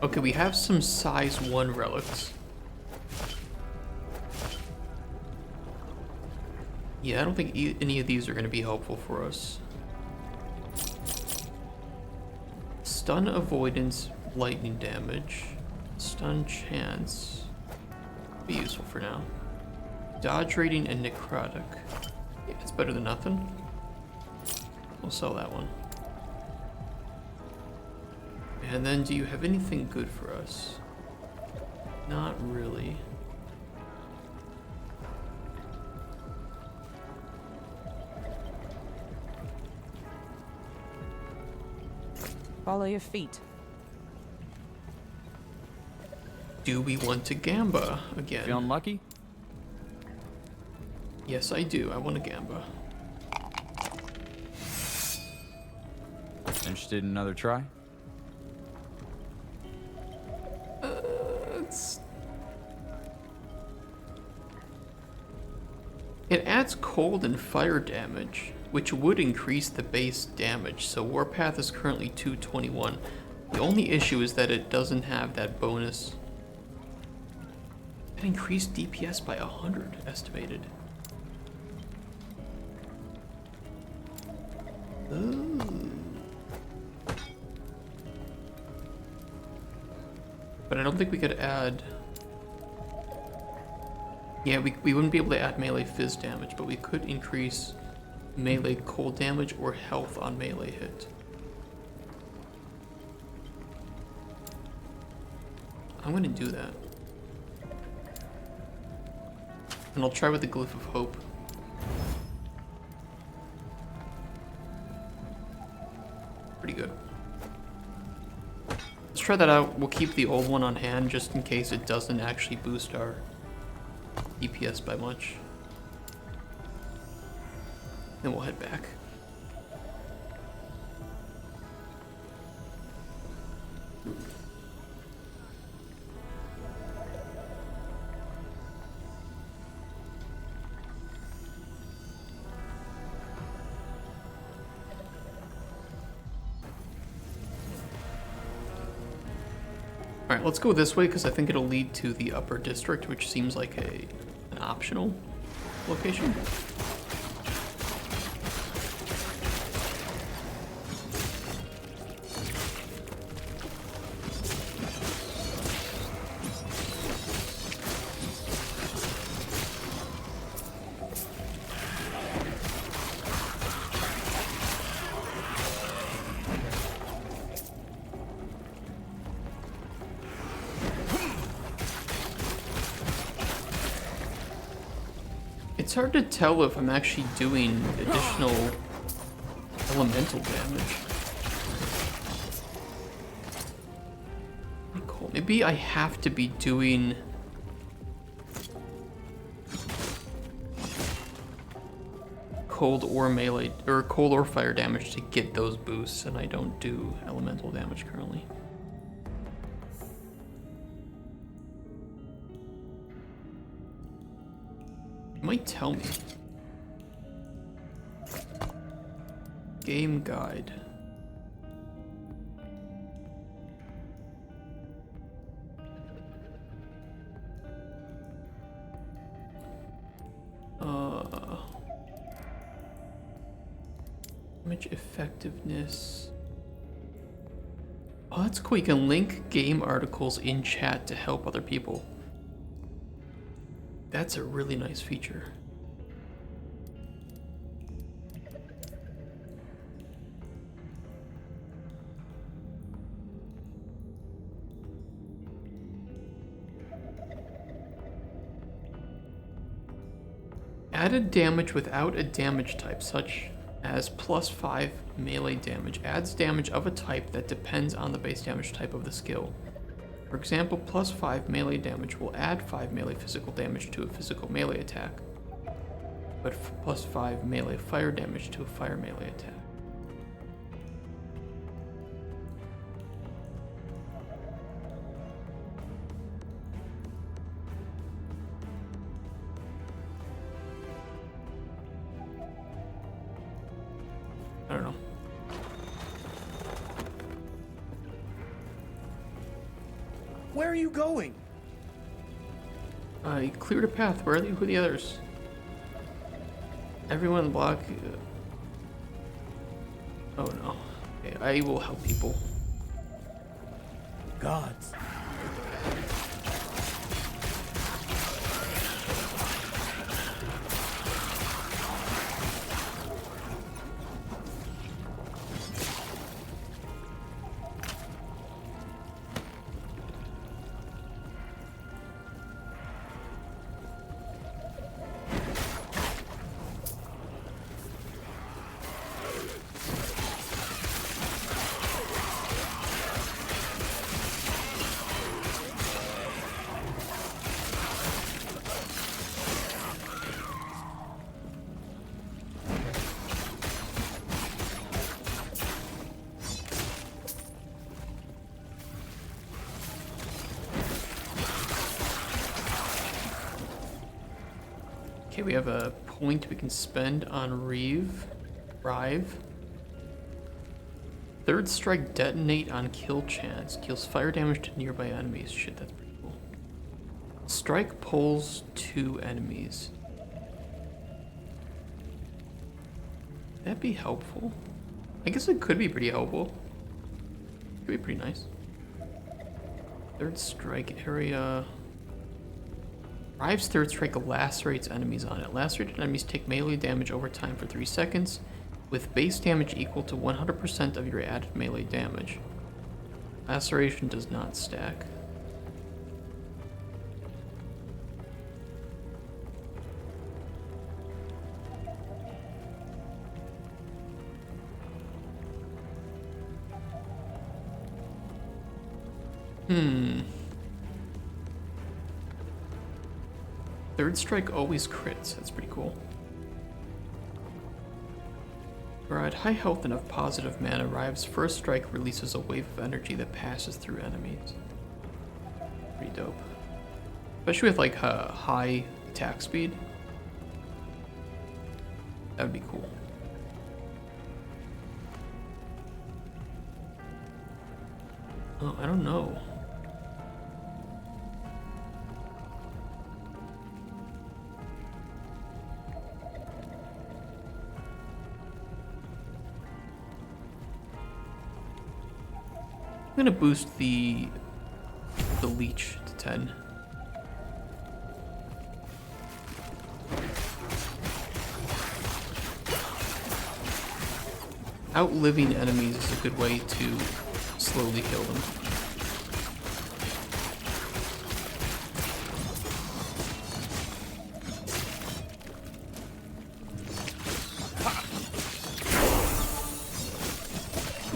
Okay, we have some size 1 relics. Yeah, I don't think any of these are going to be helpful for us. Stun avoidance, lightning damage, stun chance. Be useful for now. Dodge rating and necrotic. Yeah, it's better than nothing. We'll sell that one. And then, do you have anything good for us? Not really. Follow your feet. Do we want to gamba again? Feeling lucky? Yes, I do. I want to gamba. Interested in another try? It adds cold and fire damage, which would increase the base damage, so Warpath is currently 221. The only issue is that it doesn't have that bonus. It increased DPS by 100, estimated. Ooh. But I don't think we could add... Yeah, we wouldn't be able to add melee fizz damage, but we could increase melee cold damage or health on melee hit. I'm gonna do that. And I'll try with the Glyph of Hope. Pretty good. Let's try that out. We'll keep the old one on hand just in case it doesn't actually boost our DPS by much. Then we'll head back. Alright, let's go this way because I think it'll lead to the upper district, which seems like an optional location. It's hard to tell if I'm actually doing additional elemental damage. Cool. Maybe I have to be doing... cold or melee, or cold or fire damage to get those boosts, and I don't do elemental damage currently. It might tell me. Game guide. Damage effectiveness. Oh, that's cool. You can link game articles in chat to help other people. That's a really nice feature. Added damage without a damage type, such as +5 melee damage, adds damage of a type that depends on the base damage type of the skill. For example, +5 melee damage will add 5 melee physical damage to a physical melee attack, but +5 melee fire damage to a fire melee attack. I don't know. Where are you going? I cleared a path. Who are the others? Everyone in the block. Oh no. Okay, I will help people. Gods. Okay, we have a point we can spend on Rive. Third strike detonate on kill chance. Deals fire damage to nearby enemies. Shit, that's pretty cool. Strike pulls 2 enemies. That'd be helpful. I guess it could be pretty helpful. Could be pretty nice. Third strike area. Rive's third strike lacerates enemies on it. Lacerated enemies take melee damage over time for 3 seconds, with base damage equal to 100% of your added melee damage. Laceration does not stack. Third strike always crits. That's pretty cool. You're at high health and have positive mana. Rive's first strike releases a wave of energy that passes through enemies. Pretty dope. Especially with like high attack speed. That would be cool. Oh, I don't know. I'm gonna boost the leech to 10. Outliving enemies is a good way to slowly kill them.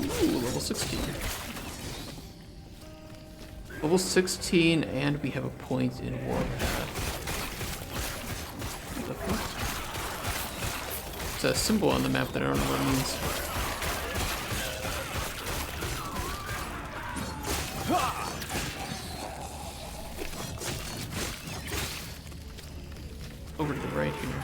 Ooh, level 16. Level 16, and we have a point in Warpath. What the fuck? It's a symbol on the map that I don't know what it means. Over to the right here.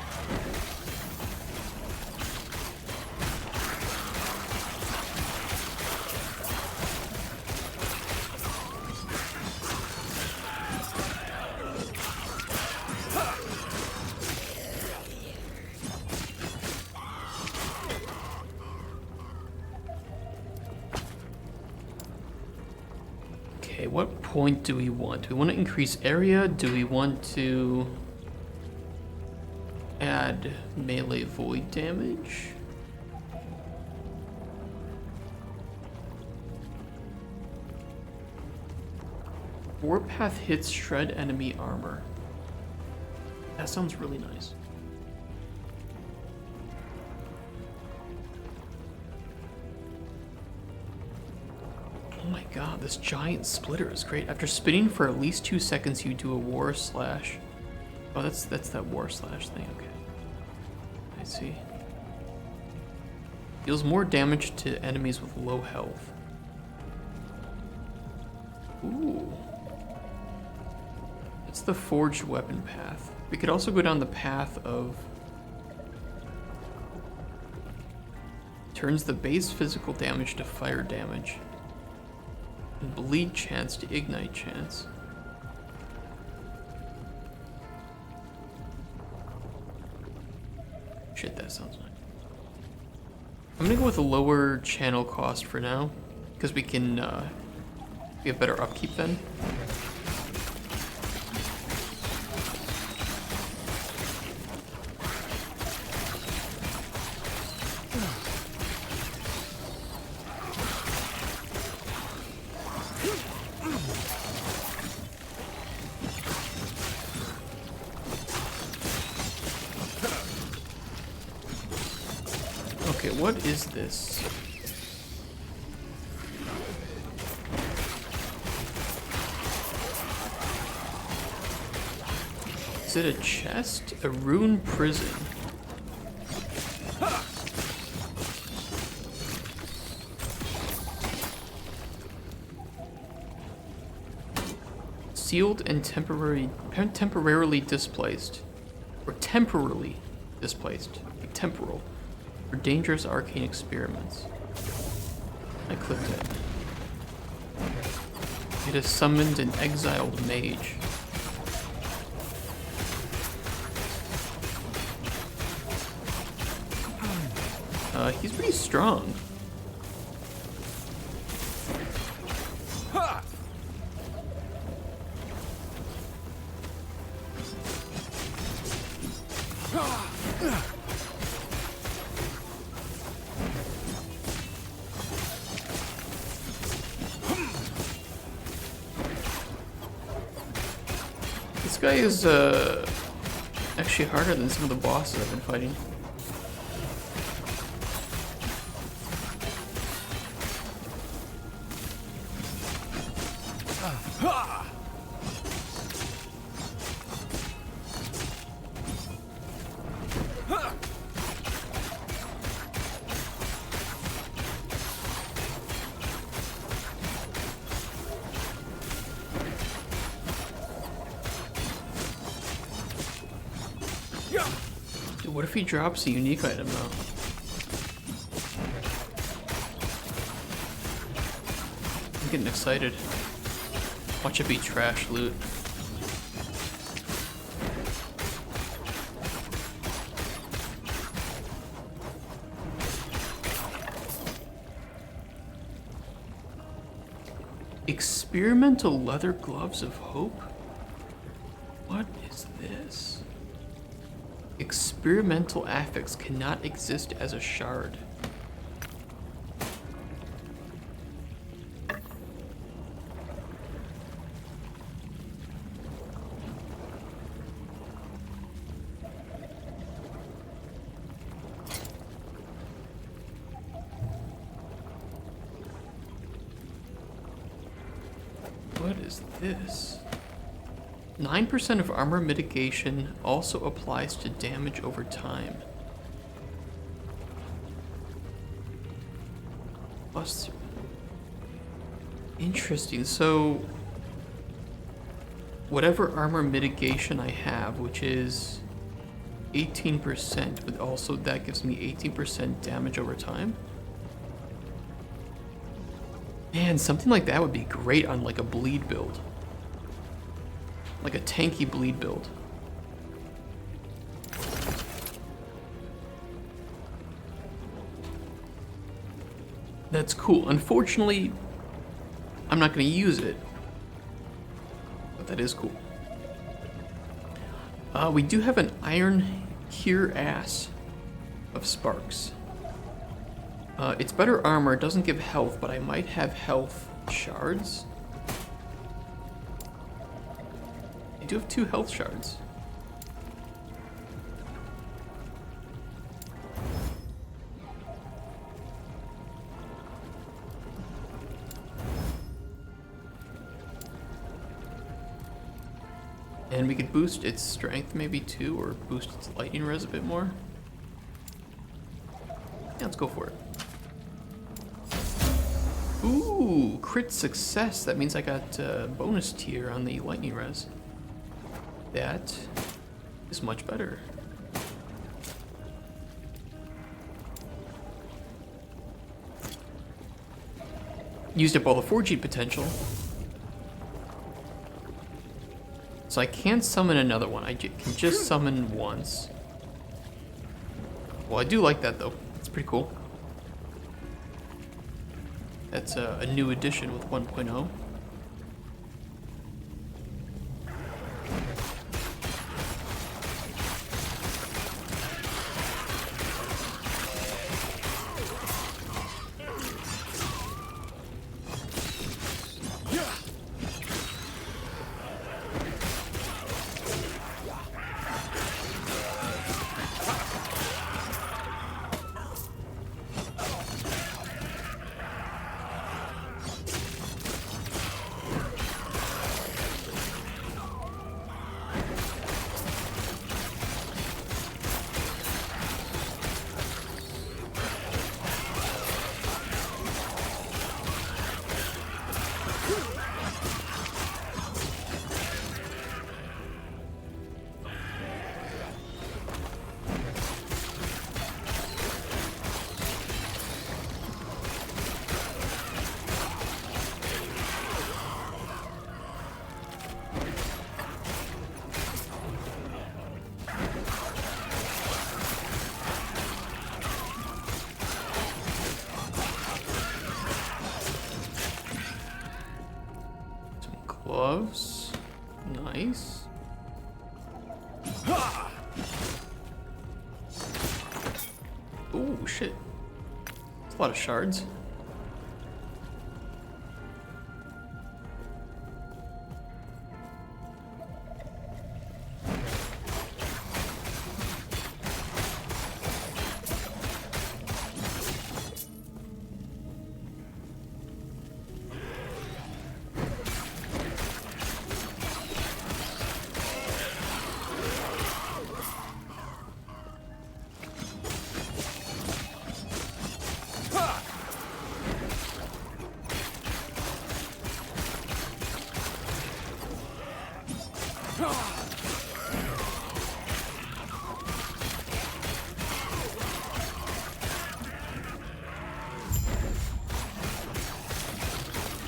Okay, what point do we want? Do we want to increase area? Do we want to add melee void damage? Warpath hits shred enemy armor. That sounds really nice. Oh my god, this giant splitter is great. After spinning for at least 2 seconds, you do a war slash. Oh, that's that war slash thing, okay. I see. Deals more damage to enemies with low health. Ooh. It's the forged weapon path. We could also go down the path of turns the base physical damage to fire damage. And bleed chance to ignite chance. Shit, that sounds nice. I'm gonna go with a lower channel cost for now, because we can we have better upkeep then. Okay, what is this? Is it a chest? A rune prison? Sealed and temporarily displaced. Or temporarily displaced. Like temporal. For dangerous arcane experiments. I clicked it. It has summoned an exiled mage. He's pretty strong. This guy is actually harder than some of the bosses I've been fighting. Dude, what if he drops a unique item though? I'm getting excited. Watch it be trash loot. Experimental leather gloves of hope? What is this? Experimental affix cannot exist as a shard. What is this? 9% of armor mitigation also applies to damage over time. Plus, interesting. So, whatever armor mitigation I have, which is 18%, but also that gives me 18% damage over time. Man, something like that would be great on like a bleed build. Like a tanky bleed build. That's cool. Unfortunately, I'm not going to use it That is cool. We do have an iron here ass of sparks. It's better armor, it doesn't give health, but I might have health shards. I do have 2 health shards. And we could boost its strength maybe too, or boost its lightning res a bit more. Yeah, let's go for it. Ooh, crit success. That means I got bonus tier on the lightning res. That is much better. Used up all the 4G potential. So I can't summon another one. I can just summon once. Well, I do like that though. It's pretty cool. That's a new addition with 1.0. Gloves. Nice. Ooh, shit. That's a lot of shards.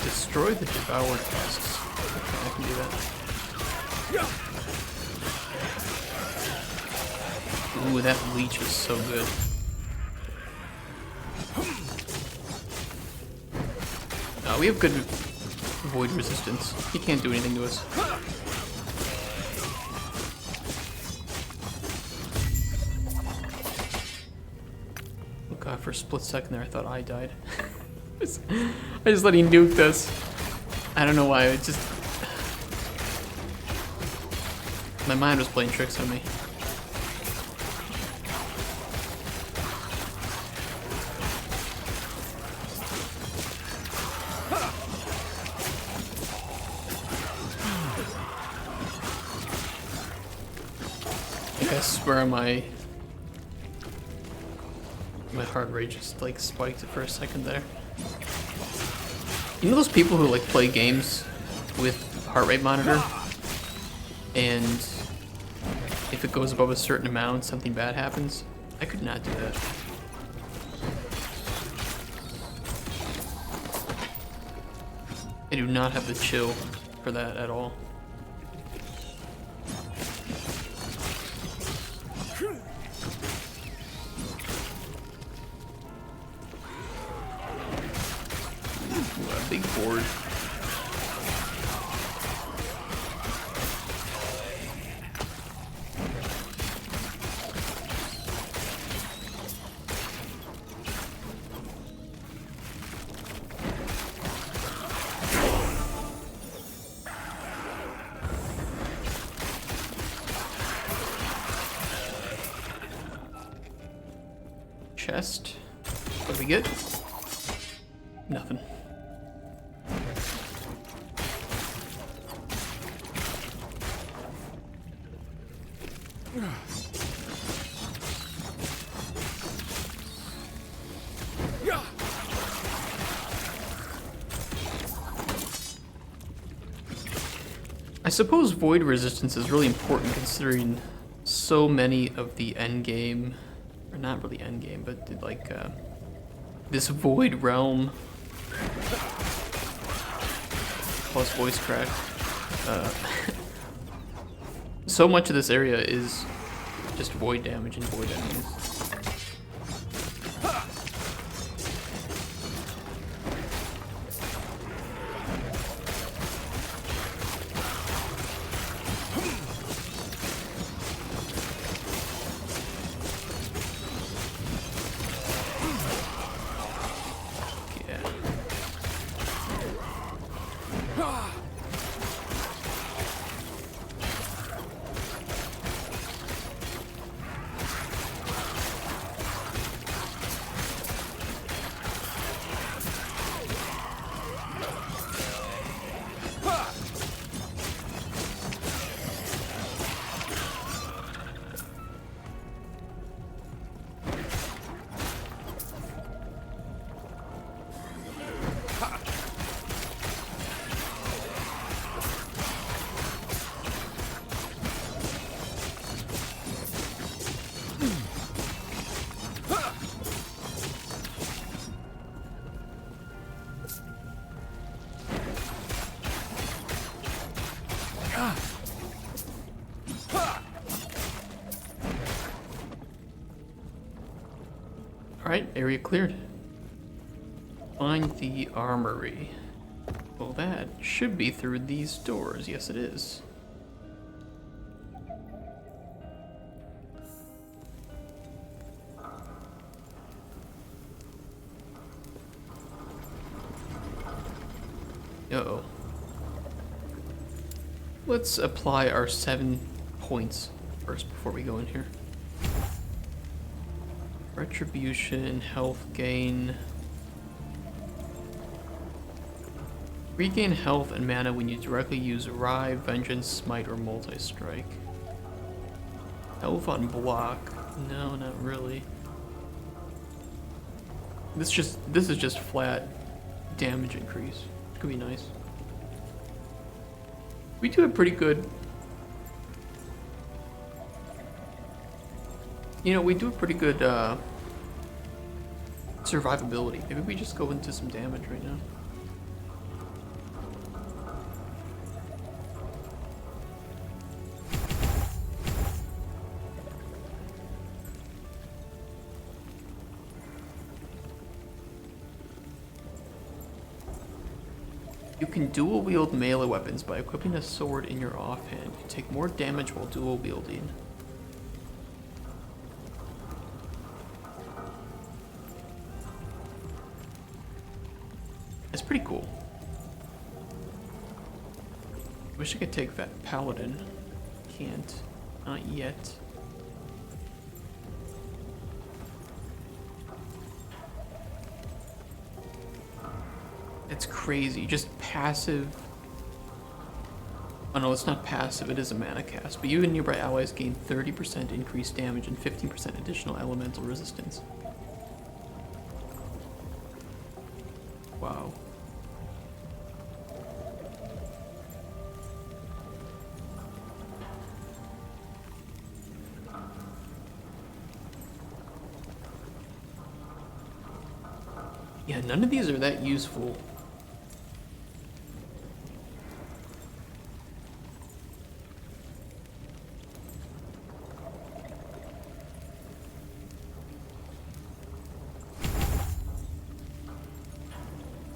Destroy the devoured tusks. Okay, I can do that. Ooh, that leech is so good. We have good void resistance. He can't do anything to us. Oh god, for a split second there I thought I died. I just let him nuke this. I don't know why, it just... My mind was playing tricks on me. I swear my heart rate just like spiked for a second there. You know those people who like play games with heart rate monitor, and if it goes above a certain amount, something bad happens? I could not do that. I do not have the chill for that at all. Ooh, a big board. Chest. What do we get? Nothing. I suppose void resistance is really important considering so many of the end game, or not really end game, but like this void realm plus voice crack. So much of this area is just void damage and void enemies. Alright, area cleared. Find the armory. Well, that should be through these doors. Yes, it is. Uh-oh. Let's apply our 7 points first before we go in here. Retribution, health gain. Regain health and mana when you directly use Rive, Vengeance, Smite, or Multi-Strike. Health on block. No, not really. This is just flat damage increase. Could be nice. We do a pretty good. You know, we do a pretty good survivability. Maybe we just go into some damage right now. You can dual wield melee weapons by equipping a sword in your offhand. You take more damage while dual wielding. It's pretty cool. Wish I could take that Paladin. Can't. Not yet. It's crazy. Just passive. Oh no, it's not passive. It is a mana cast. But you and nearby allies gain 30% increased damage and 15% additional elemental resistance. Wow. Yeah, none of these are that useful.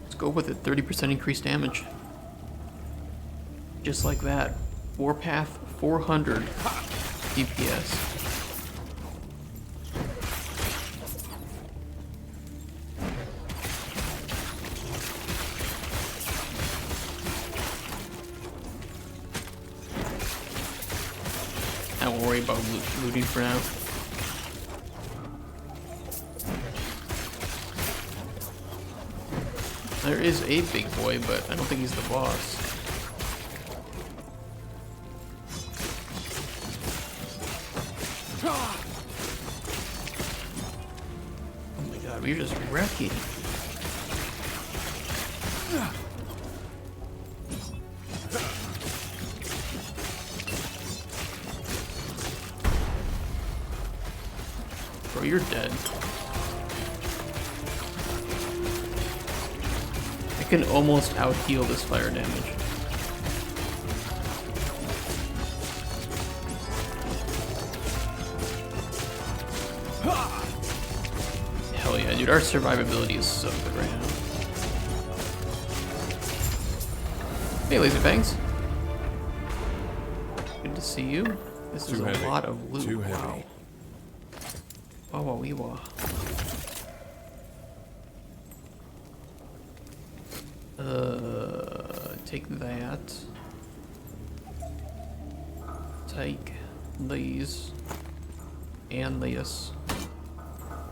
Let's go with it. 30% increased damage. Just like that. Warpath 400 DPS. I won't worry about looting for now. There is a big boy, but I don't think he's the boss. Oh my god, we're just wrecking. Bro, you're dead. I can almost out-heal this fire damage. Hell yeah, dude, our survivability is so good right now. Hey, Laser Fangs. Good to see you. This is a lot of loot. Too heavy. Wow. Wow, wee wah. Take that. Take these. And this.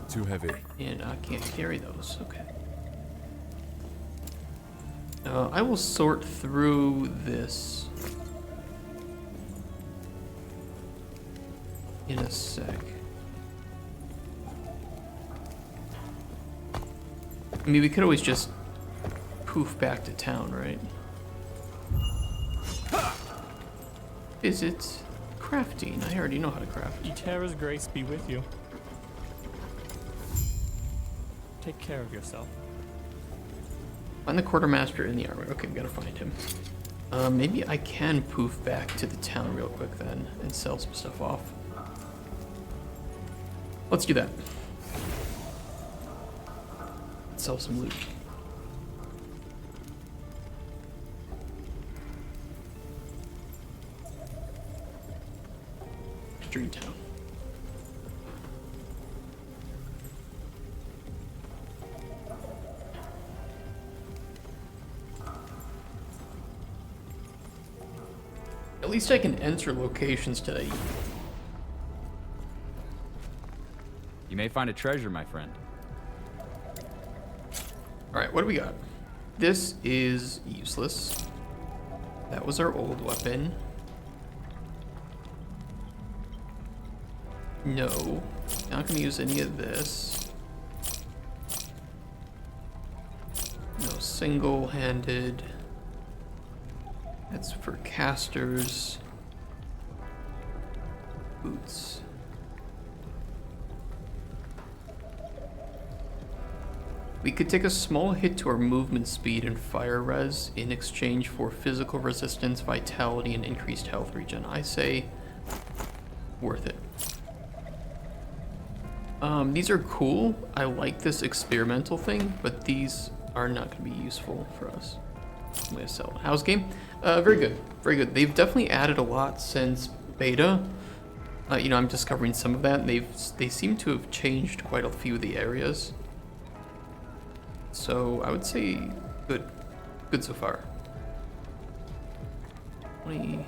Too heavy. And I can't carry those. Okay. I will sort through this in a sec. I mean, we could always just poof back to town, right? Visit crafting. I already know how to craft. Etera's grace be with you. Take care of yourself. Find the quartermaster in the armor. Okay, we gotta find him. Maybe I can poof back to the town real quick then and sell some stuff off. Let's do that. Sell some loot. Dreamtown. At least I can enter locations today. You may find a treasure, my friend. Alright, what do we got? This is useless. That was our old weapon. No. Not gonna use any of this. No single-handed. That's for casters. Boots. We could take a small hit to our movement speed and fire res in exchange for physical resistance, vitality, and increased health regen. I say worth it. These are cool. I like this experimental thing, but these are not going to be useful for us. I'm going to sell it. How's game? Very good. Very good. They've definitely added a lot since beta. You know, I'm discovering some of that. They seem to have changed quite a few of the areas. So I would say good. Good so far. 20.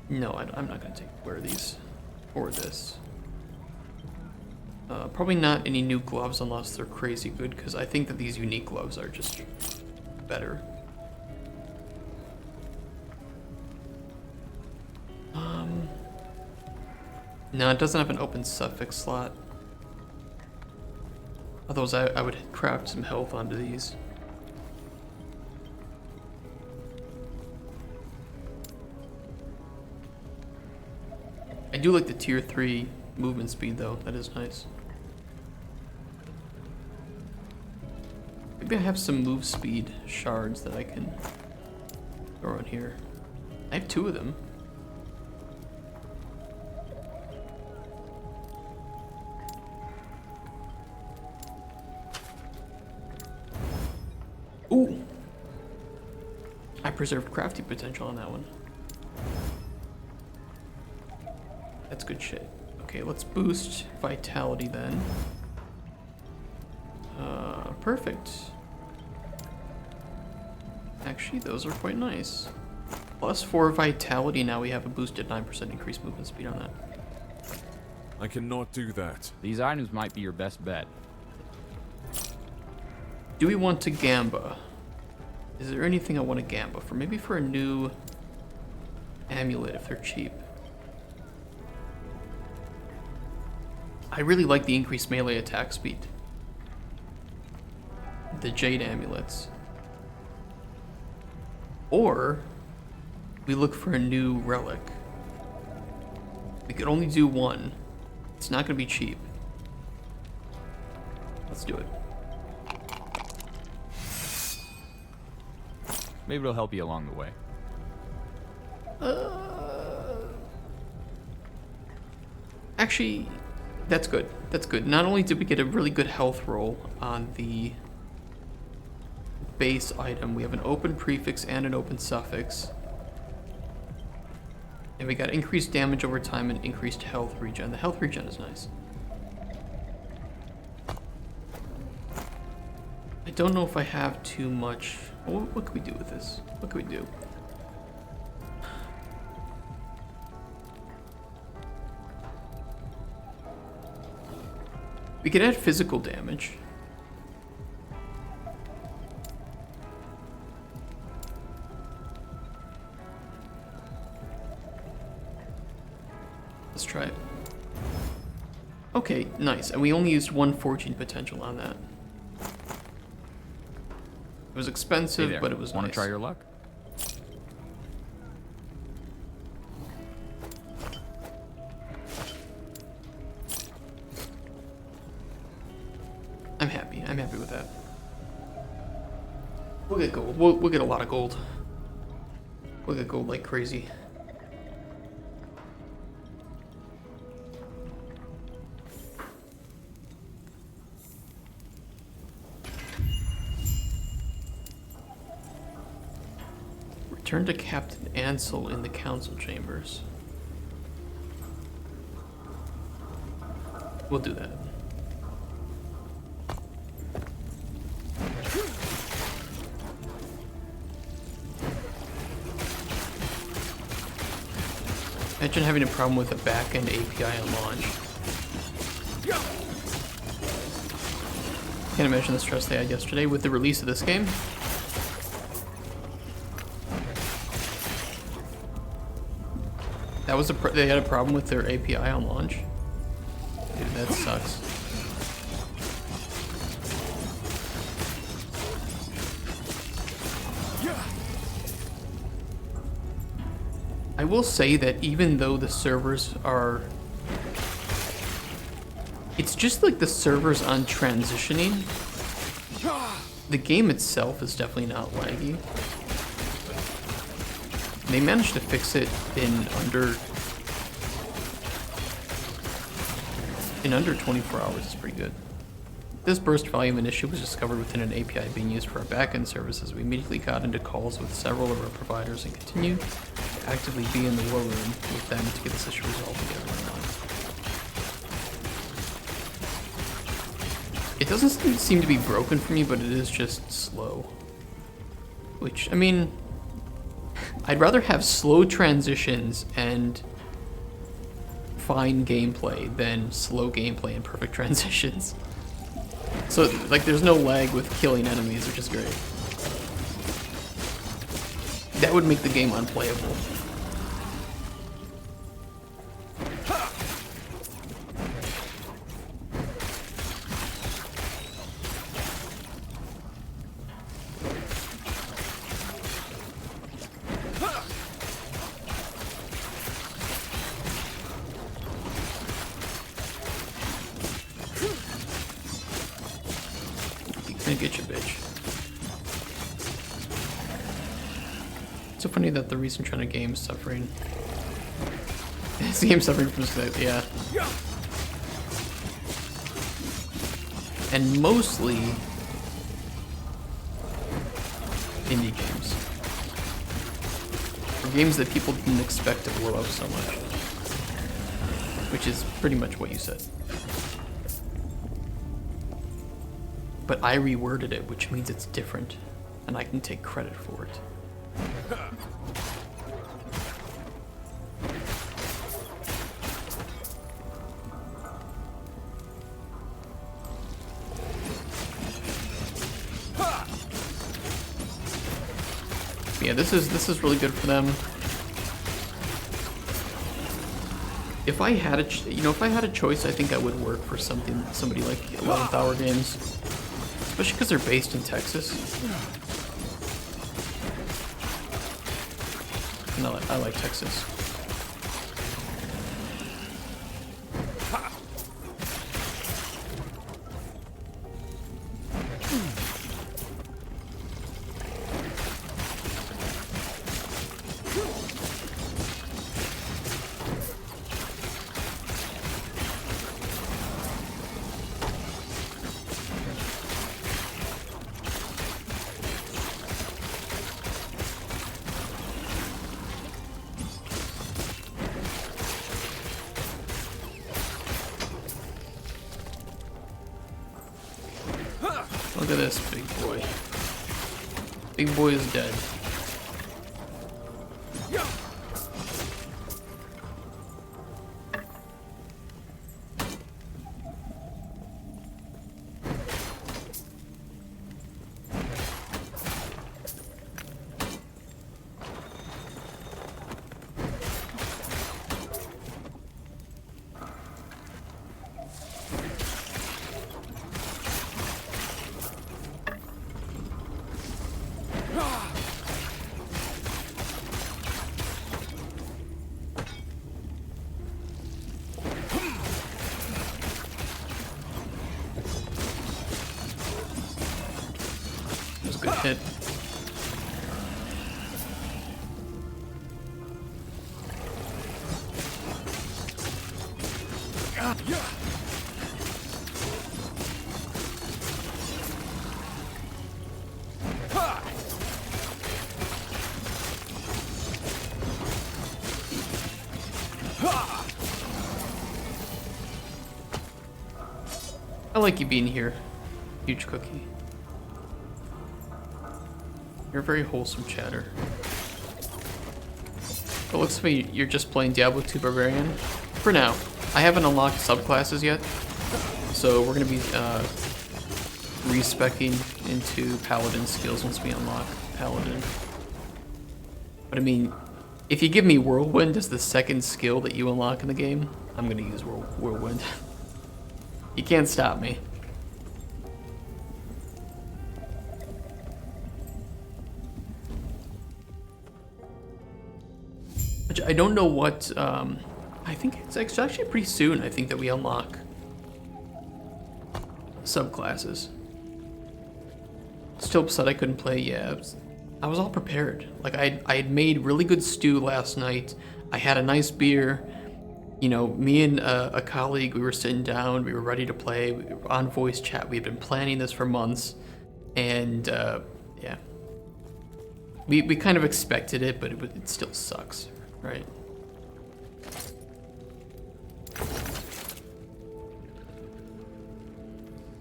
No, I'm not going to wear these or this. Probably not any new gloves unless they're crazy good, because I think that these unique gloves are just better. No, it doesn't have an open suffix slot. Otherwise, I would craft some health onto these. I do like the tier 3 movement speed though, that is nice. Maybe I have some move speed shards that I can throw in here. I have 2 of them. Ooh! I preserved crafting potential on that one. That's good shit. Okay, let's boost vitality then. Perfect. Actually, those are quite nice. Plus 4 vitality, now we have a boosted 9% increased movement speed on that. I cannot do that. These items might be your best bet. Do we want to gamba? Is there anything I want to gamba for? Maybe for a new amulet if they're cheap. I really like the increased melee attack speed. The jade amulets. Or we look for a new relic. We could only do one. It's not going to be cheap. Let's do it. Maybe it'll help you along the way. Actually, that's good. That's good. Not only did we get a really good health roll on the base item, we have an open prefix and an open suffix. And we got increased damage over time and increased health regen. The health regen is nice. I don't know if I have too much. What can we do with this? What can we do? We could add physical damage. Let's try it. Okay, nice. And we only used one fortune potential on that. It was expensive, Hey there. but it was Want nice. to try your luck? I'm happy. I'm happy with that. We'll get gold. We'll get a lot of gold. We'll get gold like crazy. Return to Captain Ansel in the council chambers. We'll do that. Imagine having a problem with a back-end API on launch. Can't imagine the stress they had yesterday with the release of this game. That was they had a problem with their API on launch. Dude, that sucks. I will say that even though the servers are... It's just like the servers on transitioning. The game itself is definitely not laggy. They managed to fix it in under 24 hours. It's pretty good. This burst volume an issue was discovered within an API being used for our backend services. We immediately got into calls with several of our providers and continued to actively be in the war room with them to get this issue resolved and get it running. It doesn't seem to be broken for me, but it is just slow. Which, I mean, I'd rather have slow transitions and fine gameplay than slow gameplay and perfect transitions. So, like, there's no lag with killing enemies, which is great. That would make the game unplayable. Get you, bitch. It's so funny that the recent trend of games suffering. This game's suffering from this, yeah. And mostly indie games. Or games that people didn't expect to blow up so much. Which is pretty much what you said. But I reworded it, which means it's different, and I can take credit for it. Yeah, this is really good for them. If I had a if I had a choice, I think I would work for somebody like 11th Hour Games, especially because they're based in Texas. And I like Texas. Look at this big boy. Big boy is dead. Good hit. I like you being here, huge cookie. You're a very wholesome chatter. It looks to me you're just playing Diablo 2 Barbarian. For now. I haven't unlocked subclasses yet. So we're going to be respecing into Paladin skills once we unlock Paladin. But I mean, if you give me Whirlwind as the second skill that you unlock in the game, I'm going to use Whirlwind. You can't stop me. I don't know what, I think it's actually pretty soon, I think, that we unlock subclasses. Still upset I couldn't play, yeah. I was all prepared. Like, I had made really good stew last night. I had a nice beer. You know, me and a colleague, we were sitting down, we were ready to play. We were on voice chat. We had been planning this for months. And, yeah. We kind of expected it, but it still sucks. Right.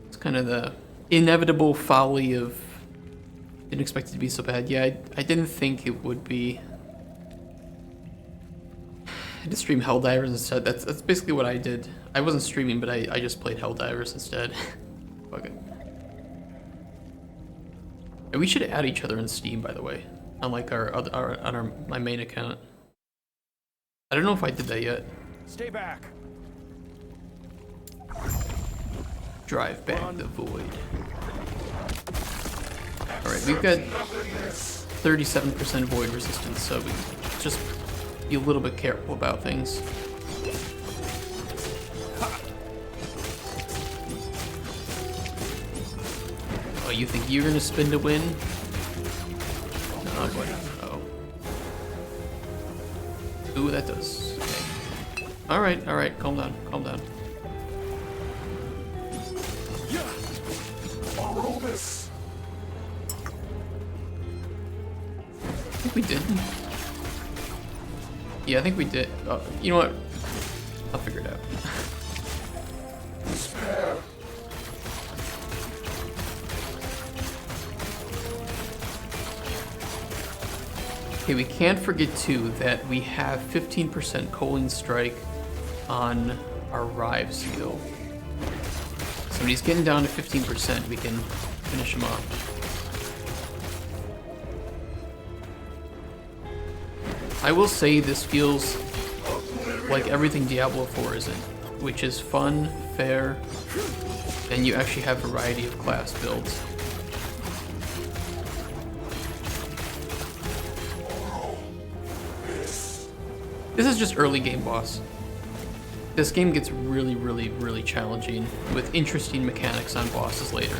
It's kind of the inevitable folly of didn't expect it to be so bad. Yeah, I didn't think it would be. I had to stream Helldivers instead. That's basically what I did. I wasn't streaming, but I just played Helldivers instead. Fuck it. And we should add each other in Steam, by the way, unlike my main account. I don't know if I did that yet. Stay back. Drive back the void. Alright, we've got 37% void resistance, so we just be a little bit careful about things. Oh, you think you're gonna spin to win? No, buddy. Ooh, that does. Okay. Alright, calm down, calm down. I think we did. Yeah, I think we did. You know what? I'll figure it out. Okay, we can't forget too that we have 15% Coaling Strike on our Rive skill. So when he's getting down to 15%, we can finish him off. I will say this feels like everything Diablo 4 isn't, which is fun, fair, and you actually have variety of class builds. This is just early game boss. This game gets really, really, really challenging with interesting mechanics on bosses later.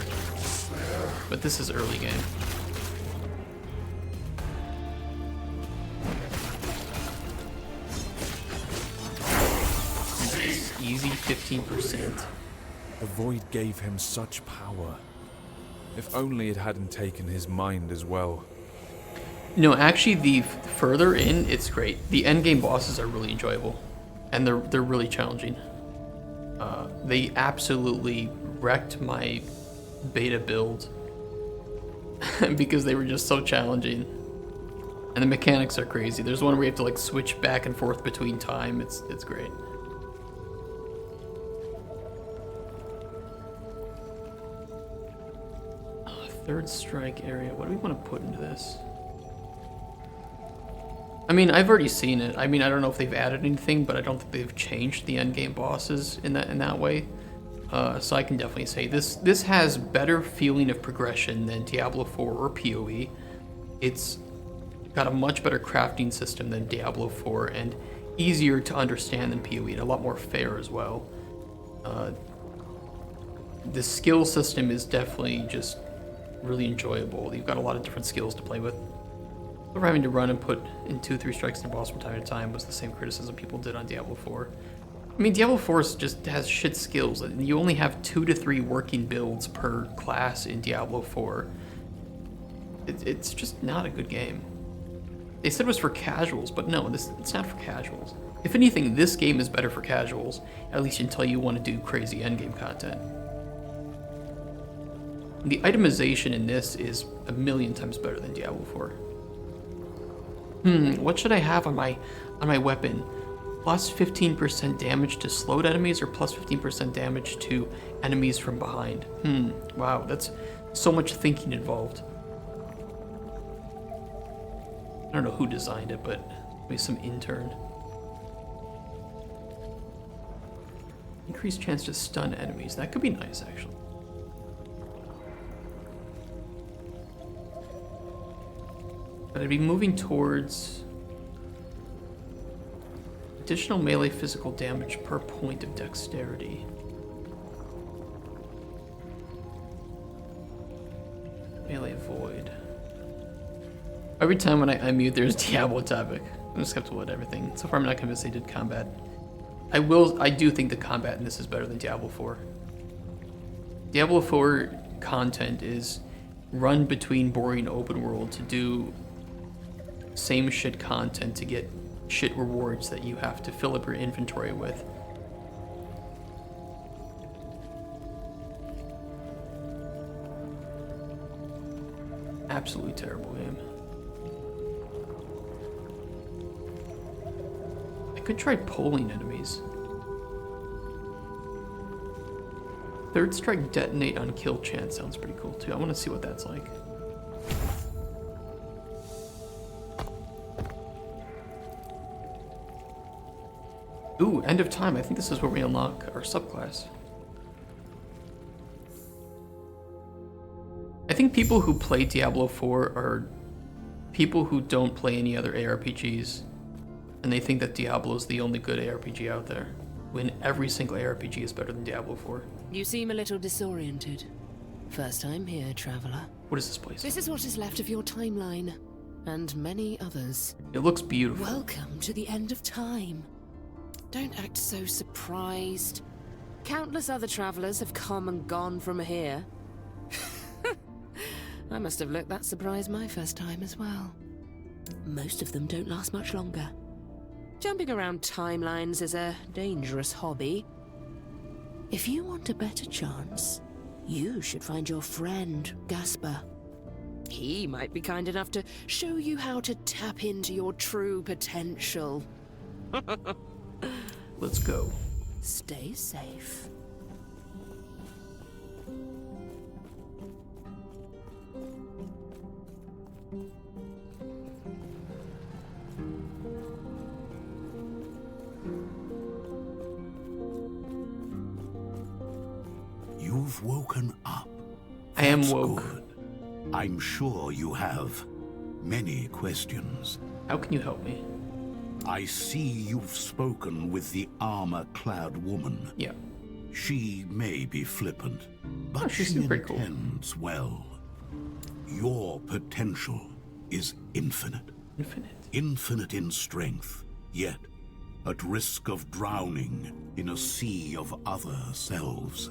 But this is early game. Nice. Easy 15%. The void gave him such power. If only it hadn't taken his mind as well. No, actually, the further in, it's great. The endgame bosses are really enjoyable, and they're really challenging. They absolutely wrecked my beta build because they were just so challenging, and the mechanics are crazy. There's one where you have to like switch back and forth between time. It's great. Third strike area. What do we want to put into this? I mean, I've already seen it. I mean, I don't know if they've added anything, but I don't think they've changed the endgame bosses in that way. So I can definitely say this has better feeling of progression than Diablo 4 or PoE. It's got a much better crafting system than Diablo 4 and easier to understand than PoE, and a lot more fair as well. The skill system is definitely just really enjoyable. You've got a lot of different skills to play with. But having to run and put in 2-3 strikes in a boss from time to time was the same criticism people did on Diablo 4. I mean, Diablo 4 just has shit skills. You only have 2 to 3 working builds per class in Diablo 4. It's just not a good game. They said it was for casuals, but no, it's not for casuals. If anything, this game is better for casuals, at least until you want to do crazy endgame content. The itemization in this is a million times better than Diablo 4. What should I have on my weapon? Plus 15% damage to slowed enemies or plus 15% damage to enemies from behind? Wow, that's so much thinking involved. I don't know who designed it, but maybe some intern. Increased chance to stun enemies. That could be nice, actually. But I'd be moving towards additional melee physical damage per point of dexterity. Melee void. Every time when I unmute, there's Diablo topic. I'm skeptical with everything. So far, I'm not convinced they did combat. I do think the combat in this is better than Diablo 4. Diablo 4 content is run between boring open world to do same shit content to get shit rewards that you have to fill up your inventory with. Absolutely terrible game. I could try polling enemies. Third strike detonate on kill chance sounds pretty cool too. I want to see what that's like. Ooh, end of time. I think this is where we unlock our subclass. I think people who play Diablo 4 are people who don't play any other ARPGs, and they think that Diablo is the only good ARPG out there, when every single ARPG is better than Diablo 4. You seem a little disoriented. First time here, traveler. What is this place? This is what is left of your timeline, and many others. It looks beautiful. Welcome to the end of time. Don't act so surprised. Countless other travelers have come and gone from here. I must have looked that surprised my first time as well. Most of them don't last much longer. Jumping around timelines is a dangerous hobby. If you want a better chance, you should find your friend, Gasper. He might be kind enough to show you how to tap into your true potential. Let's go. Stay safe. You've woken up. I am That's woke. good. I'm sure you have many questions. How can you help me? I see you've spoken with the armor-clad woman. Yeah. She may be flippant, but she she seemed pretty cool. intends well. Your potential is infinite. Infinite. Infinite in strength, yet at risk of drowning in a sea of other selves.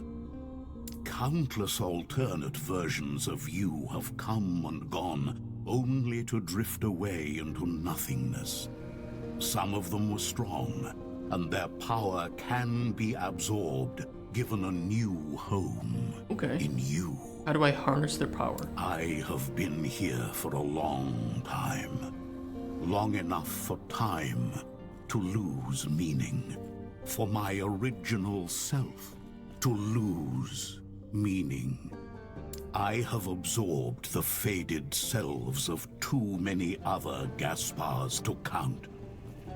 Countless alternate versions of you have come and gone, only to drift away into nothingness. Some of them were strong, and their power can be absorbed, given a new home in you. How do I harness their power? I have been here for a long time. Long enough for time to lose meaning. For my original self to lose meaning. I have absorbed the faded selves of too many other Gaspars to count.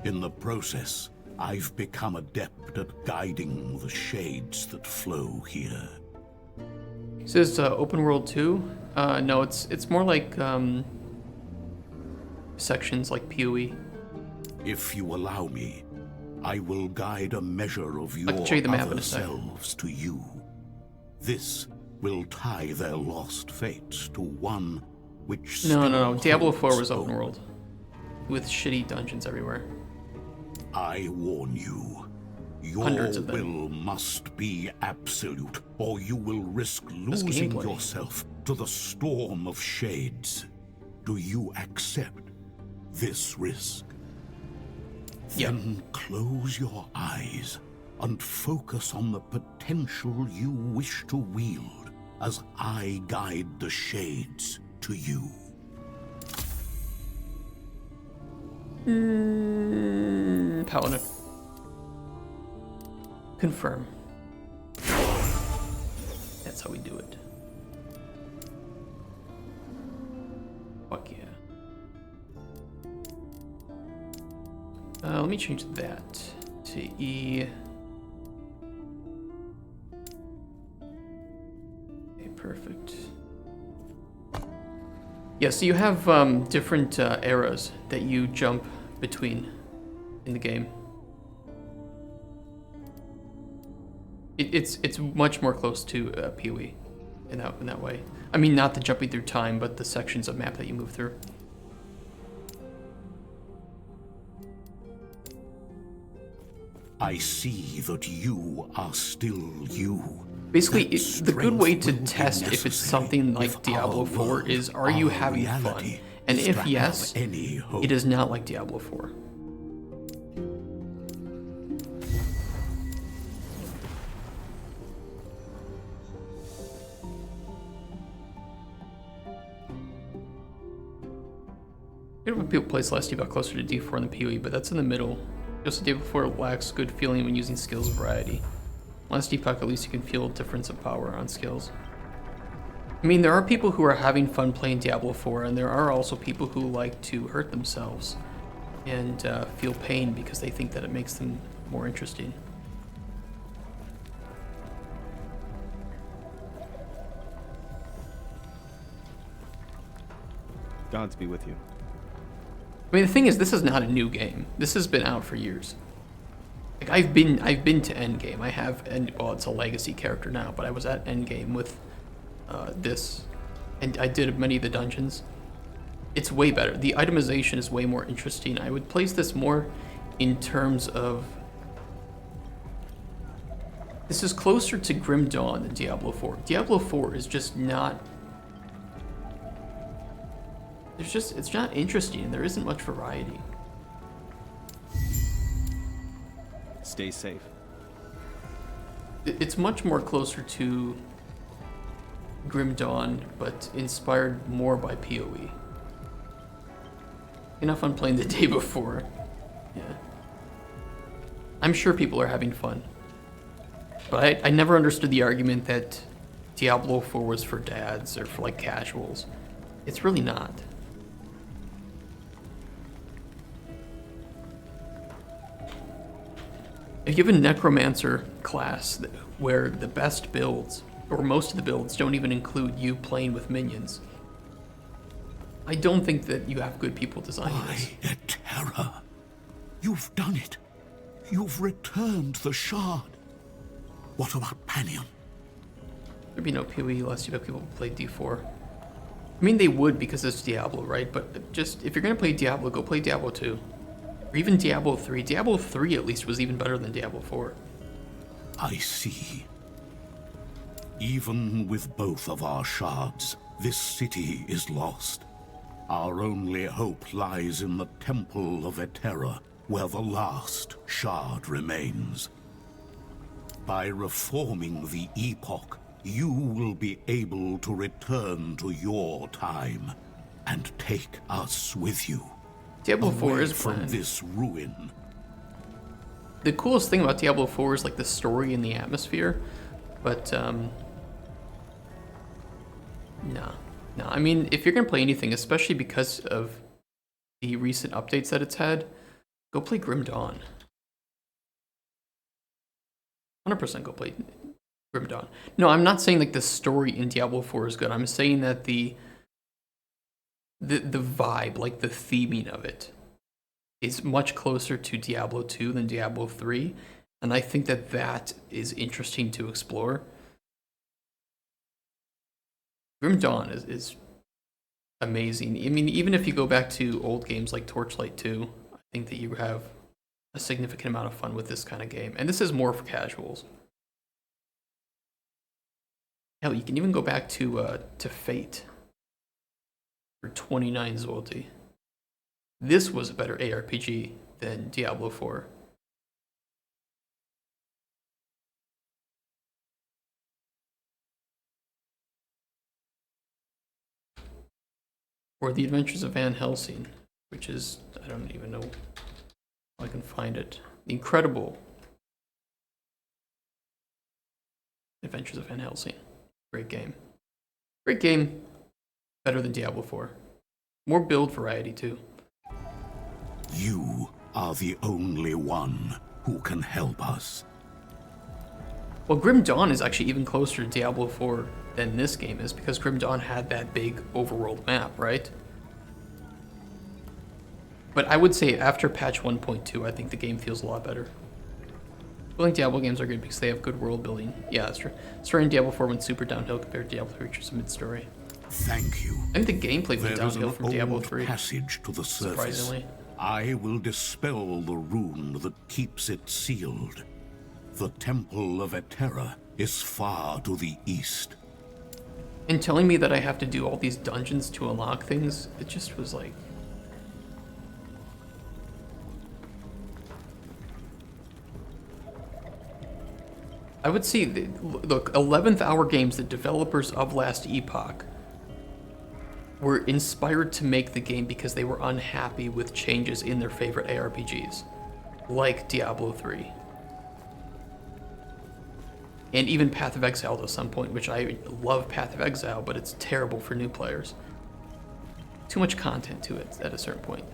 In the process, I've become adept at guiding the shades that flow here. Is this open world too? No, it's more like sections like PoE. If you allow me, I will guide a measure of your can show you the map in other a second. selves to you. This will tie their lost fates to one which No. Diablo 4 holds was open hope. world. With shitty dungeons everywhere. I warn you, your Hundreds of them. will must be absolute, or you will risk That's losing gameplay. yourself to the storm of shades. Do you accept this risk? Then close your eyes and focus on the potential you wish to wield as I guide the shades to you. Paladin. Confirm. That's how we do it. Fuck yeah. Let me change that to E. Okay, perfect. Yeah, so you have different eras that you jump between in the game. It's much more close to PoE in that way. I mean, not the jumping through time, but the sections of map that you move through. I see that you are still you. Basically, That the good way to strength will be test if it's necessary something like if Diablo our 4 world, is, are you our having fun? reality And is if to have yes, any hope. it is not like Diablo 4. When people play Last Epoch closer to D4 than PoE, but that's in the middle. Just Diablo 4 lacks good feeling when using skills variety. Last Epoch, at least you can feel a difference of power on skills. I mean, there are people who are having fun playing Diablo 4, and there are also people who like to hurt themselves and feel pain because they think that it makes them more interesting. Gods be with you. I mean, the thing is, this is not a new game. This has been out for years. Like I've been to Endgame. I have, well, it's a legacy character now, but I was at Endgame with this, and I did many of the dungeons. It's way better. The itemization is way more interesting. I would place this more in terms of, this is closer to Grim Dawn than Diablo 4. Diablo 4 is just not, it's not interesting. There isn't much variety. Stay safe. It's much more closer to Grim Dawn, but inspired more by PoE. Enough fun playing the day before. Yeah. I'm sure people are having fun. But I never understood the argument that Diablo 4 was for dads or for like casuals. It's really not. If you have a necromancer class where the best builds, or most of the builds don't even include you playing with minions. I don't think that you have good people designing this. By Eterra, you've done it. You've returned the shard. What about Panion? There'd be no PoE unless you have people who play D4. I mean, they would because it's Diablo, right? But just, if you're going to play Diablo, go play Diablo 2. Or even Diablo 3. Diablo 3, at least, was even better than Diablo 4. I see. Even with both of our shards, this city is lost. Our only hope lies in the Temple of Eterra, where the last shard remains. By reforming the Epoch, you will be able to return to your time and take us with you. Diablo 4 is from planned. this ruin. The coolest thing about Diablo 4 is like the story and the atmosphere, but no. I mean, if you're gonna play anything, especially because of the recent updates that it's had, go play Grim Dawn. 100% go play Grim Dawn. No, I'm not saying like the story in Diablo 4 is good. I'm saying that the vibe, like the theming of it, is much closer to Diablo 2 than Diablo 3, and I think that that is interesting to explore. Grim Dawn is amazing. I mean, even if you go back to old games like Torchlight 2, I think that you have a significant amount of fun with this kind of game, and this is more for casuals. Hell, you can even go back to Fate for 29 Zloty. This was a better ARPG than Diablo 4. Or The Adventures of Van Helsing, which is, I don't even know if I can find it. The Incredible Adventures of Van Helsing. Great game. Great game. Better than Diablo 4. More build variety, too. You are the only one who can help us. Well, Grim Dawn is actually even closer to Diablo 4 than this game is, because Grim Dawn had that big overworld map, right? But I would say after patch 1.2, I think the game feels a lot better. I think Diablo games are good because they have good world building. Yeah, that's true. Story in Diablo 4 went super downhill compared to Diablo 3, which is a mid-story. Thank you. I think the gameplay went There is downhill an from Diablo old 3. passage to the surface. Surprisingly. I will dispel the rune that keeps it sealed. The Temple of Eterra is far to the east. And telling me that I have to do all these dungeons to unlock things, it just was like... I would say, look, 11th hour games, the developers of Last Epoch were inspired to make the game because they were unhappy with changes in their favorite ARPGs, like Diablo 3. And even Path of Exile to some point, which I love Path of Exile, but it's terrible for new players. Too much content to it at a certain point.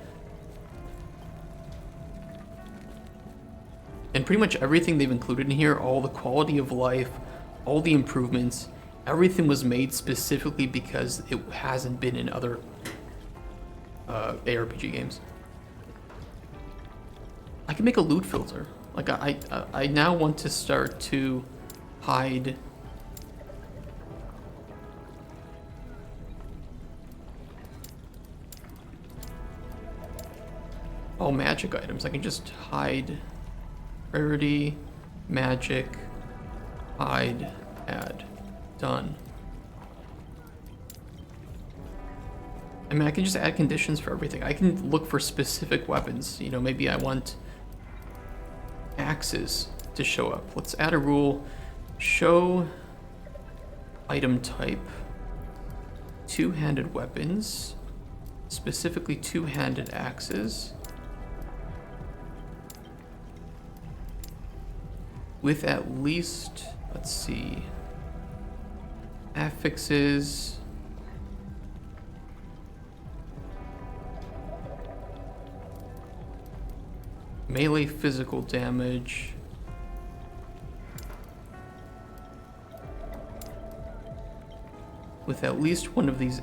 And pretty much everything they've included in here, all the quality of life, all the improvements, everything was made specifically because it hasn't been in other ARPG games. I can make a loot filter. Like I now want to start to hide all magic items. I can just hide rarity, magic, hide, add, done. I mean, I can just add conditions for everything. I can look for specific weapons. You know, maybe I want axes to show up. Let's add a rule. Show item type, two-handed weapons, specifically two-handed axes, with at least, let's see, affixes, melee physical damage, with at least one of these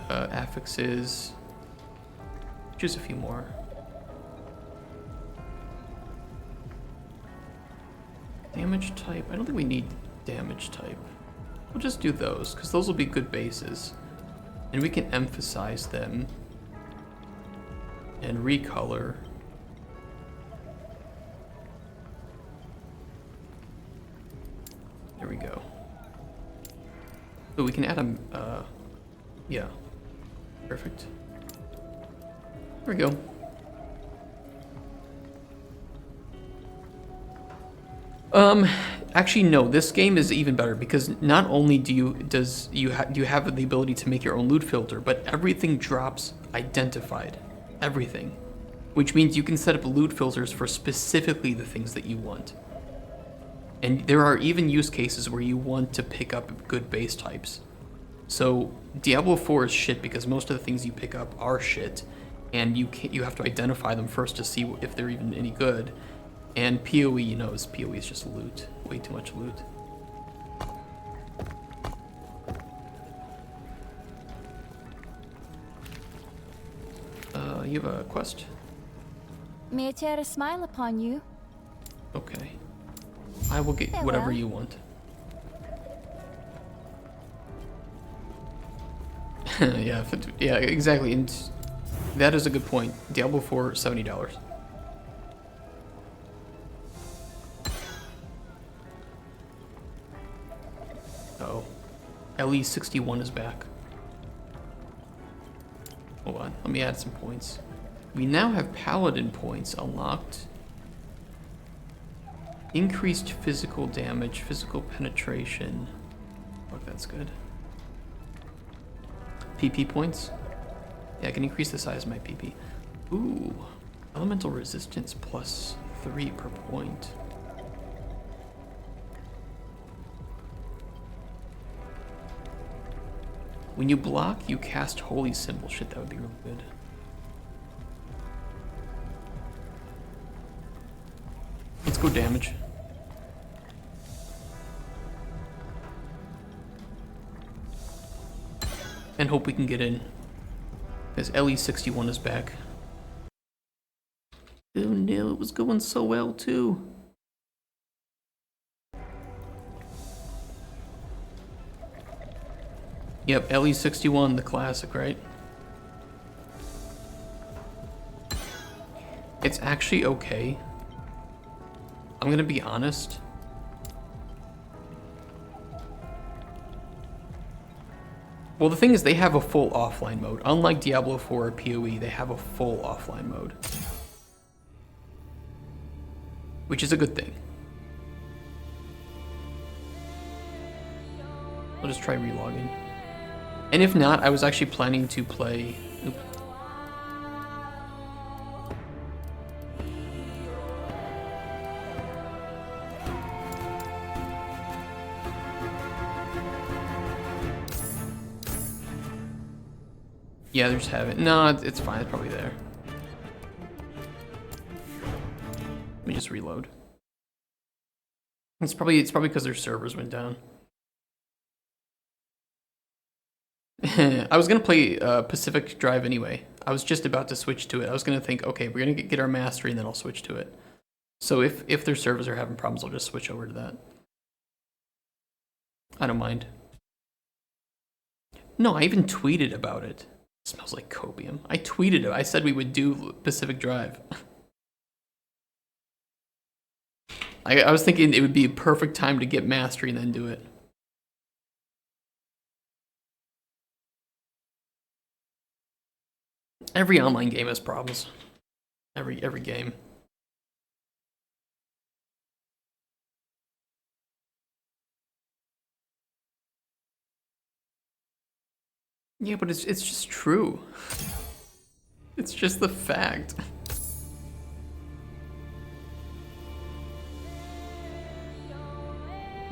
affixes. Choose a few more. Damage type. I don't think we need damage type. We'll just do those, because those will be good bases. And we can emphasize them. And recolor. There we go. So we can add a, yeah. Perfect. There we go. Actually no, this game is even better because not only do you have the ability to make your own loot filter, but everything drops identified. Everything. Which means you can set up loot filters for specifically the things that you want. And there are even use cases where you want to pick up good base types. So Diablo 4 is shit because most of the things you pick up are shit, and you have to identify them first to see if they're even any good. And PoE, you know, PoE is just loot. Way too much loot. You have a quest? May I tear a smile upon you? Okay. I will get whatever you want. Yeah, yeah, exactly. And that is a good point. Diablo 4, $70. Oh. LE61 is back. Hold on, let me add some points. We now have Paladin points unlocked. Increased physical damage, physical penetration. Fuck, that's good. PP points. Yeah, I can increase the size of my PP. Ooh, elemental resistance +3 per point. When you block, you cast holy symbol. Shit, that would be really good. Let's go damage. And hope we can get in. Because LE61 is back. Oh no, it was going so well too. Yep, LE61, the classic, right? It's actually okay. I'm gonna be honest. Well, the thing is, they have a full offline mode. Unlike Diablo 4 or PoE, they have a full offline mode. Which is a good thing. I'll just try relogging. And if not, I was actually planning to play... Oops. Yeah, they just have it. No, it's fine. It's probably there. Let me just reload. It's probably because their servers went down. I was gonna play Pacific Drive anyway. I was just about to switch to it. I was gonna think, okay, we're gonna get our mastery and then I'll switch to it. So if their servers are having problems, I'll just switch over to that. I don't mind. No, I even tweeted about it. It smells like copium. I tweeted it. I said we would do Pacific Drive. I was thinking it would be a perfect time to get mastery and then do it. Every online game has problems. Every game. Yeah, but it's just true. It's just the fact.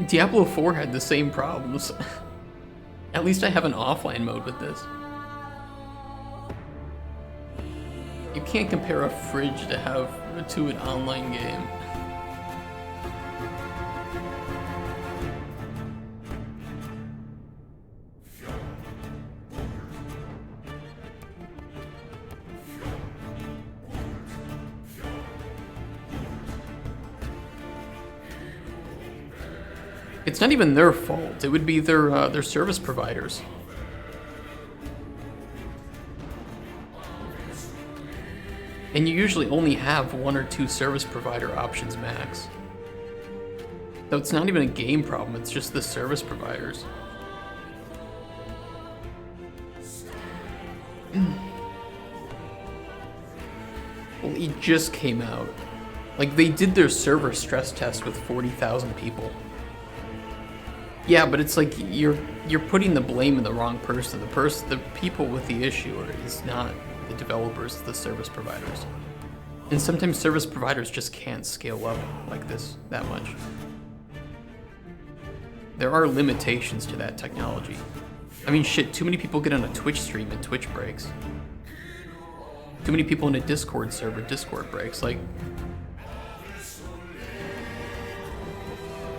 Diablo 4 had the same problems. At least I have an offline mode with this. You can't compare a fridge to an online game. It's not even their fault. It would be their service providers. And you usually only have 1 or 2 service provider options max. So it's not even a game problem, it's just the service providers. Well, it just came out. Like, they did their server stress test with 40,000 people. Yeah, but it's like you're putting the blame in the wrong person. The people with the issue is not the developers, the service providers. And sometimes service providers just can't scale up like this that much. There are limitations to that technology. I mean, shit, too many people get on a Twitch stream and Twitch breaks. Too many people in a Discord server, Discord breaks. Like,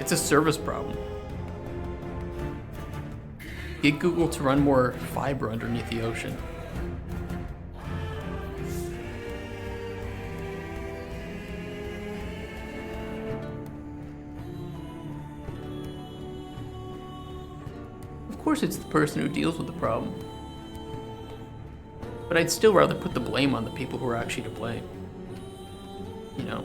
it's a service problem. Get Google to run more fiber underneath the ocean. Of course it's the person who deals with the problem. But I'd still rather put the blame on the people who are actually to blame. You know?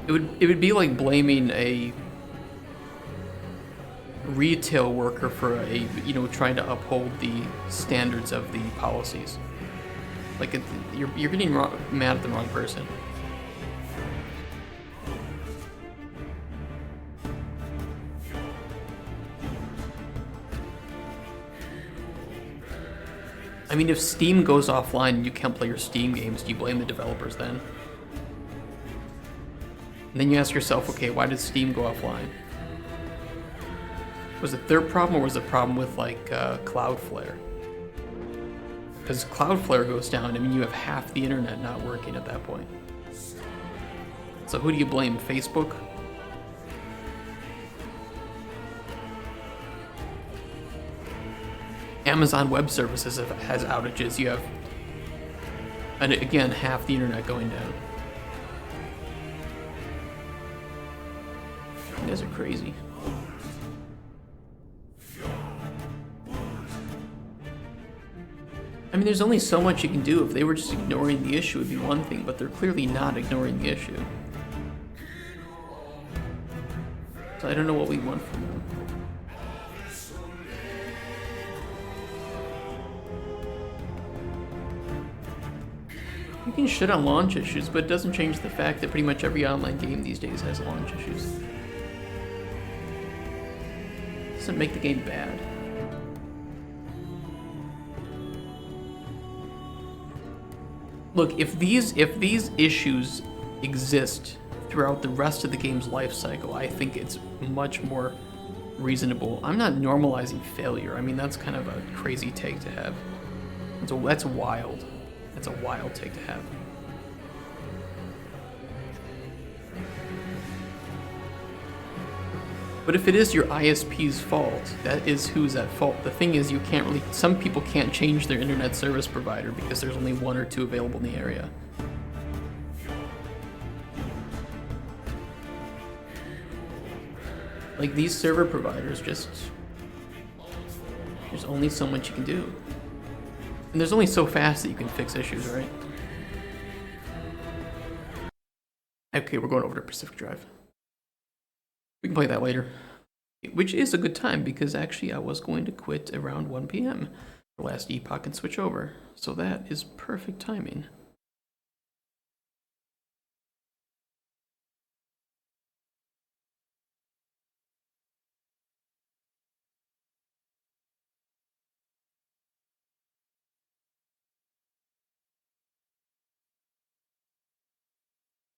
It would be like blaming a retail worker for trying to uphold the standards of the policies. Like, you're getting mad at the wrong person. I mean, if Steam goes offline and you can't play your Steam games, do you blame the developers then? And then you ask yourself, okay, why did Steam go offline? Was it their problem, or was it a problem with, like, Cloudflare? Because Cloudflare goes down, I mean, you have half the internet not working at that point. So who do you blame? Facebook? Amazon Web Services has outages. You have, and again, half the internet going down. You guys are crazy. I mean, there's only so much you can do. If they were just ignoring the issue, it'd be one thing, but they're clearly not ignoring the issue. So I don't know what we want from them. You can shit on launch issues, but it doesn't change the fact that pretty much every online game these days has launch issues. It doesn't make the game bad. Look, if these issues exist throughout the rest of the game's life cycle, I think it's much more reasonable. I'm not normalizing failure. I mean, that's kind of a crazy take to have. That's wild. That's a wild take to have. But if it is your ISP's fault, that is who's at fault. The thing is, some people can't change their internet service provider because there's only 1 or 2 available in the area. Like, these server providers there's only so much you can do. And there's only so fast that you can fix issues, right? Okay, we're going over to Pacific Drive. We can play that later. Which is a good time, because actually I was going to quit around 1 p.m. for Last Epoch and switch over. So that is perfect timing.